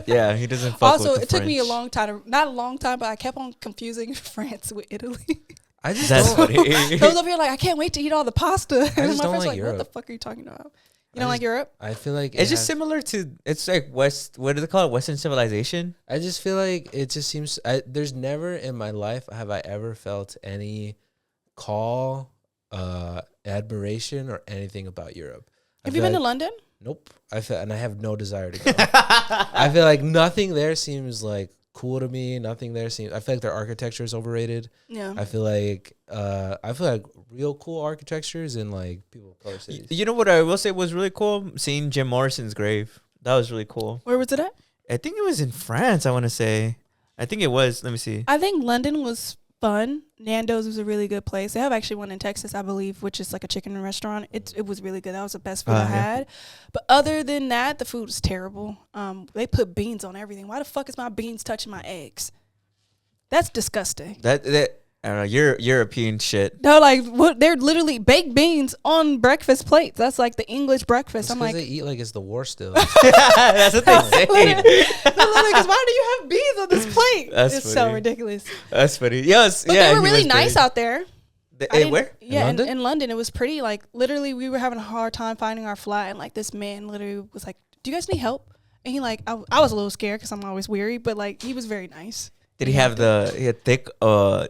Speaker 2: Yeah, he doesn't fuck
Speaker 3: Also,
Speaker 2: with the
Speaker 3: it took me a
Speaker 2: French.
Speaker 3: long time, not a long time, but I kept on confusing France with Italy.
Speaker 1: I just
Speaker 2: That's
Speaker 1: don't,
Speaker 2: funny.
Speaker 3: I was up here like, I can't wait to eat all the pasta. And
Speaker 1: just
Speaker 3: my
Speaker 1: don't
Speaker 3: friend's
Speaker 1: like
Speaker 3: like,
Speaker 1: Europe.
Speaker 3: what the fuck are you talking about? You
Speaker 1: I
Speaker 3: don't like
Speaker 1: just-
Speaker 3: Europe?
Speaker 1: I feel like
Speaker 2: It's just similar to, it's like what do they call it? Western civilization.
Speaker 1: I just feel like it just seems. There's never in my life have I ever felt any call, admiration, or anything about Europe.
Speaker 3: Have you been to London?
Speaker 1: Nope. And I have no desire to go. I feel like nothing there seems like cool to me. Nothing there seems. I feel like their architecture is overrated.
Speaker 3: Yeah.
Speaker 1: I feel like real cool architecture is in like people of color cities.
Speaker 2: You know what I will say was really cool? Seeing Jim Morrison's grave. That was really cool.
Speaker 3: Where was it at?
Speaker 2: I think it was in France, I want to say. I think it was. Let me see.
Speaker 3: I think London was fun. Nando's was a really good place. They have actually one in Texas, I believe, which is like a chicken restaurant. It was really good. That was the best food I
Speaker 2: Yeah.
Speaker 3: had. But other than that, the food was terrible. They put beans on everything. Why the fuck is my beans touching my eggs? That's disgusting.
Speaker 2: That I don't know, European shit.
Speaker 3: No, like what? They're literally baked beans on breakfast plates. That's like the English breakfast. I'm like,
Speaker 1: they eat like it's the war still.
Speaker 2: That's what they say.
Speaker 3: literally, because why do you have beans on this plate?
Speaker 2: That's
Speaker 3: it's so
Speaker 2: funny.
Speaker 3: ridiculous.
Speaker 2: That's funny. Yes,
Speaker 3: But
Speaker 2: yeah,
Speaker 3: they were
Speaker 2: he
Speaker 3: really
Speaker 2: was
Speaker 3: nice
Speaker 2: great.
Speaker 3: out there. I
Speaker 2: Hey,
Speaker 3: didn't-
Speaker 2: where?
Speaker 3: Yeah,
Speaker 1: London?
Speaker 3: in London, it was pretty. Like literally, we were having a hard time finding our flat, and like this man literally was like, "Do you guys need help?" And he like, I was a little scared because I'm always weary, but like he was very nice.
Speaker 2: Did he have he had thick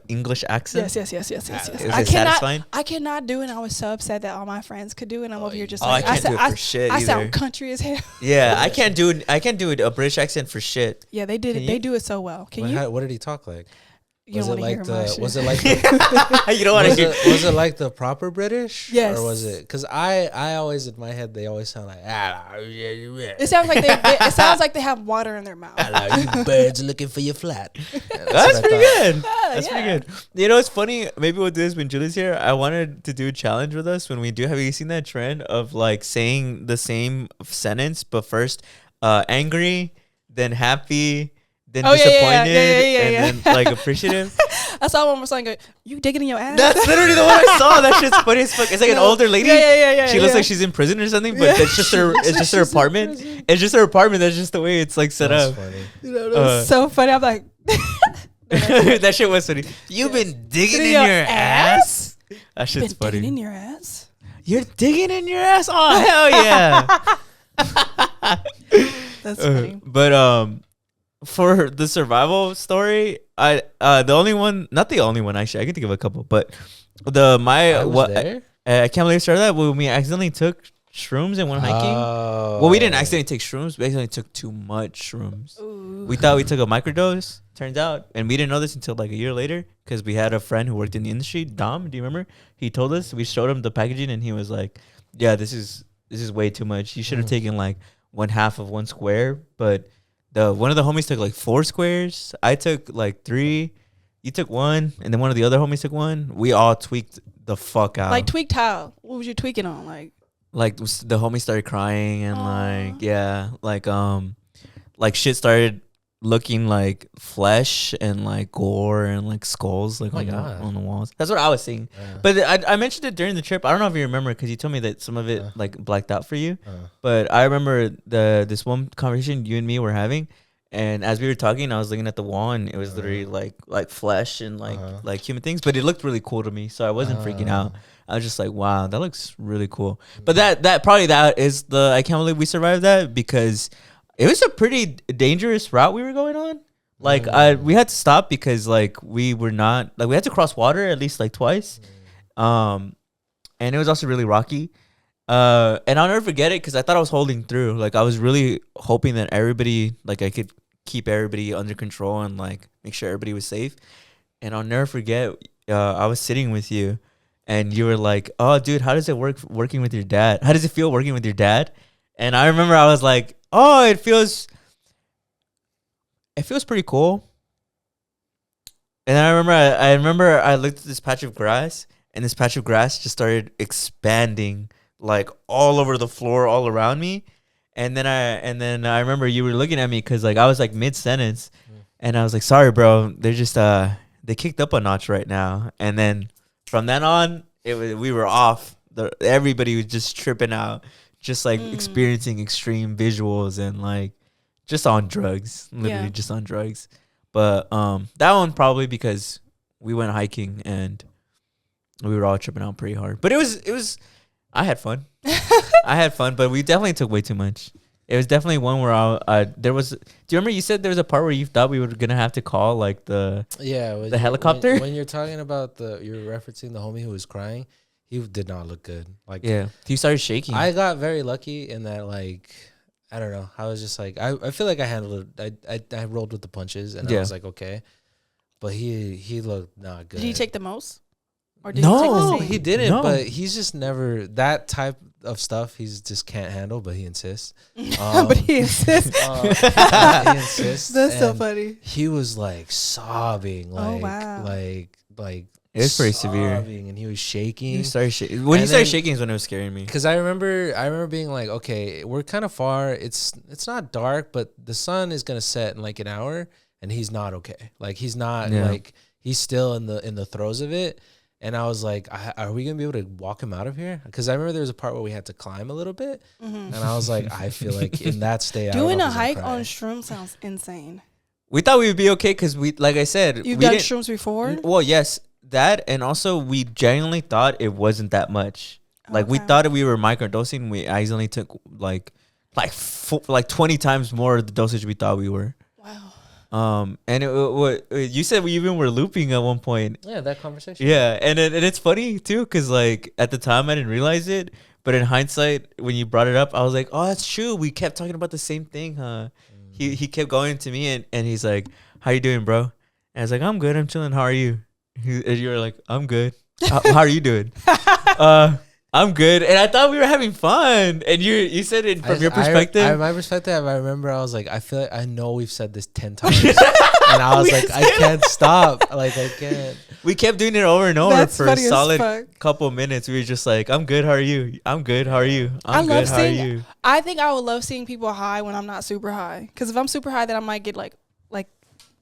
Speaker 2: English accent?
Speaker 3: Yes.
Speaker 2: Is
Speaker 3: I
Speaker 2: it
Speaker 3: cannot,
Speaker 2: satisfying?
Speaker 3: I cannot do it. And I was so upset that all my friends could do it. And I'm over here just
Speaker 2: Oh,
Speaker 3: like,
Speaker 2: I can't
Speaker 3: said,
Speaker 2: do it for shit
Speaker 3: I
Speaker 2: either.
Speaker 3: sound country as hell.
Speaker 2: Yeah, I can't do a British accent for shit.
Speaker 3: Yeah, they did
Speaker 2: Can
Speaker 3: it. They
Speaker 2: you?
Speaker 3: do it so well. Can you?
Speaker 1: What did he talk like?
Speaker 3: You don't want to hear my shit.
Speaker 1: Was it like the,
Speaker 2: You don't want to hear.
Speaker 1: was it like the proper British?
Speaker 3: Yes.
Speaker 1: Or was it? Because I always in my head they always sound like
Speaker 3: It sounds like it sounds like they have water in their mouth.
Speaker 1: hello, you birds looking for your flat.
Speaker 2: That's pretty good.
Speaker 3: Yeah,
Speaker 2: That's
Speaker 3: yeah.
Speaker 2: pretty good. You know, it's funny. Maybe we'll do this when Julie's here. I wanted to do a challenge with us when we do. Have you seen that trend of like saying the same sentence, but first angry, then happy, then
Speaker 3: Oh, yeah, yeah,
Speaker 2: disappointed,
Speaker 3: yeah.
Speaker 2: and then like appreciative?
Speaker 3: I saw one was like, "You digging in your ass?"
Speaker 2: That's literally the one I saw. That shit's funny as fuck. It's like an older lady.
Speaker 3: Yeah.
Speaker 2: She looks
Speaker 3: yeah.
Speaker 2: like she's in prison or something, but
Speaker 3: Yeah.
Speaker 2: it's just her. It's just her
Speaker 3: She's in
Speaker 2: apartment.
Speaker 3: prison.
Speaker 2: It's just her apartment. That's just the way it's like set
Speaker 1: That's
Speaker 2: up.
Speaker 1: funny.
Speaker 3: You know, it was so funny. I'm like,
Speaker 2: That shit was funny. You've been digging in your ass. That shit's
Speaker 3: been digging in
Speaker 2: funny.
Speaker 3: your ass.
Speaker 2: You're digging in your ass. Oh hell yeah.
Speaker 3: That's funny.
Speaker 2: But for the survival story, the only one, not the only one actually. I can think of a couple, but
Speaker 1: I was there?
Speaker 2: I can't believe I started that when we accidentally took shrooms and went hiking. Well, we didn't accidentally take shrooms. We accidentally took too much shrooms.
Speaker 3: Ooh.
Speaker 2: We thought we took a microdose. Turns out, and we didn't know this until like a year later because we had a friend who worked in the industry. Dom, do you remember? He told us. We showed him the packaging, and he was like, "Yeah, this is way too much. You should have taken like 1/2 of one square." But one of the homies took like 4 squares. I took like 3. You took 1, and then one of the other homies took 1. We all tweaked the fuck out.
Speaker 3: Like tweaked how? What was you tweaking on? Like
Speaker 2: The homie started crying and
Speaker 3: Aw.
Speaker 2: like shit started looking like flesh and like gore and like skulls like
Speaker 1: Oh my
Speaker 2: on,
Speaker 1: God.
Speaker 2: on the walls. That's what I was seeing.
Speaker 1: Yeah.
Speaker 2: But I mentioned it during the trip. I don't know if you remember because you told me that some of it like blacked out for you. But I remember this one conversation you and me were having, and as we were talking, I was looking at the wall, and it was literally like flesh and like human things. But it looked really cool to me, so I wasn't freaking out. I was just like, wow, that looks really cool. But that probably that is I can't believe we survived that because it was a pretty dangerous route we were going on. Like we had to stop because like we were not like we had to cross water at least like twice, and it was also really rocky. And I'll never forget it because I thought I was holding through. Like I was really hoping that everybody like I could keep everybody under control and like make sure everybody was safe. And I'll never forget I was sitting with you. And you were like, "Oh, dude, how does it working with your dad? How does it feel working with your dad?" And I remember I was like, "Oh, it feels pretty cool." And I remember I looked at this patch of grass, and this patch of grass just started expanding like all over the floor, all around me. And then I remember you were looking at me because like I was like mid sentence, and I was like, "Sorry, bro, they're just they kicked up a notch right now." And then from then on, we were off. everybody was just tripping out, just like experiencing extreme visuals and like just on drugs, literally just on drugs. But that one probably because we went hiking and we were all tripping out pretty hard. But it was I had fun. I had fun, but we definitely took way too much. It was definitely one where there was. Do you remember you said there was a part where you thought we were gonna have to call like the helicopter?
Speaker 1: When you're talking about you're referencing the homie who was crying. He did not look good. Like
Speaker 2: he started shaking.
Speaker 1: I got very lucky in that like I don't know. I was just like I feel like I handled it. I rolled with the punches and I was like okay, but he looked not good.
Speaker 3: Did he take the most? Or did
Speaker 1: he didn't. No. But he's just never that type of stuff. He's just can't handle. But he insists.
Speaker 3: But he insists.
Speaker 1: He insists.
Speaker 3: That's so funny.
Speaker 1: He was like sobbing. Like, like
Speaker 2: it was pretty severe.
Speaker 1: And he was shaking.
Speaker 2: He started shaking. When he started shaking is when it was scaring me.
Speaker 1: Because I remember being like, okay, we're kind of far. It's not dark, but the sun is gonna set in like an hour, and he's not okay. Like he's not like he's still in the throes of it. And I was like, are we going to be able to walk him out of here? Because I remember there was a part where we had to climb a little bit. And I was like, I feel like in that state,
Speaker 3: doing a hike on shrooms sounds insane.
Speaker 2: We thought we would be okay because like I said.
Speaker 3: You've done shrooms before?
Speaker 2: Well, yes. That, and also we genuinely thought it wasn't that much. Like we thought we were microdosing. We accidentally took like 20 times more of the dosage we thought we were.
Speaker 3: Wow.
Speaker 2: And you said we even were looping at one point.
Speaker 1: Yeah, that conversation.
Speaker 2: Yeah, and it's funny too because like at the time I didn't realize it, but in hindsight, when you brought it up, I was like, oh, that's true. We kept talking about the same thing, huh? He kept going to me and he's like, how you doing, bro? And I was like, I'm good. I'm chilling. How are you? And you were like, I'm good. How are you doing? I'm good. And I thought we were having fun. And you said it from your perspective.
Speaker 1: My perspective, I remember I was like, I feel like I know we've said this 10 times. And I was like, I can't stop. Like, I can't.
Speaker 2: We kept doing it over and over for a solid couple of minutes. We were just like, I'm good. How are you? I'm good. How are you? I'm good. How are you?
Speaker 3: I think I would love seeing people high when I'm not super high. Because if I'm super high, then I might get like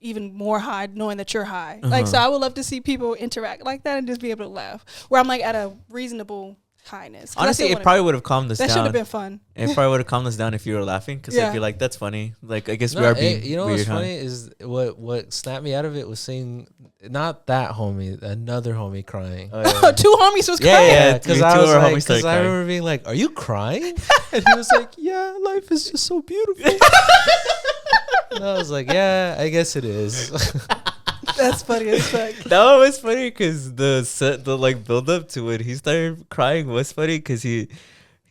Speaker 3: even more high knowing that you're high. Like, so I would love to see people interact like that and just be able to laugh. Where I'm like at a reasonable highness.
Speaker 2: Honestly, it probably would have calmed us down.
Speaker 3: That should have been fun.
Speaker 2: It probably would have calmed us down if you were laughing. Because I'd be like, that's funny. Like, I guess we are being
Speaker 1: you know
Speaker 2: weird,
Speaker 1: what's funny is what snapped me out of it was seeing not that homie, another homie crying.
Speaker 3: Oh, yeah. Two homies was crying.
Speaker 2: Yeah, because
Speaker 1: I remember being like, are you crying? And he was like, yeah, life is just so beautiful. And I was like, yeah, I guess it is.
Speaker 3: That's funny as fuck.
Speaker 2: That one was funny because the like build up to it, he started crying was funny because he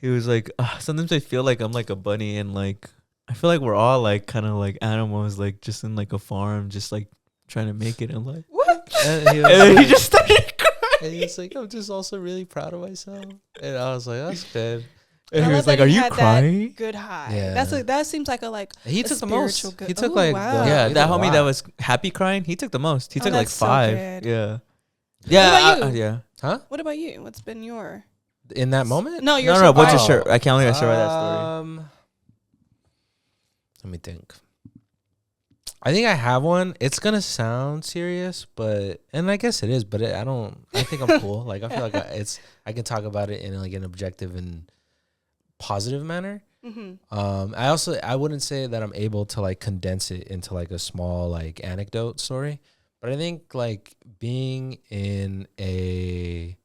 Speaker 2: was like, sometimes I feel like I'm like a bunny and like I feel like we're all like kind of like animals, like just in like a farm, just like trying to make it in life.
Speaker 3: What?
Speaker 1: And
Speaker 2: then he just started crying.
Speaker 1: And he's like, I'm just also really proud of myself. And I was like, that's good.
Speaker 2: And he was like, "Are you crying?"
Speaker 3: Good high.
Speaker 1: Yeah.
Speaker 3: That seems like a
Speaker 1: He took the most.
Speaker 3: Good.
Speaker 1: He took
Speaker 3: wow.
Speaker 2: That homie that was happy crying. He took the most. He took like 5.
Speaker 3: So
Speaker 2: yeah.
Speaker 3: What about you?
Speaker 2: Yeah.
Speaker 1: Huh?
Speaker 3: What about you? What's been your
Speaker 1: in that moment?
Speaker 3: No.
Speaker 2: What's your shirt? I can't only share that story.
Speaker 1: Let me think. I think I have one. It's gonna sound serious, and I guess it is. But I think I'm cool. Like I feel like I can talk about it in like an objective and positive manner. I wouldn't say that I'm able to like condense it into like a small like anecdote story, but I think like being in a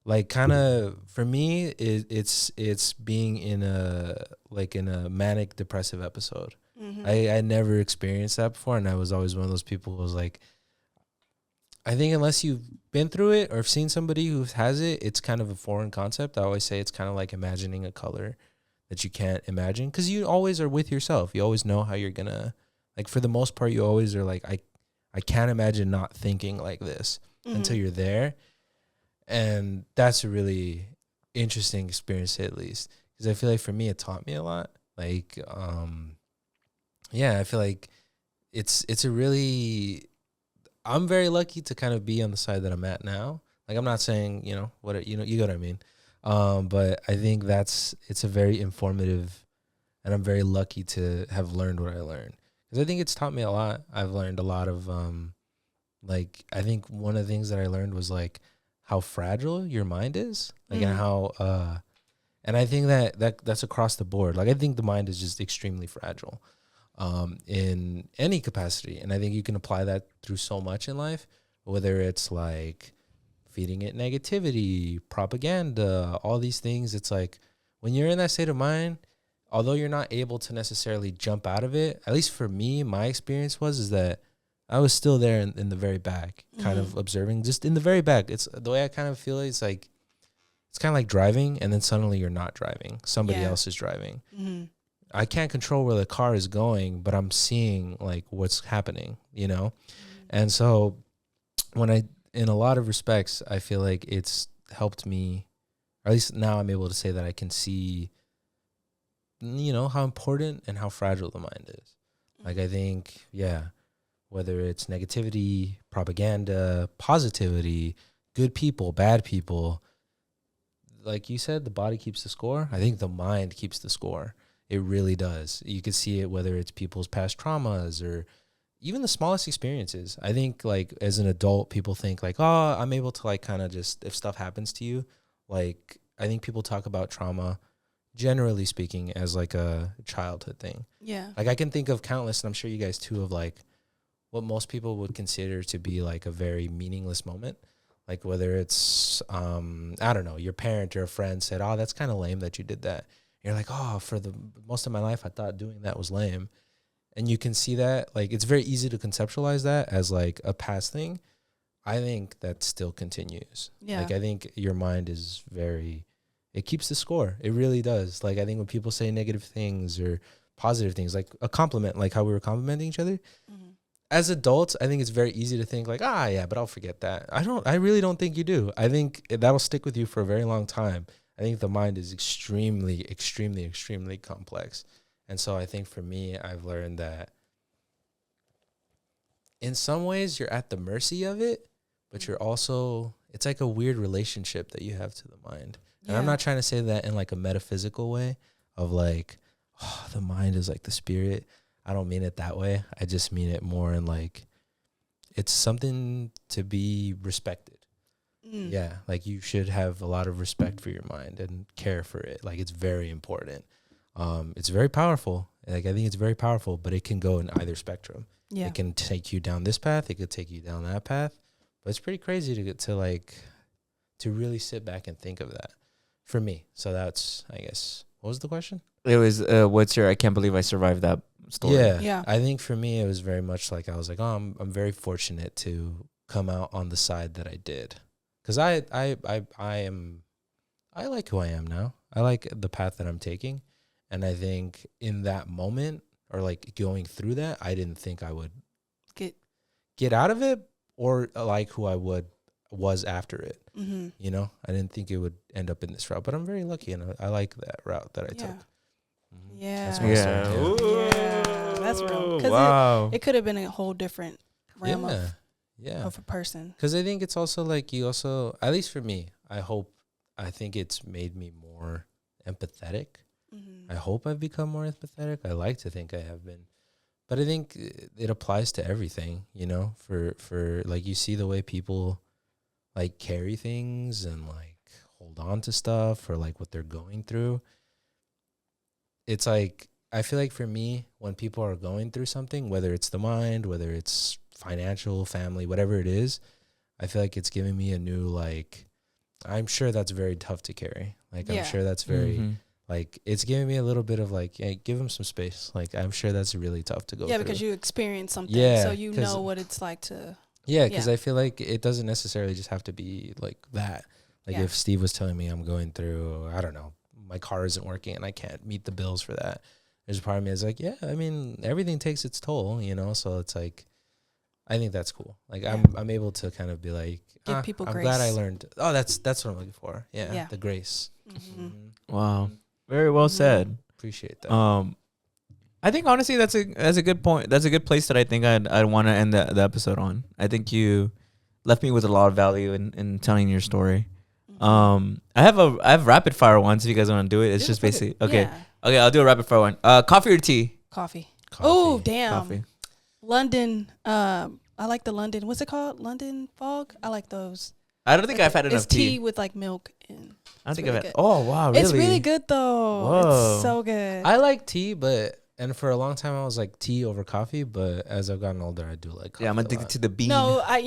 Speaker 1: like kind of for me it's being in a manic depressive episode. I never experienced that before, and I was always one of those people who was like, I think unless you've been through it or have seen somebody who has it, it's kind of a foreign concept. I always say it's kind of like imagining a color that you can't imagine because you always are with yourself. You always know how you're going to, like for the most part, you always are like, I can't imagine not thinking like this until you're there. And that's a really interesting experience at least because I feel like for me, it taught me a lot. Like, I feel like it's a really... I'm very lucky to kind of be on the side that I'm at now. Like I'm not saying, you know what I mean. But I think it's a very informative, and I'm very lucky to have learned what I learned because I think it's taught me a lot. I've learned a lot of, like I think one of the things that I learned was like how fragile your mind is, like, and how and I think that's across the board. Like, I think the mind is just extremely fragile in any capacity, and I think you can apply that through so much in life, whether it's like feeding it negativity, propaganda, all these things. It's like when you're in that state of mind, although you're not able to necessarily jump out of it, at least for me, my experience is that I was still there in the very back, kind of observing, just in the very back. It's the way I kind of feel. It's like, it's kind of like driving, and then suddenly you're not driving. Somebody else is driving. I can't control where the car is going, but I'm seeing like what's happening, you know? And so in a lot of respects, I feel like it's helped me, or at least now I'm able to say that I can see, you know, how important and how fragile the mind is. Like, I think, whether it's negativity, propaganda, positivity, good people, bad people, like you said, the body keeps the score. I think the mind keeps the score. It really does. You can see it whether it's people's past traumas or even the smallest experiences. I think, like, as an adult, people think like, oh, I'm able to like kind of just, if stuff happens to you, like, I think people talk about trauma, generally speaking, as like a childhood thing. Yeah. Like, I can think of countless, and I'm sure you guys too, of like what most people would consider to be like a very meaningless moment. Like, whether it's, I don't know, your parent or a friend said, oh, that's kind of lame that you did that. And you're like, oh, for the most of my life, I thought doing that was lame. And you can see that, like, it's very easy to conceptualize that as like a past thing. I think that still continues. Yeah. Like, I think your mind is it keeps the score. It really does. Like, I think when people say negative things or positive things, like a compliment, like how we were complimenting each other, as adults, I think it's very easy to think like, yeah, but I'll forget that. I really don't think you do. I think that'll stick with you for a very long time. I think the mind is extremely, extremely, extremely complex. And so I think for me, I've learned that in some ways you're at the mercy of it, but you're also, it's like a weird relationship that you have to the mind. And I'm not trying to say that in like a metaphysical way of like, oh, the mind is like the spirit. I don't mean it that way. I just mean it more in like, it's something to be respected. Yeah, like you should have a lot of respect for your mind and care for it. Like, it's very important. It's very powerful. Like, I think it's very powerful, but it can go in either spectrum. Yeah. It can take you down this path. It could take you down that path. But it's pretty crazy to get to really sit back and think of that for me. So that's, I guess, what was the question?
Speaker 2: It was, I can't believe I survived that story.
Speaker 1: Yeah. I think for me, it was very much like, I was like, oh, I'm very fortunate to come out on the side that I did. Because I like who I am now. I like the path that I'm taking. And I think in that moment, or like going through that, I didn't think I would get out of it or like who I was after it. You know, I didn't think it would end up in this route, but I'm very lucky, and I like that route that I took.
Speaker 3: Yeah.
Speaker 1: That's my story.
Speaker 3: Yeah. That's real. Wow. It could have been a whole different realm of a person.
Speaker 1: Because I think it's also like, you also, at least for me, I think it's made me more empathetic. I hope I've become more empathetic. I like to think I have been. But I think it applies to everything, you know, for like, you see the way people like carry things and like hold on to stuff or like what they're going through. It's like, I feel like for me, when people are going through something, whether it's the mind, whether it's financial, family, whatever it is, I feel like it's giving me a new, like, I'm sure that's very tough to carry. Like, I'm sure that's very, like, it's giving me a little bit of like, hey, give them some space. Like, I'm sure that's really tough to go through.
Speaker 3: Yeah, because you experienced something, so you know what it's like to.
Speaker 1: Yeah, because I feel like it doesn't necessarily just have to be like that. Like, if Steve was telling me I'm going through, I don't know, my car isn't working and I can't meet the bills for that, there's a part of me that's like, yeah, I mean, everything takes its toll, you know? So it's like, I think that's cool. Like, I'm able to kind of be like,
Speaker 3: give people grace.
Speaker 1: I'm glad I learned. Oh, that's what I'm looking for. Yeah. The grace.
Speaker 2: Wow. Very well said.
Speaker 1: Appreciate that.
Speaker 2: I think honestly that's a good point. That's a good place that I think I'd want to end the episode on. I think you left me with a lot of value in telling your story. I have rapid fire ones if you guys want to do it. It's just basically okay. Okay, I'll do a rapid fire one. Coffee or tea?
Speaker 3: Coffee. Oh, damn. Coffee. London. I like the London. What's it called? London fog. I like those.
Speaker 2: I don't think I've had enough
Speaker 3: It's tea with like milk and.
Speaker 2: I don't think
Speaker 3: really
Speaker 2: I've had.
Speaker 3: good.
Speaker 2: Oh wow, really?
Speaker 3: It's really good though.
Speaker 2: Whoa.
Speaker 3: It's so good.
Speaker 1: I like tea, and for a long time I was like tea over coffee. But as I've gotten older, I do like coffee.
Speaker 2: Yeah, I'm addicted to the bean.
Speaker 3: No, I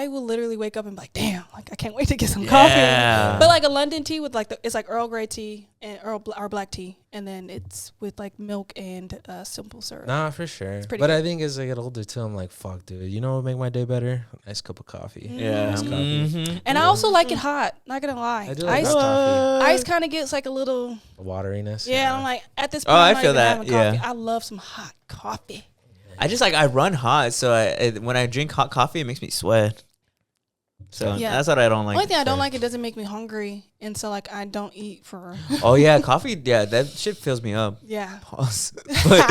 Speaker 3: will literally wake up and be like, damn, like I can't wait to get some
Speaker 2: Yeah.
Speaker 3: coffee. But like a London tea with like it's like Earl Grey tea and or black tea, and then it's with like milk and simple syrup.
Speaker 1: Nah, for sure.
Speaker 3: pretty
Speaker 1: But
Speaker 3: good.
Speaker 1: I think as I get older too, I'm like, fuck, dude. You know what would make my day better? A nice cup of coffee.
Speaker 2: Yeah.
Speaker 1: Nice coffee.
Speaker 2: Mhm.
Speaker 3: And I also like it hot. Not gonna lie,
Speaker 1: I do like
Speaker 3: ice.
Speaker 1: hot coffee.
Speaker 3: Ice kind of gets like a little.
Speaker 1: The wateriness.
Speaker 3: Yeah, I'm like at this
Speaker 2: Oh,
Speaker 3: point.
Speaker 2: I
Speaker 3: I'm not
Speaker 2: feel
Speaker 3: even
Speaker 2: that,
Speaker 3: having
Speaker 2: yeah.
Speaker 3: Coffee. I love some hot coffee.
Speaker 2: I just like I run hot, so when I drink hot coffee, it makes me sweat. So
Speaker 3: Yeah.
Speaker 2: that's what I don't like.
Speaker 3: Only thing I don't like, it doesn't make me hungry, and so like I don't eat for.
Speaker 2: Oh yeah, coffee. Yeah, that shit fills me up.
Speaker 3: Yeah.
Speaker 2: Pause. But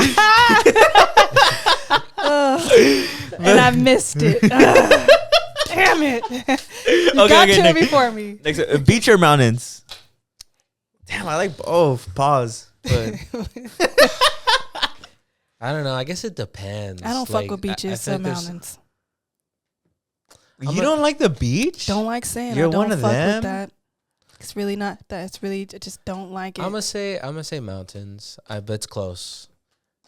Speaker 3: And I missed it. Damn it. You got to it before me.
Speaker 2: Next, beach or mountains? Damn, I like both. Pause. But
Speaker 1: I don't know. I guess it depends.
Speaker 3: I don't fuck with beaches
Speaker 1: I
Speaker 3: or
Speaker 1: feel like there's-
Speaker 3: mountains.
Speaker 2: you don't like the beach?
Speaker 3: Don't like sand.
Speaker 2: You're
Speaker 3: I don't
Speaker 2: one of
Speaker 3: fuck
Speaker 2: them?
Speaker 3: with that. It's really not that. It's really, I just don't like it.
Speaker 1: I'm gonna say mountains. But it's close.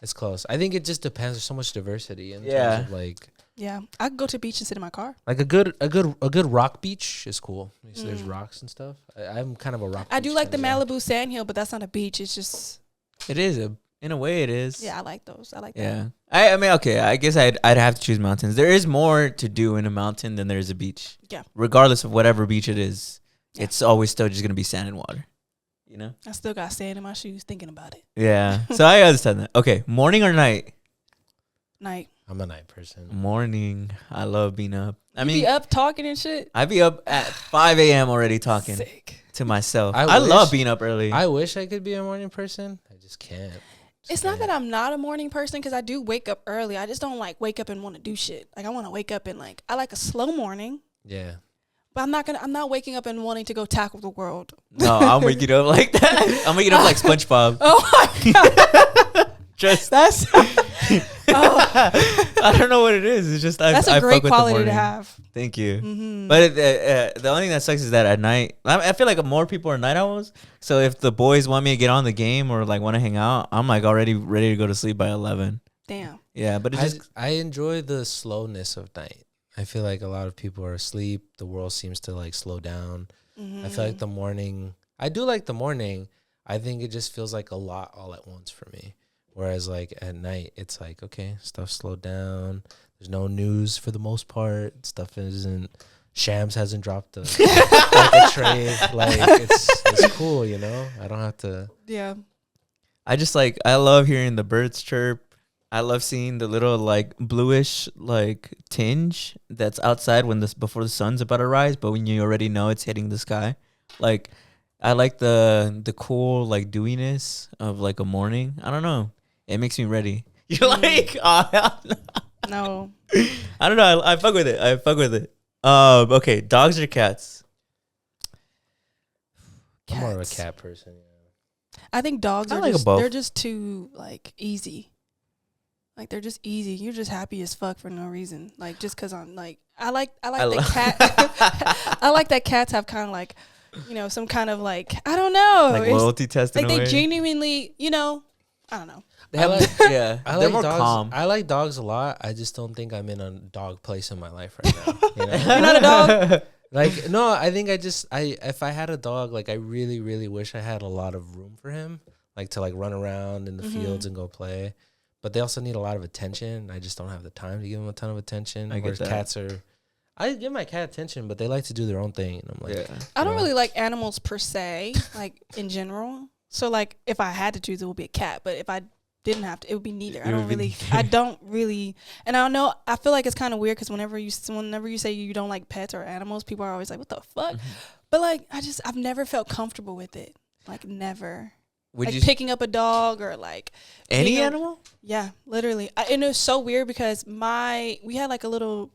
Speaker 1: It's close. I think it just depends. There's so much diversity in terms of like
Speaker 3: yeah, I could go to the beach and sit in my car.
Speaker 1: a good rock beach is cool. So there's rocks and stuff. I'm kind of a rock.
Speaker 3: I do
Speaker 1: beach
Speaker 3: like the
Speaker 1: kind of guy.
Speaker 3: Malibu sand hill, but that's not a beach. It's just
Speaker 2: It is in a way. It is.
Speaker 3: yeah, I like those. I like that.
Speaker 2: Yeah. I mean, okay. I guess I'd have to choose mountains. There is more to do in a mountain than there is a beach.
Speaker 3: Yeah.
Speaker 2: Regardless of whatever beach it is,
Speaker 3: Yeah.
Speaker 2: it's always still just gonna be sand and water. You know.
Speaker 3: I still got sand in my shoes thinking about it.
Speaker 2: Yeah. So I understand that. Okay. Morning or night?
Speaker 3: Night.
Speaker 1: I'm a night person.
Speaker 2: Morning. I love being up. I
Speaker 3: You
Speaker 2: mean,
Speaker 3: be up talking and shit.
Speaker 2: I'd be up at 5 a.m. already talking
Speaker 3: Sick.
Speaker 2: to myself.
Speaker 1: I
Speaker 2: I love
Speaker 1: wish-
Speaker 2: being up early.
Speaker 1: I wish I could be a morning person. I just can't.
Speaker 3: It's not that I'm not a morning person because I do wake up early. I just don't like wake up and want to do shit. Like I want to wake up and like I like a slow morning,
Speaker 1: Yeah.
Speaker 3: but I'm not waking up and wanting to go tackle the world.
Speaker 2: No, I'm waking up like that. I'm waking up like SpongeBob.
Speaker 3: Oh my god,
Speaker 2: Just
Speaker 3: that's
Speaker 2: I don't know what it is. It's just
Speaker 3: that's
Speaker 2: I
Speaker 3: a great
Speaker 2: fuck with the
Speaker 3: quality to
Speaker 2: morning.
Speaker 3: have.
Speaker 2: Thank you.
Speaker 3: Mm-hmm.
Speaker 2: But the only thing that sucks is that at night, I feel like more people are night owls. So if the boys want me to get on the game or like want to hang out, I'm like already ready to go to sleep by 11.
Speaker 3: Damn.
Speaker 2: Yeah, but it just
Speaker 1: I enjoy the slowness of night. I feel like a lot of people are asleep. The world seems to like slow down. I feel like the morning. I do like the morning. I think it just feels like a lot all at once for me. Whereas like at night, it's like, okay, stuff slowed down. There's no news for the most part. Stuff isn't. Shams hasn't dropped like a trade. Like it's cool, you know. I don't have to.
Speaker 3: Yeah.
Speaker 2: I love hearing the birds chirp. I love seeing the little like bluish like tinge that's outside before the sun's about to rise, but when you already know it's hitting the sky. Like I like the cool like dewiness of like a morning. I don't know. It makes me ready. You're like,
Speaker 3: No.
Speaker 2: I don't know. I fuck with it. Okay, dogs or cats?
Speaker 1: I'm more of a
Speaker 3: Cats.
Speaker 1: cat person.
Speaker 3: I think dogs
Speaker 2: I
Speaker 3: are
Speaker 2: like
Speaker 3: just
Speaker 2: both.
Speaker 3: they're just too like easy. Like they're just easy. You're just happy as fuck for no reason. Like just cause I'm like I like the cat. I like that cats have kind of like, you know, some kind of like I don't know.
Speaker 2: Like
Speaker 3: It's
Speaker 2: loyalty test in
Speaker 3: like
Speaker 2: a
Speaker 3: they
Speaker 2: way?
Speaker 3: genuinely, you know, I don't know.
Speaker 2: They have, yeah,
Speaker 1: I
Speaker 2: they're
Speaker 1: like
Speaker 2: more
Speaker 1: dogs.
Speaker 2: calm.
Speaker 1: I like dogs a lot. I just don't think I'm in a dog place in my life right now. You know?
Speaker 3: You're not a dog?
Speaker 1: Like no, I think if I had a dog, like I really, really wish I had a lot of room for him, like to like run around in the fields and go play. But they also need a lot of attention. I just don't have the time to give them a ton of attention.
Speaker 2: I get
Speaker 1: Whereas
Speaker 2: that.
Speaker 1: cats are, I give my cat attention, but they like to do their own thing. And I'm like,
Speaker 2: Yeah.
Speaker 3: I don't
Speaker 1: Yeah.
Speaker 3: really like animals per se, like in general. So like if I had to choose, it would be a cat. But if I didn't have to, it would be neither. I don't really, and I don't know. I feel like it's kind of weird because whenever you say you don't like pets or animals, people are always like, "What the fuck?" But like, I've never felt comfortable with it. Like never.
Speaker 2: Would
Speaker 3: like
Speaker 2: you
Speaker 3: picking up a dog or like
Speaker 2: any
Speaker 3: being a-
Speaker 2: animal?
Speaker 3: Yeah, literally. And it was so weird because we had like a little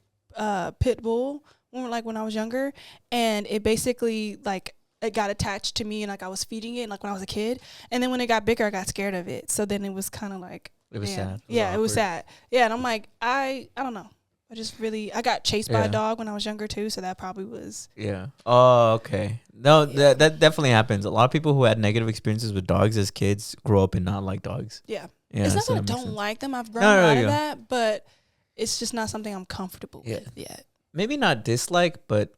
Speaker 3: pit bull when I was younger, and it basically like it got attached to me and like I was feeding it like when I was a kid, and then when it got bigger I got scared of it. So then it was kind of like
Speaker 2: It was
Speaker 3: man.
Speaker 2: sad.
Speaker 3: Yeah, it was
Speaker 1: awkward.
Speaker 3: sad. Yeah, and I'm like I don't know. I got chased by a dog when I was younger too, so that probably was.
Speaker 2: Yeah. Oh, okay. No, that definitely happens. A lot of people who had negative experiences with dogs as kids grow up and not like dogs.
Speaker 3: Yeah.
Speaker 2: Yeah,
Speaker 3: It's not
Speaker 2: so
Speaker 3: that I
Speaker 2: that makes
Speaker 3: don't
Speaker 2: sense.
Speaker 3: like them. I've grown out of that, but it's just not something I'm comfortable with yet.
Speaker 2: Maybe not dislike, but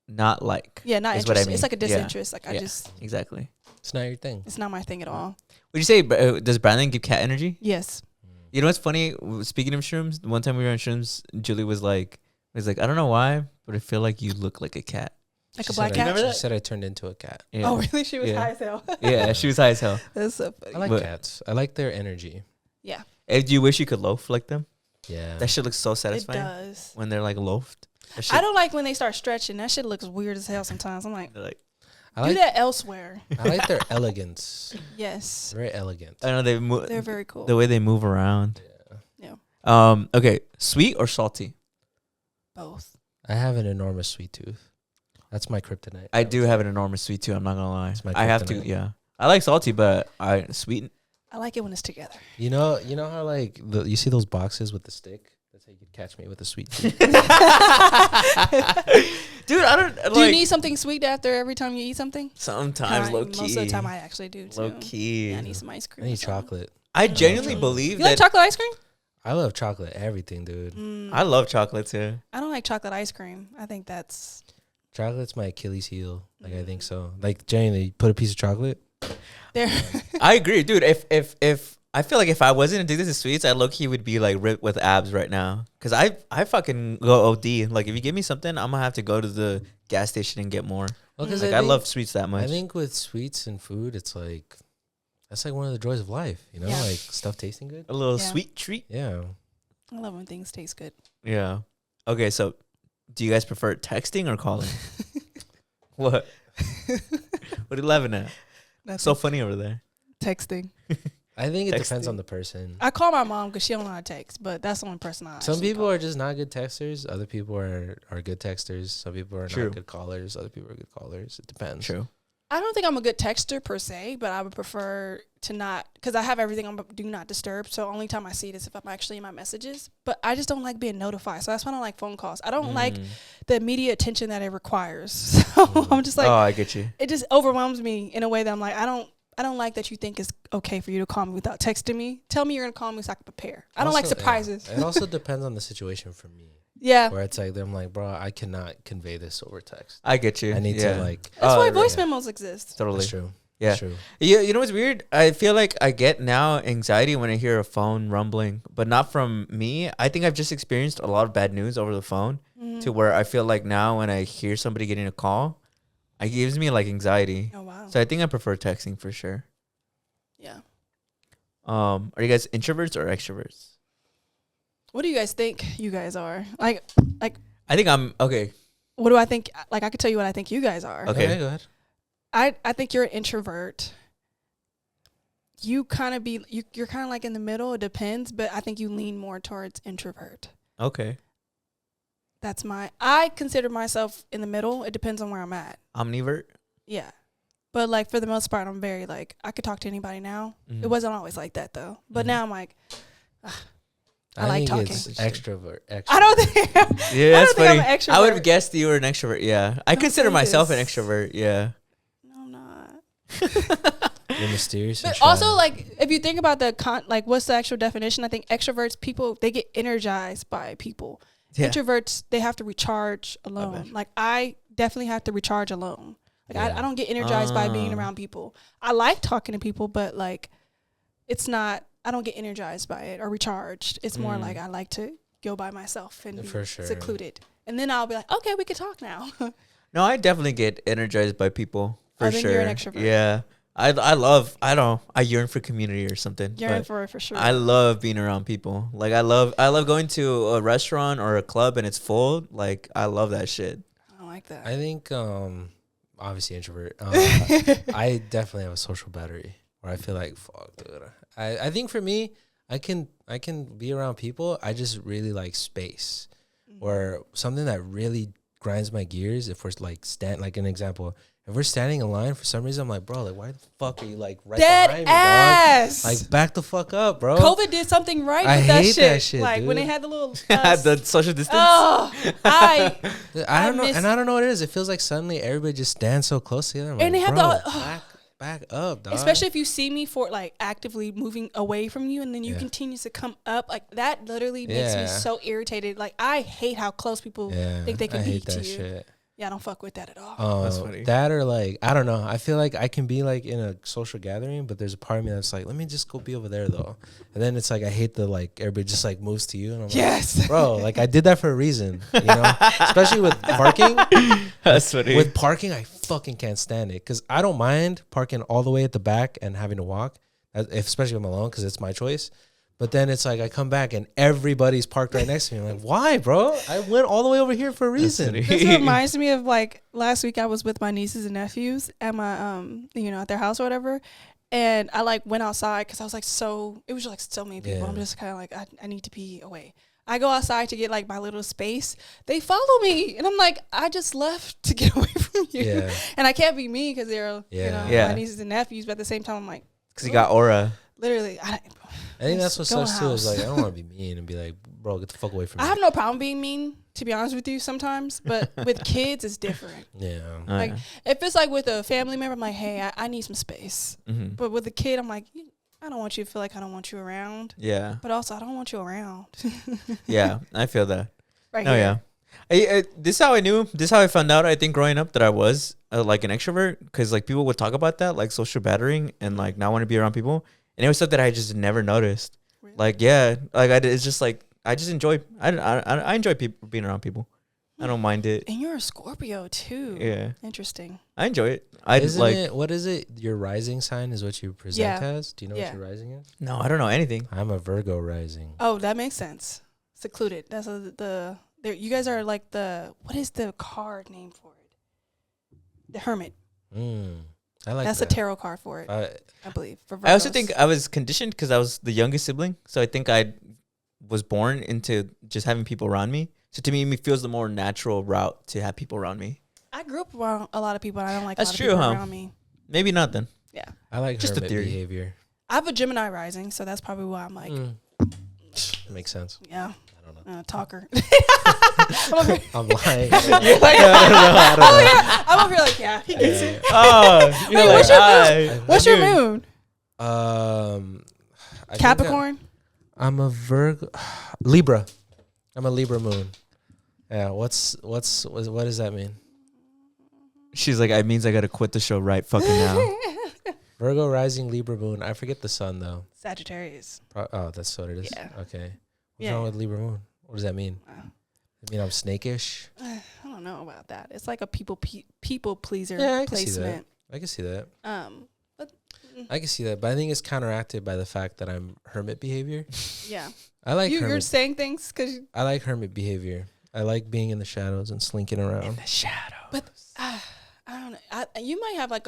Speaker 2: not like.
Speaker 3: Yeah, not
Speaker 2: is what I
Speaker 3: interested.
Speaker 2: mean.
Speaker 3: It's like a
Speaker 2: Yeah.
Speaker 3: disinterest. Like I just,
Speaker 2: Exactly.
Speaker 1: It's not your thing.
Speaker 3: it's not my thing at all.
Speaker 2: Would you say does Brandon give cat energy?
Speaker 3: Yes.
Speaker 2: You know what's funny? Speaking of shrooms, one time we were on shrooms, Julie was like, I don't know why, but I feel like you look like a cat.
Speaker 3: Like
Speaker 1: She
Speaker 3: a black
Speaker 1: said
Speaker 3: cat.
Speaker 2: Remember that?
Speaker 1: She said I turned into a cat.
Speaker 2: Yeah.
Speaker 3: Oh, really? She was
Speaker 2: Yeah.
Speaker 3: high as hell.
Speaker 2: Yeah, she was high as hell.
Speaker 3: That's so funny.
Speaker 1: I like
Speaker 2: But-
Speaker 1: cats. I like their energy.
Speaker 3: Yeah,
Speaker 2: Do you wish you could loaf like them?
Speaker 1: Yeah.
Speaker 2: That shit looks so
Speaker 3: it
Speaker 2: satisfying
Speaker 3: does.
Speaker 2: when they're like loafed. That shit,
Speaker 3: I don't like when they start stretching. That shit looks weird as hell sometimes. I'm like,
Speaker 2: they're like
Speaker 1: I
Speaker 3: do
Speaker 1: like
Speaker 3: that elsewhere.
Speaker 1: I like their elegance.
Speaker 3: Yes,
Speaker 1: Very elegant.
Speaker 2: I don't know, they move
Speaker 3: they're very cool.
Speaker 2: the way they move around.
Speaker 3: Yeah.
Speaker 2: Okay, sweet or salty?
Speaker 3: Both.
Speaker 1: I have an enormous sweet tooth. That's my kryptonite.
Speaker 2: I do have an enormous sweet too. I'm not gonna lie.
Speaker 1: It's my
Speaker 2: I have to.
Speaker 1: kryptonite.
Speaker 2: Yeah, I like salty, but I sweet.
Speaker 3: I like it when it's together.
Speaker 1: You know how like you see those boxes with the stick? That's how you could catch me with a sweet tooth.
Speaker 2: Dude, I don't.
Speaker 3: Do you need something sweet after every time you eat something?
Speaker 2: Sometimes low key.
Speaker 3: Most of the time, I actually do too.
Speaker 2: Low key.
Speaker 3: Yeah, I need some ice
Speaker 1: I
Speaker 3: cream.
Speaker 1: need
Speaker 3: or something.
Speaker 1: chocolate.
Speaker 2: I genuinely believe
Speaker 3: You
Speaker 2: that.
Speaker 3: like chocolate ice cream?
Speaker 1: I love chocolate. Everything, dude.
Speaker 2: I love chocolate too.
Speaker 3: I don't like chocolate ice cream. I think that's
Speaker 1: Chocolate's my Achilles heel. Like I think so. Like genuinely, put a piece of chocolate.
Speaker 3: there.
Speaker 2: I agree, dude. If I feel like if I wasn't addicted to sweets, I low key would be like ripped with abs right now. Cause I fucking go OD. Like if you give me something, I'm gonna have to go to the gas station and get more.
Speaker 1: Well, because
Speaker 2: Like I love sweets that much.
Speaker 1: I think with sweets and food, it's like that's like one of the joys of life. You know,
Speaker 3: Yeah.
Speaker 1: like stuff tasting good.
Speaker 2: a little
Speaker 3: Yeah.
Speaker 2: sweet treat.
Speaker 1: Yeah.
Speaker 3: I love when things taste good.
Speaker 2: Yeah. Okay, so do you guys prefer texting or calling? What? What are you laughing at?
Speaker 3: That's
Speaker 2: So funny over there.
Speaker 3: texting.
Speaker 1: I think it
Speaker 2: Texting.
Speaker 1: depends on the person.
Speaker 3: I call my mom because she don't know how to text, but that's the only person I.
Speaker 1: Some
Speaker 3: actually
Speaker 1: people
Speaker 3: call.
Speaker 1: are just not good texters. Other people are good texters. Some people are
Speaker 2: True.
Speaker 1: not good callers. Other people are good callers. It depends.
Speaker 2: True.
Speaker 3: I don't think I'm a good texter per se, but I would prefer to not because I have everything on do not disturb. So only time I see it is if I'm actually in my messages. But I just don't like being notified. So that's why I don't like phone calls. I don't like the immediate attention that it requires. So I'm just like,
Speaker 2: oh, I get you.
Speaker 3: it just overwhelms me in a way that I'm like, I don't like that you think it's okay for you to call me without texting me. Tell me you're gonna call me so I can prepare. I don't like
Speaker 1: Also,
Speaker 3: surprises.
Speaker 1: yeah. It also depends on the situation for me.
Speaker 3: Yeah.
Speaker 1: Where it's like I'm like, bro, I cannot convey this over text.
Speaker 2: I get you.
Speaker 1: I need to like.
Speaker 3: That's why
Speaker 2: right.
Speaker 3: voice memos exist.
Speaker 2: Totally.
Speaker 1: That's true.
Speaker 2: Yeah.
Speaker 1: That's true.
Speaker 2: Yeah, you know what's weird? I feel like I get now anxiety when I hear a phone rumbling, but not from me. I think I've just experienced a lot of bad news over the phone to where I feel like now when I hear somebody getting a call, it gives me like anxiety.
Speaker 3: Oh wow.
Speaker 2: So I think I prefer texting for sure.
Speaker 3: Yeah.
Speaker 2: Are you guys introverts or extroverts?
Speaker 3: What do you guys think you guys are? Like
Speaker 2: I think I'm okay.
Speaker 3: what do I think? Like I could tell you what I think you guys are.
Speaker 2: Okay.
Speaker 1: Go ahead.
Speaker 3: I think you're an introvert. You kind of you're kind of like in the middle. It depends, but I think you lean more towards introvert.
Speaker 2: Okay.
Speaker 3: I consider myself in the middle. It depends on where I'm at.
Speaker 2: Omnivert.
Speaker 3: Yeah. But like for the most part, I'm very like I could talk to anybody now.
Speaker 2: Mhm.
Speaker 3: It wasn't always like that though. But
Speaker 2: Mhm.
Speaker 3: now I'm like, I like
Speaker 1: think
Speaker 3: talking.
Speaker 1: it's extrovert.
Speaker 3: I don't think.
Speaker 2: Yeah,
Speaker 3: I
Speaker 2: that's
Speaker 3: don't think
Speaker 2: funny.
Speaker 3: I'm an extrovert.
Speaker 2: I would have guessed you were an extrovert. Yeah, I
Speaker 3: Don't
Speaker 2: consider
Speaker 3: say
Speaker 2: myself an
Speaker 3: this.
Speaker 2: extrovert. Yeah.
Speaker 3: No, I'm not.
Speaker 1: You're mysterious. And
Speaker 3: But also,
Speaker 1: shy.
Speaker 3: like, if you think about like, what's the actual definition? I think extroverts, people, they get energized by people.
Speaker 2: Yeah.
Speaker 3: Introverts, they have to recharge
Speaker 2: bet.
Speaker 3: alone. Like, I definitely have to recharge alone. Like,
Speaker 1: Yeah.
Speaker 3: I don't get energized by being
Speaker 2: Ah.
Speaker 3: around people. I like talking to people, but, like, it's not, I don't get energized by it or recharged. It's more like I like to go by myself and be
Speaker 1: For sure.
Speaker 3: secluded. And then I'll be like, okay, we can talk now.
Speaker 2: No, I definitely get energized by people for
Speaker 3: then
Speaker 2: sure.
Speaker 3: you're an extrovert.
Speaker 2: Yeah. I yearn for community or something.
Speaker 3: You're in
Speaker 2: but
Speaker 3: for it for sure.
Speaker 2: I love being around people. Like I love going to a restaurant or a club and it's full. Like I love that shit.
Speaker 3: I like that.
Speaker 1: I think obviously introvert. I definitely have a social battery where I feel like fuck, dude. I think for me, I can be around people. I just really like space, or something that really grinds my gears. If we're like like an example, if we're standing in line for some reason, I'm like, bro, like why the fuck are you like right
Speaker 3: Dead
Speaker 1: behind me,
Speaker 3: ass.
Speaker 1: dog? Like, back the fuck up, bro.
Speaker 3: COVID did something right
Speaker 1: I
Speaker 3: with that
Speaker 1: hate
Speaker 3: shit.
Speaker 1: that shit,
Speaker 3: Like when
Speaker 1: dude.
Speaker 3: they had the little
Speaker 2: The social distance.
Speaker 3: oh,
Speaker 1: I don't know,
Speaker 3: miss-
Speaker 1: and I don't know what it is. It feels like suddenly everybody just stands so close together. I'm like,
Speaker 3: And they have
Speaker 1: bro,
Speaker 3: the-
Speaker 1: back up, dog.
Speaker 3: especially if you see me for like actively moving away from you and then you continue to come up, like that literally makes me so irritated. Like I hate how close people think they can
Speaker 1: I
Speaker 3: be
Speaker 1: hate
Speaker 3: to
Speaker 1: that
Speaker 3: you.
Speaker 1: shit.
Speaker 3: Yeah, I don't fuck with that at all.
Speaker 2: That's funny.
Speaker 1: That or like, I don't know. I feel like I can be like in a social gathering, but there's a part of me that's like, let me just go be over there though. And then it's like, I hate the like, everybody just like moves to you. And I'm
Speaker 3: Yes.
Speaker 1: like, bro, like I did that for a reason, you know, especially with parking.
Speaker 2: That's funny.
Speaker 1: With parking, I fucking can't stand it because I don't mind parking all the way at the back and having to walk, especially when I'm alone because it's my choice. But then it's like I come back and everybody's parked right next to me. I'm like, why, bro? I went all the way over here for a reason.
Speaker 3: This reminds me of like last week I was with my nieces and nephews at my at their house or whatever, and I like went outside because I was like it was like so many people.
Speaker 1: Yeah.
Speaker 3: I'm just kind of like I need to be away. I go outside to get like my little space. They follow me, and I'm like, I just left to get away from you, and I can't be mean because they're my nieces and nephews. But at the same time, I'm like,
Speaker 2: because you got aura.
Speaker 3: literally.
Speaker 1: I think that's what sucks too. Is like I don't want to be mean and be like, bro, get the fuck away from me.
Speaker 3: I have no problem being mean, to be honest with you, sometimes. But with kids, it's different.
Speaker 1: Yeah.
Speaker 3: Like if it's like with a family member, I'm like, hey, I need some space.
Speaker 2: Mm-hmm.
Speaker 3: But with a kid, I'm like, I don't want you to feel like I don't want you around.
Speaker 2: Yeah.
Speaker 3: But also, I don't want you around.
Speaker 2: Yeah, I feel that.
Speaker 3: Right
Speaker 2: Oh
Speaker 3: here.
Speaker 2: yeah. This is how I knew. This is how I found out. I think growing up that I was like an extrovert because like people would talk about that, like social battering and like not want to be around people, and it was stuff that I just never noticed.
Speaker 3: Really?
Speaker 2: Like yeah, like it's just like I just enjoy. I enjoy people being around people. I don't mind it.
Speaker 3: And you're a Scorpio too.
Speaker 2: Yeah,
Speaker 3: Interesting.
Speaker 2: I enjoy it.
Speaker 1: What is it? Your rising sign is what you present as? Do you know what your rising is?
Speaker 2: No, I don't know anything.
Speaker 1: I'm a Virgo rising.
Speaker 3: Oh, that makes sense. Secluded. That's you guys are like what is the card name for it? The Hermit.
Speaker 1: I like
Speaker 3: That's
Speaker 1: that.
Speaker 3: a tarot card for it, I believe. For
Speaker 2: I also
Speaker 3: Virgos.
Speaker 2: think I was conditioned because I was the youngest sibling, so I think I was born into just having people around me. So to me, it feels the more natural route to have people around me.
Speaker 3: I grew up around a lot of people, and I don't like
Speaker 2: That's
Speaker 3: a lot
Speaker 2: true,
Speaker 3: of people
Speaker 2: huh?
Speaker 3: around me.
Speaker 2: Maybe not then.
Speaker 3: Yeah.
Speaker 1: I like
Speaker 2: Just a
Speaker 1: hermit
Speaker 2: theory.
Speaker 1: behavior.
Speaker 3: I have a Gemini rising, so that's probably why I'm like,
Speaker 1: Makes sense.
Speaker 3: yeah,
Speaker 1: I don't know.
Speaker 3: talker.
Speaker 1: I'm lying.
Speaker 3: I'm over here like, yeah, he gets it.
Speaker 2: Oh,
Speaker 3: Wait, what's your moon? What's your moon?
Speaker 1: I think
Speaker 3: Capricorn?
Speaker 1: I'm a Virgo, Libra. I'm a Libra moon. Yeah. What does that mean?
Speaker 2: She's like, it means I gotta quit the show right fucking now.
Speaker 1: Virgo rising, Libra moon. I forget the sun though.
Speaker 3: Sagittarius.
Speaker 1: Oh, that's what it is.
Speaker 3: Yeah.
Speaker 1: Okay. What's wrong with Libra moon? What does that mean? I mean, I'm snakish.
Speaker 3: I don't know about that. It's like a people pleaser
Speaker 1: I can
Speaker 3: placement.
Speaker 1: I can see that.
Speaker 3: But
Speaker 1: I can see that, but I think it's counteracted by the fact that I'm hermit behavior.
Speaker 3: yeah,
Speaker 1: I like
Speaker 3: you're
Speaker 1: hermit.
Speaker 3: saying things because
Speaker 1: I like hermit behavior. I like being in the shadows and slinking around.
Speaker 2: The shadow.
Speaker 3: But I don't know. You might have like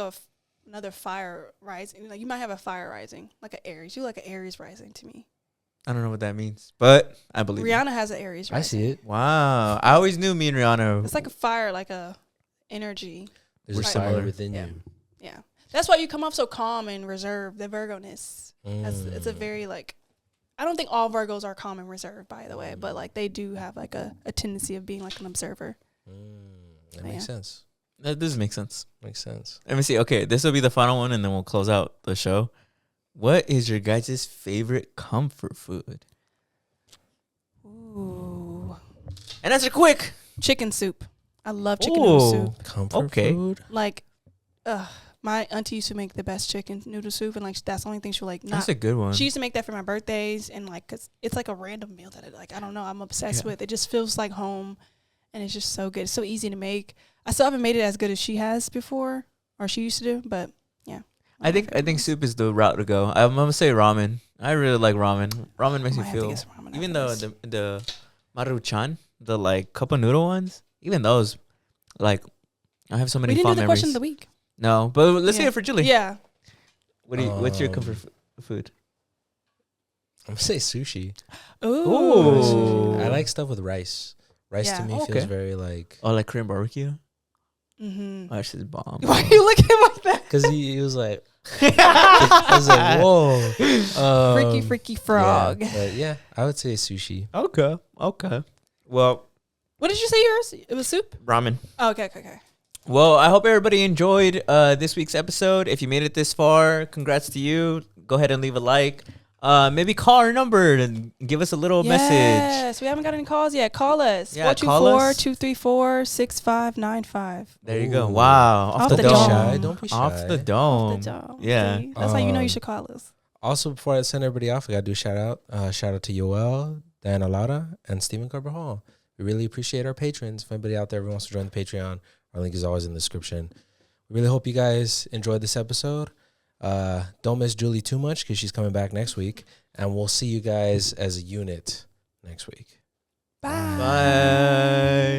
Speaker 3: another fire rising. Like you might have a fire rising, like an Aries. You like an Aries rising to me.
Speaker 2: I don't know what that means, but I believe
Speaker 3: Rihanna has an Aries rising.
Speaker 1: I see it.
Speaker 2: Wow. I always knew me and Rihanna.
Speaker 3: It's like a fire, like a energy.
Speaker 1: There's
Speaker 2: We're
Speaker 1: a fire
Speaker 2: similar.
Speaker 1: within
Speaker 3: Yeah.
Speaker 1: you.
Speaker 3: Yeah, that's why you come off so calm and reserved. The Virgo-ness. It's a very like. I don't think all Virgos are calm and reserved, by the way, but like they do have like a tendency of being like an observer.
Speaker 1: That makes sense.
Speaker 2: That does make sense.
Speaker 1: Makes sense.
Speaker 2: Let me see. Okay, this will be the final one, and then we'll close out the show. What is your guys' favorite comfort food?
Speaker 3: Ooh,
Speaker 2: And answer quick.
Speaker 3: chicken soup. I love chicken noodle soup.
Speaker 1: Comfort
Speaker 2: Okay.
Speaker 1: food.
Speaker 3: Like, my auntie used to make the best chicken noodle soup, and like that's the only thing she would like.
Speaker 2: That's a good one.
Speaker 3: She used to make that for my birthdays, and like, cause it's like a random meal that I don't know, I'm obsessed with. It just feels like home, and it's just so good. It's so easy to make. I still haven't made it as good as she has before, or she used to do, but yeah.
Speaker 2: I think soup is the route to go. I'm gonna say ramen. I really like ramen. Ramen makes me
Speaker 3: I might have to
Speaker 2: feel.
Speaker 3: get some ramen
Speaker 2: Even
Speaker 3: after
Speaker 2: though the maruchan, the like cup of noodle ones, even those, like, I have so many
Speaker 3: we didn't
Speaker 2: fond
Speaker 3: do the
Speaker 2: memories.
Speaker 3: question of the week.
Speaker 2: No, but let's
Speaker 3: Yeah.
Speaker 2: hear it for Julie.
Speaker 3: Yeah.
Speaker 2: What's your comfort food?
Speaker 1: I'm gonna say sushi.
Speaker 3: Ooh.
Speaker 1: I like stuff with rice. Rice to
Speaker 3: Yeah.
Speaker 1: me
Speaker 2: Okay.
Speaker 1: feels very like.
Speaker 2: Oh, like Korean barbecue.
Speaker 3: Mm-hmm.
Speaker 2: Oh, that shit's bomb.
Speaker 3: Why are you looking like
Speaker 1: because he was like, I was like, whoa,
Speaker 3: freaky frog.
Speaker 1: Yeah, but yeah, I would say sushi.
Speaker 2: Okay. Well,
Speaker 3: What did you say yours? It was soup?
Speaker 2: ramen.
Speaker 3: Oh, okay.
Speaker 2: Well, I hope everybody enjoyed this week's episode. If you made it this far, congrats to you. Go ahead and leave a like. Maybe call our number and give us a little message.
Speaker 3: Yes, we haven't got any calls yet. Call us.
Speaker 2: Yeah, call us.
Speaker 3: 424-234-6595.
Speaker 2: There you go.
Speaker 1: Ooh.
Speaker 2: Wow.
Speaker 3: Off
Speaker 2: the
Speaker 3: the
Speaker 2: dome.
Speaker 3: dome.
Speaker 1: Don't be shy.
Speaker 2: Off the dome.
Speaker 3: The dome.
Speaker 2: Yeah.
Speaker 3: See? That's how you know you should call us.
Speaker 1: Also, before I send everybody off, I gotta do a shout out. Shout out to Yoel, Diana Lara, and Stephen Carbajal. We really appreciate our patrons. If anybody out there ever wants to join the Patreon, our link is always in the description. We really hope you guys enjoyed this episode. Don't miss Julie too much because she's coming back next week. And we'll see you guys as a unit next week.
Speaker 3: Bye.
Speaker 2: Bye.